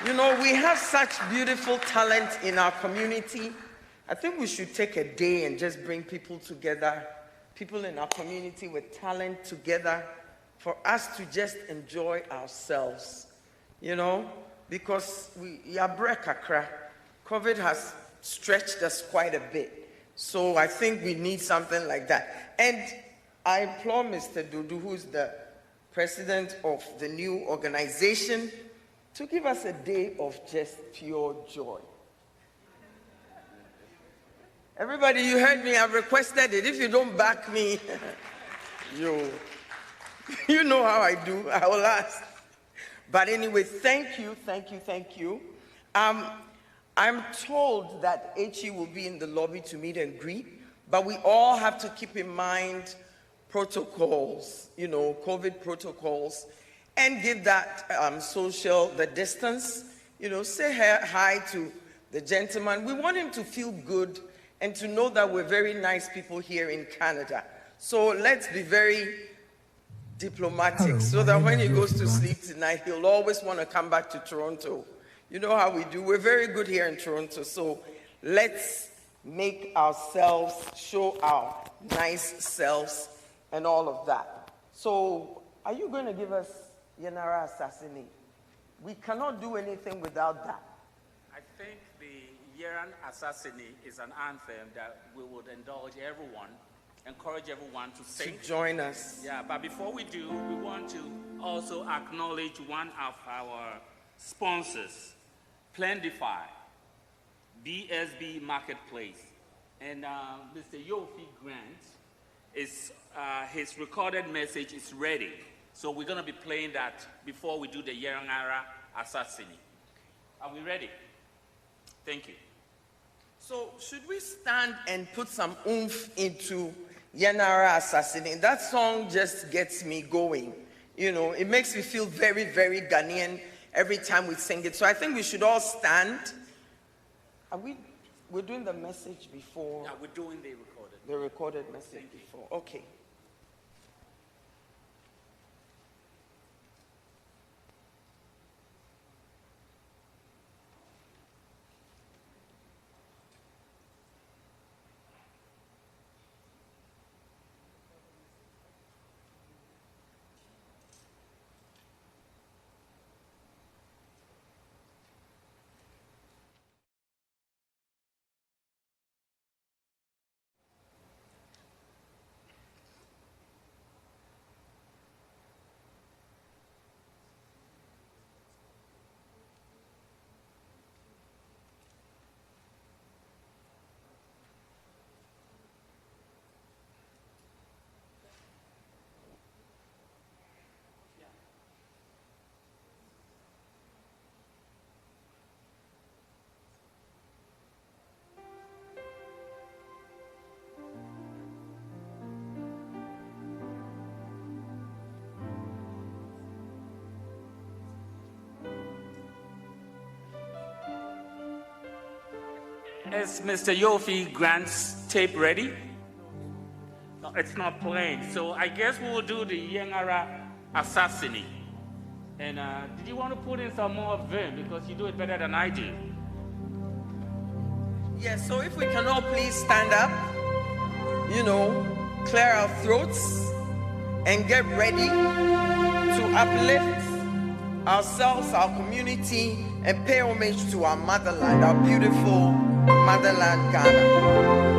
You know, we have such beautiful talent in our community. I think we should take a day and just bring people together, people in our community with talent together, for us to just enjoy ourselves, you know, because COVID has stretched us quite a bit. So I think we need something like that. And I implore Mr. Dudu, who's the president of the new organization, to give us a day of just pure joy. Everybody, you heard me, I've requested it. If you don't back me, you know how I do, I will ask. But anyway, thank you. I'm told that HE will be in the lobby to meet and greet, but we all have to keep in mind protocols, you know, COVID protocols, and give that the distance, you know, say hi to the gentleman. We want him to feel good and to know that we're very nice people here in Canada. So let's be very diplomatic so that when he goes to sleep tonight, he'll always want to come back to Toronto. You know how we do. We're very good here in Toronto, so let's make ourselves, show our nice selves and all of that. So are you going to give us Yenara Assassini? We cannot do anything without that. I think the Yeran Assassini is an anthem that we would indulge everyone, encourage everyone to sing. To join us. Yeah, but before we do, we want to also acknowledge one of our sponsors, Plentify, BSB Marketplace. And Mr. Yofi Grant, his recorded message is ready. So we're going to be playing that before we do the Yerangara Assassini. Are we ready? Thank you. So should we stand and put some oomph into Yenara Assassini? That song just gets me going. You know, it makes me feel very, very Ghanaian every time we sing it. So I think we should all stand. We're doing the message before? Yeah, we're doing the recorded. The recorded message before. Okay. Is Mr. Yofi Grant's tape ready? No, it's not playing. So I guess we will do the Yengara Assassini. And did you want to put in some more of Vim? Because you do it better than I do. Yes, so if we can all please stand up, clear our throats and get ready to uplift ourselves, our community, and pay homage to our motherland, our beautiful motherland, Ghana.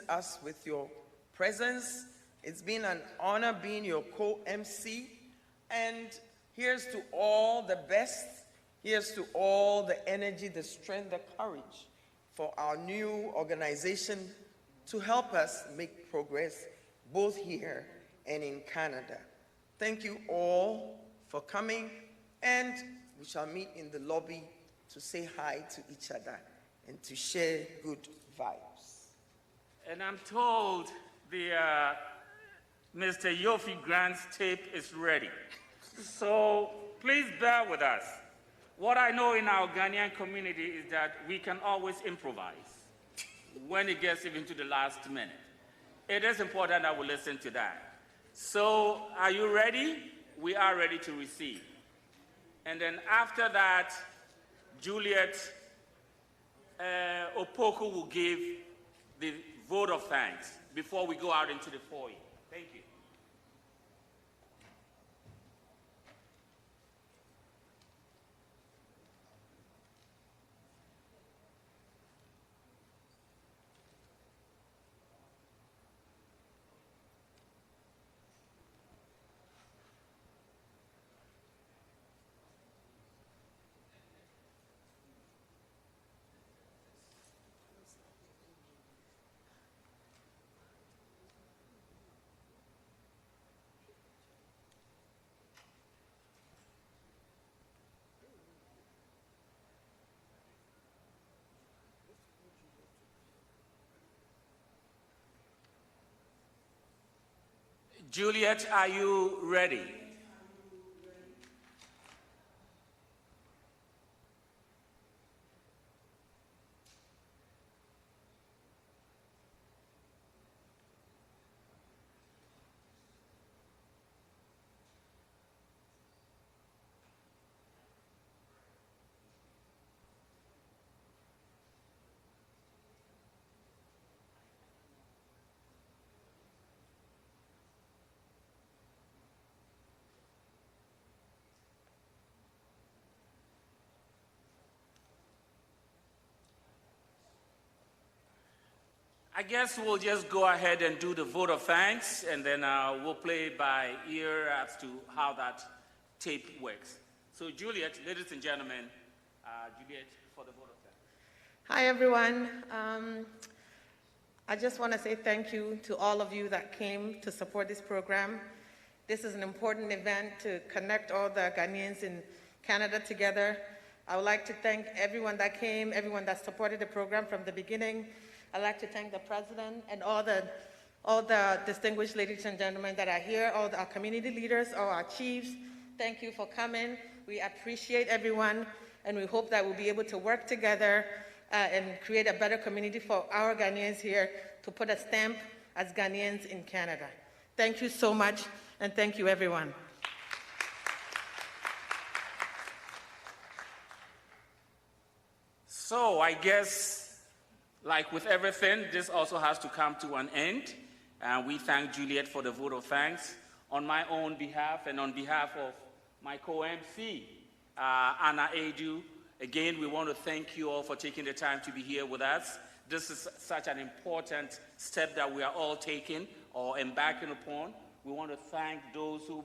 Us with your presence. It's been an honor being your co-MC, and here's to all the best. Here's to all the energy, the strength, the courage for our new organization to help us make progress both here and in Canada. Thank you all for coming, and we shall meet in the lobby to say hi to each other and to share good vibes. And I'm told the Mr. Yofi Grant's tape is ready. So please bear with us. What I know in our Ghanaian community is that we can always improvise when it gets even to the last minute. It is important that we listen to that. So are you ready? We are ready to receive. And then after that, Juliet Opoku will give the vote of thanks before we go out into the foyer. Thank you. Juliet, are you ready? I guess we'll just go ahead and do the vote of thanks, and then we'll play by ear as to how that tape works. So Juliet, ladies and gentlemen, Juliet for the vote of thanks. Hi everyone. I just want to say thank you to all of you that came to support this program. This is an important event to connect all the Ghanaians in Canada together. I would like to thank everyone that came, everyone that supported the program from the beginning. I'd like to thank the president and all the distinguished ladies and gentlemen that are here, all our community leaders, all our chiefs. Thank you for coming. We appreciate everyone, and we hope that we'll be able to work together and create a better community for our Ghanaians here to put a stamp as Ghanaians in Canada. Thank you so much, and thank you, everyone. So I guess, like with everything, this also has to come to an end. And we thank Juliet for the vote of thanks. On my own behalf and on behalf of my co-MC, Anna Aidan, again, we want to thank you all for taking the time to be here with us. This is such an important step that we are all taking or embarking upon. We want to thank those who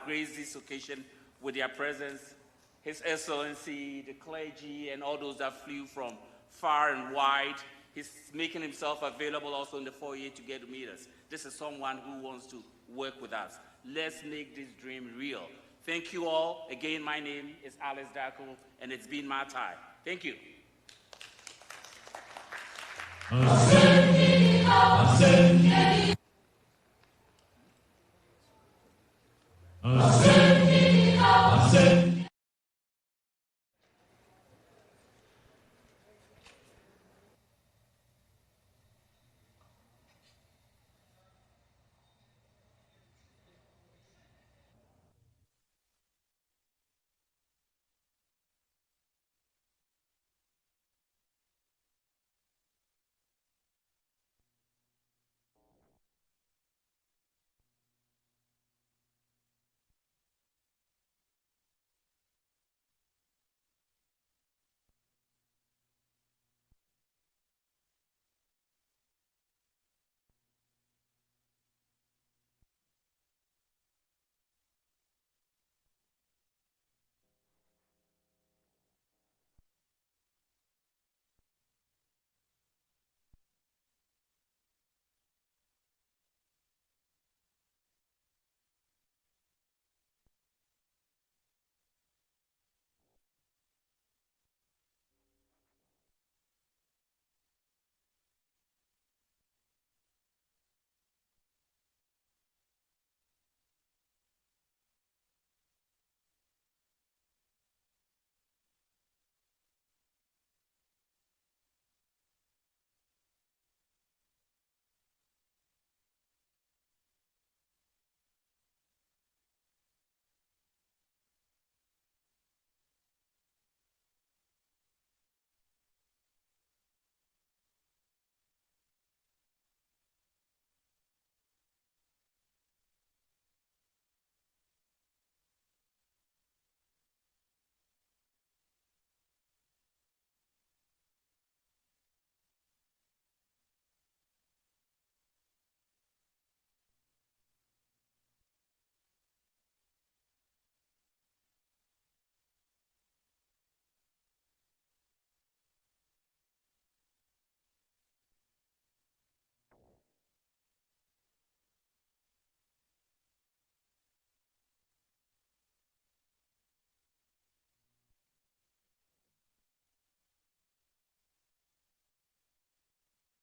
graced this occasion with their presence, His Excellency, the clergy, and all those that flew from far and wide. He's making himself available also in the foyer to get to meet us. This is someone who wants to work with us. Let's make this dream real. Thank you all. Again, my name is Alice Darko, and it's been my time. Thank you.